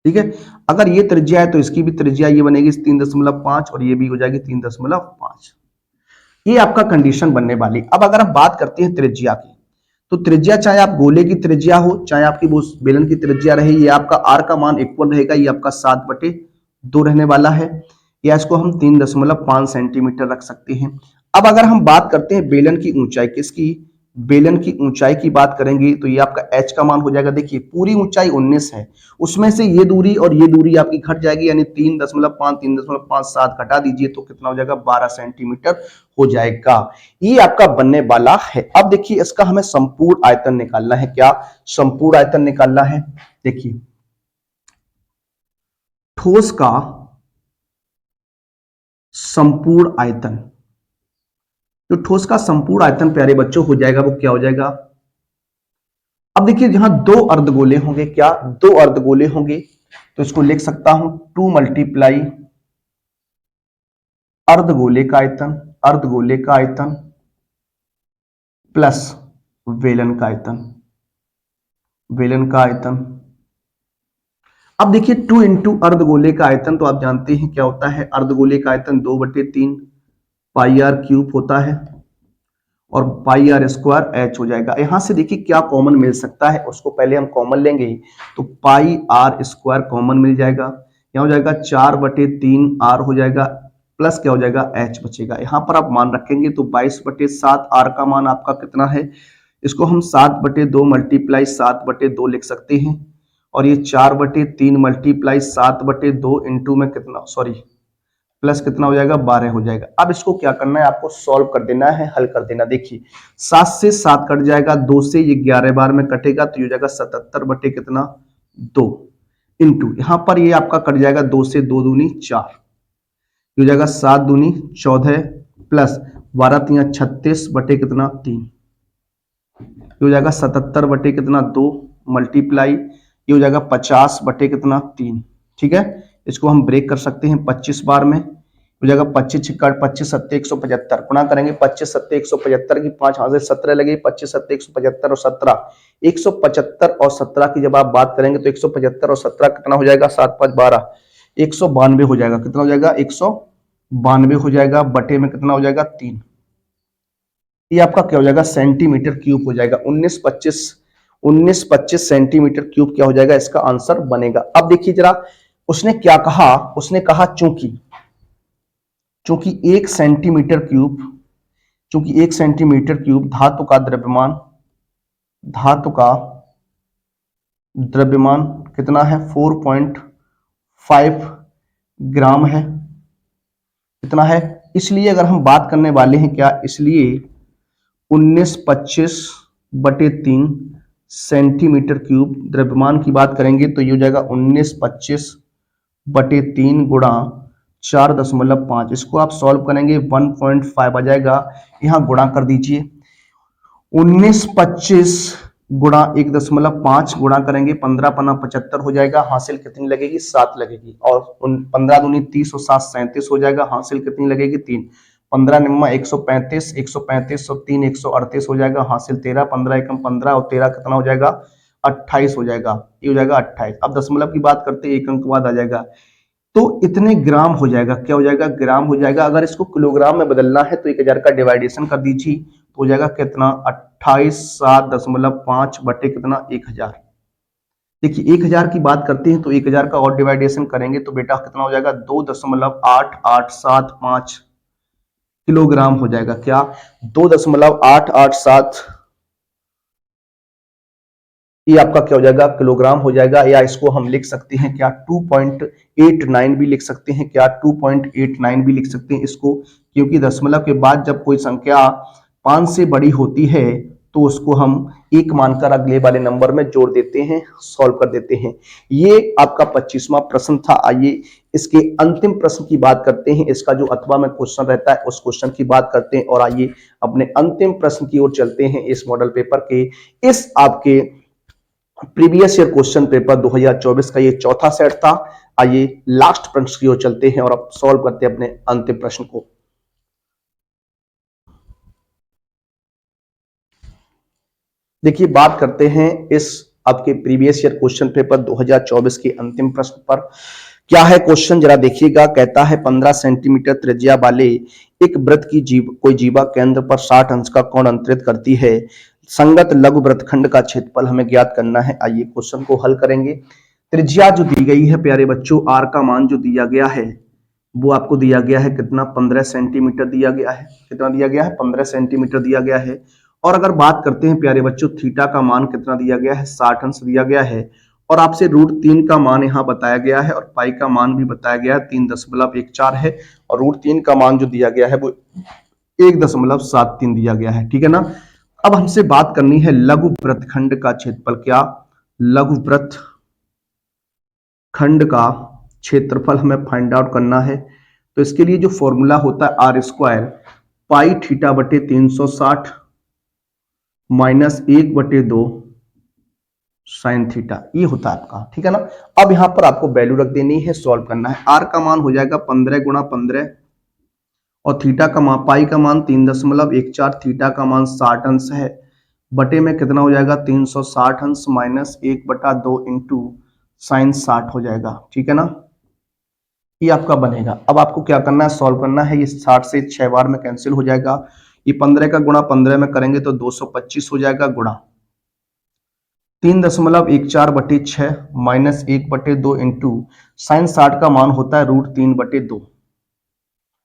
ठीक है। अगर ये त्रिज्या है तो इसकी भी त्रिज्या ये बनेगी 3.5 और ये भी हो जाएगी 3.5। ये आपका कंडीशन बनने वाली। अब अगर हम बात करते हैं त्रिज्या की, तो त्रिज्या चाहे आप गोले की त्रिज्या हो, चाहे आपकी वो बेलन की त्रिज्या रहे, ये आपका आर का मान इक्वल रहेगा, ये आपका 7/2 रहने वाला है, या इसको हम 3.5 सेंटीमीटर रख सकते हैं। अब अगर हम बात करते हैं बेलन की ऊंचाई, किसकी, बेलन की ऊंचाई की बात करेंगे, तो ये आपका h का मान हो जाएगा। देखिए पूरी ऊंचाई 19 है, उसमें से ये दूरी और ये दूरी आपकी घट जाएगी, यानी 3.5 घटा दीजिए तो कितना हो जाएगा, 12 सेंटीमीटर हो जाएगा। ये आपका बनने वाला है। अब देखिए इसका हमें संपूर्ण आयतन निकालना है। क्या संपूर्ण आयतन निकालना है? देखिए ठोस का संपूर्ण आयतन, जो ठोस का संपूर्ण आयतन प्यारे बच्चों हो जाएगा, वो क्या हो जाएगा। अब देखिए जहां दो अर्धगोले होंगे, क्या दो अर्धगोले होंगे, तो इसको लिख सकता हूं 2 मल्टीप्लाई अर्धगोले का आयतन, अर्धगोले का आयतन प्लस वेलन का आयतन, वेलन का आयतन। अब देखिए 2 इंटू अर्धगोले का आयतन, तो आप जानते हैं क्या होता है, अर्धगोले का आयतन 2/3 पाई आर क्यूब होता है, और पाई आर स्क्वायर एच हो जाएगा। यहां से देखिए क्या कॉमन मिल सकता है, उसको पहले हम कॉमन लेंगे, तो पाई आर स्क्वायर कॉमन मिल जाएगा, क्या हो जाएगा 4/3 आर हो जाएगा, प्लस क्या हो जाएगा एच बचेगा। यहां पर आप मान रखेंगे तो 22/7 आर का मान आपका कितना है, इसको हम 7/2 मल्टीप्लाई 7/2 लिख सकते हैं, और ये 4/3 मल्टीप्लाई 7/2 इंटू में कितना, सॉरी प्लस कितना हो जाएगा 12 हो जाएगा। अब इसको क्या करना है, आपको सॉल्व कर देना है, हल कर देना। देखिए 7 से 7 कट जाएगा, 2 से ये 11 बार में कटेगा, तो ये हो जाएगा 77 कितना 2 इंटू, यहां पर ये आपका कट जाएगा 2 से 2 दूनी 4, ये हो जाएगा 7 दूनी 14 प्लस 12 3 36 कितना 3, ये हो जाएगा 77 कितना 2 मल्टीप्लाई, ये हो जाएगा 50 कितना 3, ठीक है। इसको हम ब्रेक कर सकते हैं 25 बार में, हो जाएगा 25 छिक्का 25 7 175, गुणा करेंगे 25 7 175 की 5 हाथ से 17 लगे, 25 7 175 और 17 175 और 17 की जब आप बात करेंगे तो 175 और 17 कितना हो जाएगा, 7 5 12 192 हो जाएगा। कितना हो जाएगा 192 हो जाएगा, बटे में कितना हो जाएगा 3, ये आपका क्या हो जाएगा सेंटीमीटर क्यूब हो जाएगा। 1925 सेंटीमीटर क्यूब क्या हो जाएगा, इसका आंसर बनेगा। अब देखिए जरा उसने क्या कहा, उसने कहा चूंकि 1 सेंटीमीटर क्यूब, चूंकि 1 सेंटीमीटर क्यूब धातु का द्रव्यमान, धातु का द्रव्यमान कितना है 4.5 ग्राम है, कितना है, इसलिए अगर हम बात करने वाले हैं क्या, इसलिए 1925/3 सेंटीमीटर क्यूब द्रव्यमान की बात करेंगे तो ये हो जाएगा 1925/3 गुणा 4.5, इसको आप सॉल्व करेंगे 1.5 आ जाएगा, यहां गुणा कर दीजिए 1925 गुणा 1.5 गुणा करेंगे 15 पन्ना 75 हो जाएगा, हासिल कितनी लगेगी 7 लगेगी, और 15 दूनी 30 और 7 37 हो जाएगा, हासिल कितनी लगेगी 3, 15 निम्मा 135 135 और 3 138 हो जाएगा, हासिल 13, 15 एकम 15 और 13 कितना हो जाएगा 28 हो जाएगा, ये हो जाएगा 28। अब दशमलव की बात करते हैं, एक अंक बाद आ जाएगा, तो इतने ग्राम हो जाएगा, क्या हो जाएगा ग्राम हो जाएगा। अगर इसको किलोग्राम में बदलना है तो 1000 का डिवाइडेशन कर दीजिए, तो हो जाएगा कितना 28 7.5 बटे कितना 1000। देखिए 1000 की बात करते हैं तो 1000 का और डिवाइडेशन करेंगे तो बेटा कितना हो जाएगा 2.8875 किलोग्राम हो जाएगा, क्या 2.887, ये आपका क्या हो जाएगा किलोग्राम हो जाएगा, या इसको हम लिख सकते हैं क्या 2.89 भी लिख सकते हैं, क्या 2.89 भी लिख सकते हैं इसको, क्योंकि दशमलव के बाद जब कोई संख्या 5 से बड़ी होती है तो उसको हम एक मानकर अगले वाले नंबर में जोड़ देते हैं, सॉल्व कर देते हैं। ये आपका 25वां प्रश्न था। आइए इसके अंतिम प्रश्न की बात करते हैं। इसका जो अथवा में क्वेश्चन रहता है उस क्वेश्चन की बात करते हैं और आइए अपने अंतिम प्रश्न की ओर चलते हैं। इस मॉडल पेपर के इस आपके प्रीवियस ईयर क्वेश्चन पेपर 2024 का ये चौथा सेट था। आइए लास्ट प्रश्न की ओर चलते हैं और अब सॉल्व करते हैं अपने अंतिम प्रश्न को। देखिए बात करते हैं इस आपके प्रीवियस ईयर क्वेश्चन पेपर 2024 के अंतिम प्रश्न पर। क्या है क्वेश्चन जरा देखिएगा। कहता है 15 सेंटीमीटर त्रिज्या वाले एक वृत्त की कोई जीवा केंद्र पर 60 अंश का कोण अंतरित करती है। संगत लघु वृत्तखंड का क्षेत्रफल हमें ज्ञात करना है। आइए क्वेश्चन को हल करेंगे। त्रिज्या जो दी गई है प्यारे बच्चों, आर का मान जो दिया गया है वो आपको दिया गया है कितना, 15 सेंटीमीटर दिया गया है। कितना दिया गया है, 15 सेंटीमीटर दिया गया है। और अगर बात करते हैं प्यारे बच्चों, थीटा का मान कितना दिया गया है, 60 अंश दिया गया है। और आपसे √3 का मान यहाँ बताया गया है और पाई का मान भी बताया गया है 3.14 है। और √3 का मान जो दिया गया है वो 1.73 दिया गया है। ठीक है ना। अब हमसे बात करनी है लघु वृत्तखंड का क्षेत्रफल। क्या, लघु वृत्तखंड का क्षेत्रफल हमें फाइंड आउट करना है। तो इसके लिए जो फॉर्मूला होता है r² पाई थीटा बटे 360 -1/2 साइन थीटा, ये होता है आपका। ठीक है ना। अब यहां पर आपको वैल्यू रख देनी है, सॉल्व करना है। r का मान हो जाएगा 15 × 15 और थीटा का मान, पाई का मान 3.14, थीटा का मान 60 अंश है। बटे में कितना हो जाएगा, 360 अंश -1/2 इंटू साइन 60 हो जाएगा। ठीक है ना। ये आपका बनेगा। अब आपको क्या करना है, सॉल्व करना है। ये 60 से 6 बार में कैंसिल हो जाएगा। ये 15 का गुणा 15 में करेंगे तो 225 हो जाएगा, गुणा 3.14/6 -1/2 इंटू साइन 60 का मान होता है √3/2।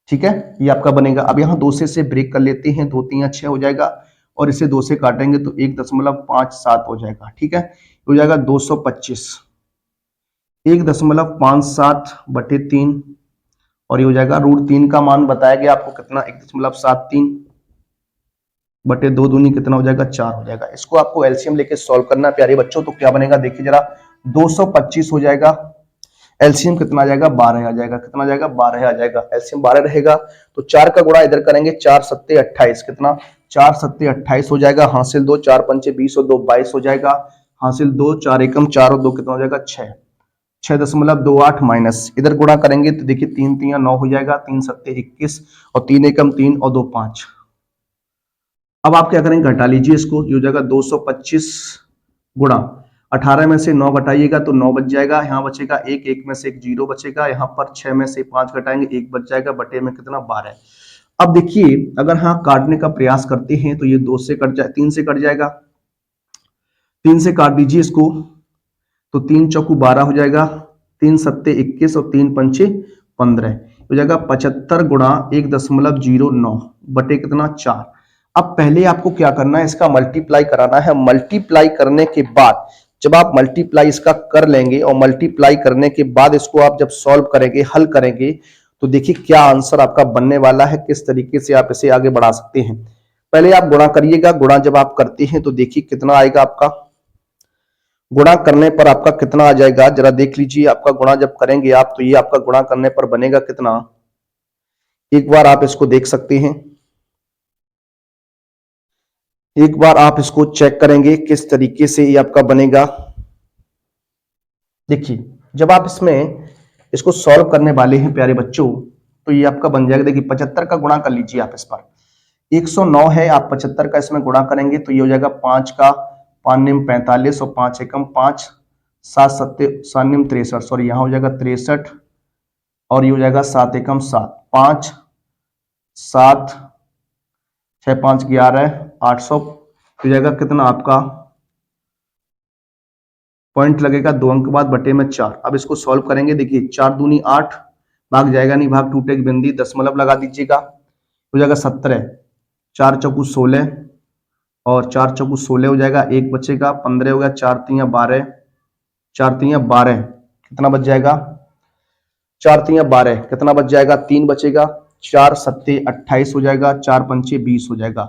ठीक है, ये आपका बनेगा। अब यहाँ 2 से ब्रेक कर लेते हैं, 2 3 6 हो जाएगा और इसे 2 से काटेंगे तो 1.57 हो जाएगा। ठीक है, हो जाएगा 225, 1.57/3 और ये हो जाएगा √3 का मान बताया गया आपको कितना, 1.73 बटे 2 दूनी कितना हो जाएगा, 4 हो जाएगा। इसको आपको एलसीएम लेके सॉल्व करना है प्यारे बच्चों। तो क्या बनेगा देखिए जरा, 225 हो जाएगा, एलसीएम कितना आ जाएगा, 12 आ जाएगा। कितना आ जाएगा, 12 आ जाएगा। एलसीएम 12 रहेगा तो 4 का गुणा इधर करेंगे, 4 सत्ते 28, कितना, 4 सत्ते 28 हो जाएगा। हासिल 2, 4 पंचे 20 और 2 22 हो जाएगा। हासिल 2, 4 एकम 4 और 2 कितना हो जाएगा, 6, 6.28 माइनस इधर गुणा करेंगे तो देखिए 3 3 9 हो जाएगा, 3 सत्ते 21 और 3 एकम 3 और 2 5। अब आप क्या करेंगे, घटा लीजिए इसको, ये हो जाएगा 225 गुणा 18 में से 9 घटाइएगा तो 9 बच जाएगा। यहाँ बचेगा 1, 1 में से 1 0 बचेगा। यहाँ पर 6 में से 5 घटाएंगे 1 बच जाएगा, बटे में कितना, 12। अब देखिए अगर हाँ काटने का प्रयास करते हैं तो ये 2 से कट जाए, 3 से कट जाएगा, 3 से काट दीजिए इसको तो 3 चौकू 12 हो जाएगा, 3 सत्ते 21 और 3 पंचे 15 हो जाएगा। 75 गुणा 1.09 बटे कितना, 4। अब पहले आपको क्या करना है, इसका मल्टीप्लाई कराना है। मल्टीप्लाई करने के बाद जब आप मल्टीप्लाई इसका कर लेंगे और मल्टीप्लाई करने के बाद इसको आप जब सॉल्व करेंगे, हल करेंगे तो देखिए क्या आंसर आपका बनने वाला है, किस तरीके से आप इसे आगे बढ़ा सकते हैं। पहले आप गुणा करिएगा। गुणा जब आप करते हैं तो देखिए कितना आएगा आपका, गुणा करने पर आपका कितना आ जाएगा, जरा देख लीजिए। आपका गुणा जब करेंगे आप तो ये आपका गुणा करने पर बनेगा कितना, एक बार आप इसको देख सकते हैं, एक बार आप इसको चेक करेंगे किस तरीके से ये आपका बनेगा। देखिए जब आप इसमें इसको सॉल्व करने वाले हैं प्यारे बच्चों तो ये आपका बन जाएगा। देखिए 75 का गुणा कर लीजिए आप इस पर, 109 है, आप 75 का इसमें गुणा करेंगे तो ये हो जाएगा 5 का 5 निम 45 और 5 एकम 5, 7 सत्ते 7 निम 63, सॉरी यहाँ हो जाएगा 63 और ये हो जाएगा 7 एकम 7, 5 7 6 5 11 800 हो जाएगा कितना आपका, पॉइंट लगेगा 2 अंक बाद बटे में 4। अब इसको सॉल्व करेंगे। देखिए 4 दूनी 8, भाग जाएगा नहीं, भाग टूटे की बिंदी, दशमलव लगा दीजिएगा, हो जाएगा 17, 4 चौकू 16 और 4 चौकू 16 हो जाएगा, 1 बचेगा, 15 हो गया, 4 3 12, 4 3 12 कितना बच जाएगा, 4 3 12 कितना बच जाएगा, 3 बचेगा, 4 सत्ते 28 हो जाएगा, 4 पंचे 20 हो जाएगा।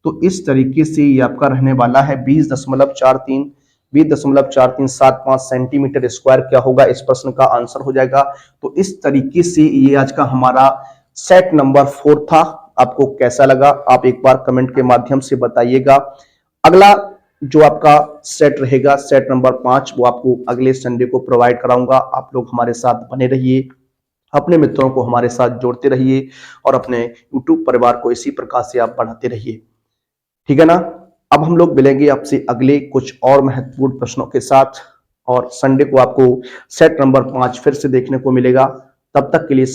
तो इस तरीके से ये आपका रहने वाला है 20.4375 सेंटीमीटर स्क्वायर क्या होगा, इस प्रश्न का आंसर हो जाएगा। तो इस तरीके से ये आज का हमारा सेट नंबर 4 था। आपको कैसा लगा आप एक बार कमेंट के माध्यम से बताइएगा। अगला जो आपका सेट रहेगा सेट नंबर 5 वो आपको अगले संडे को प्रोवाइड कराऊंगा। आप लोग हमारे साथ बने रहिए, अपने मित्रों को हमारे साथ जोड़ते रहिए और अपने YouTube परिवार को इसी प्रकार से आप बढ़ाते रहिए, ठीक है ना। अब हम लोग मिलेंगे आपसे अगले कुछ और महत्वपूर्ण प्रश्नों के साथ और संडे को आपको सेट नंबर 5 फिर से देखने को मिलेगा। तब तक के लिए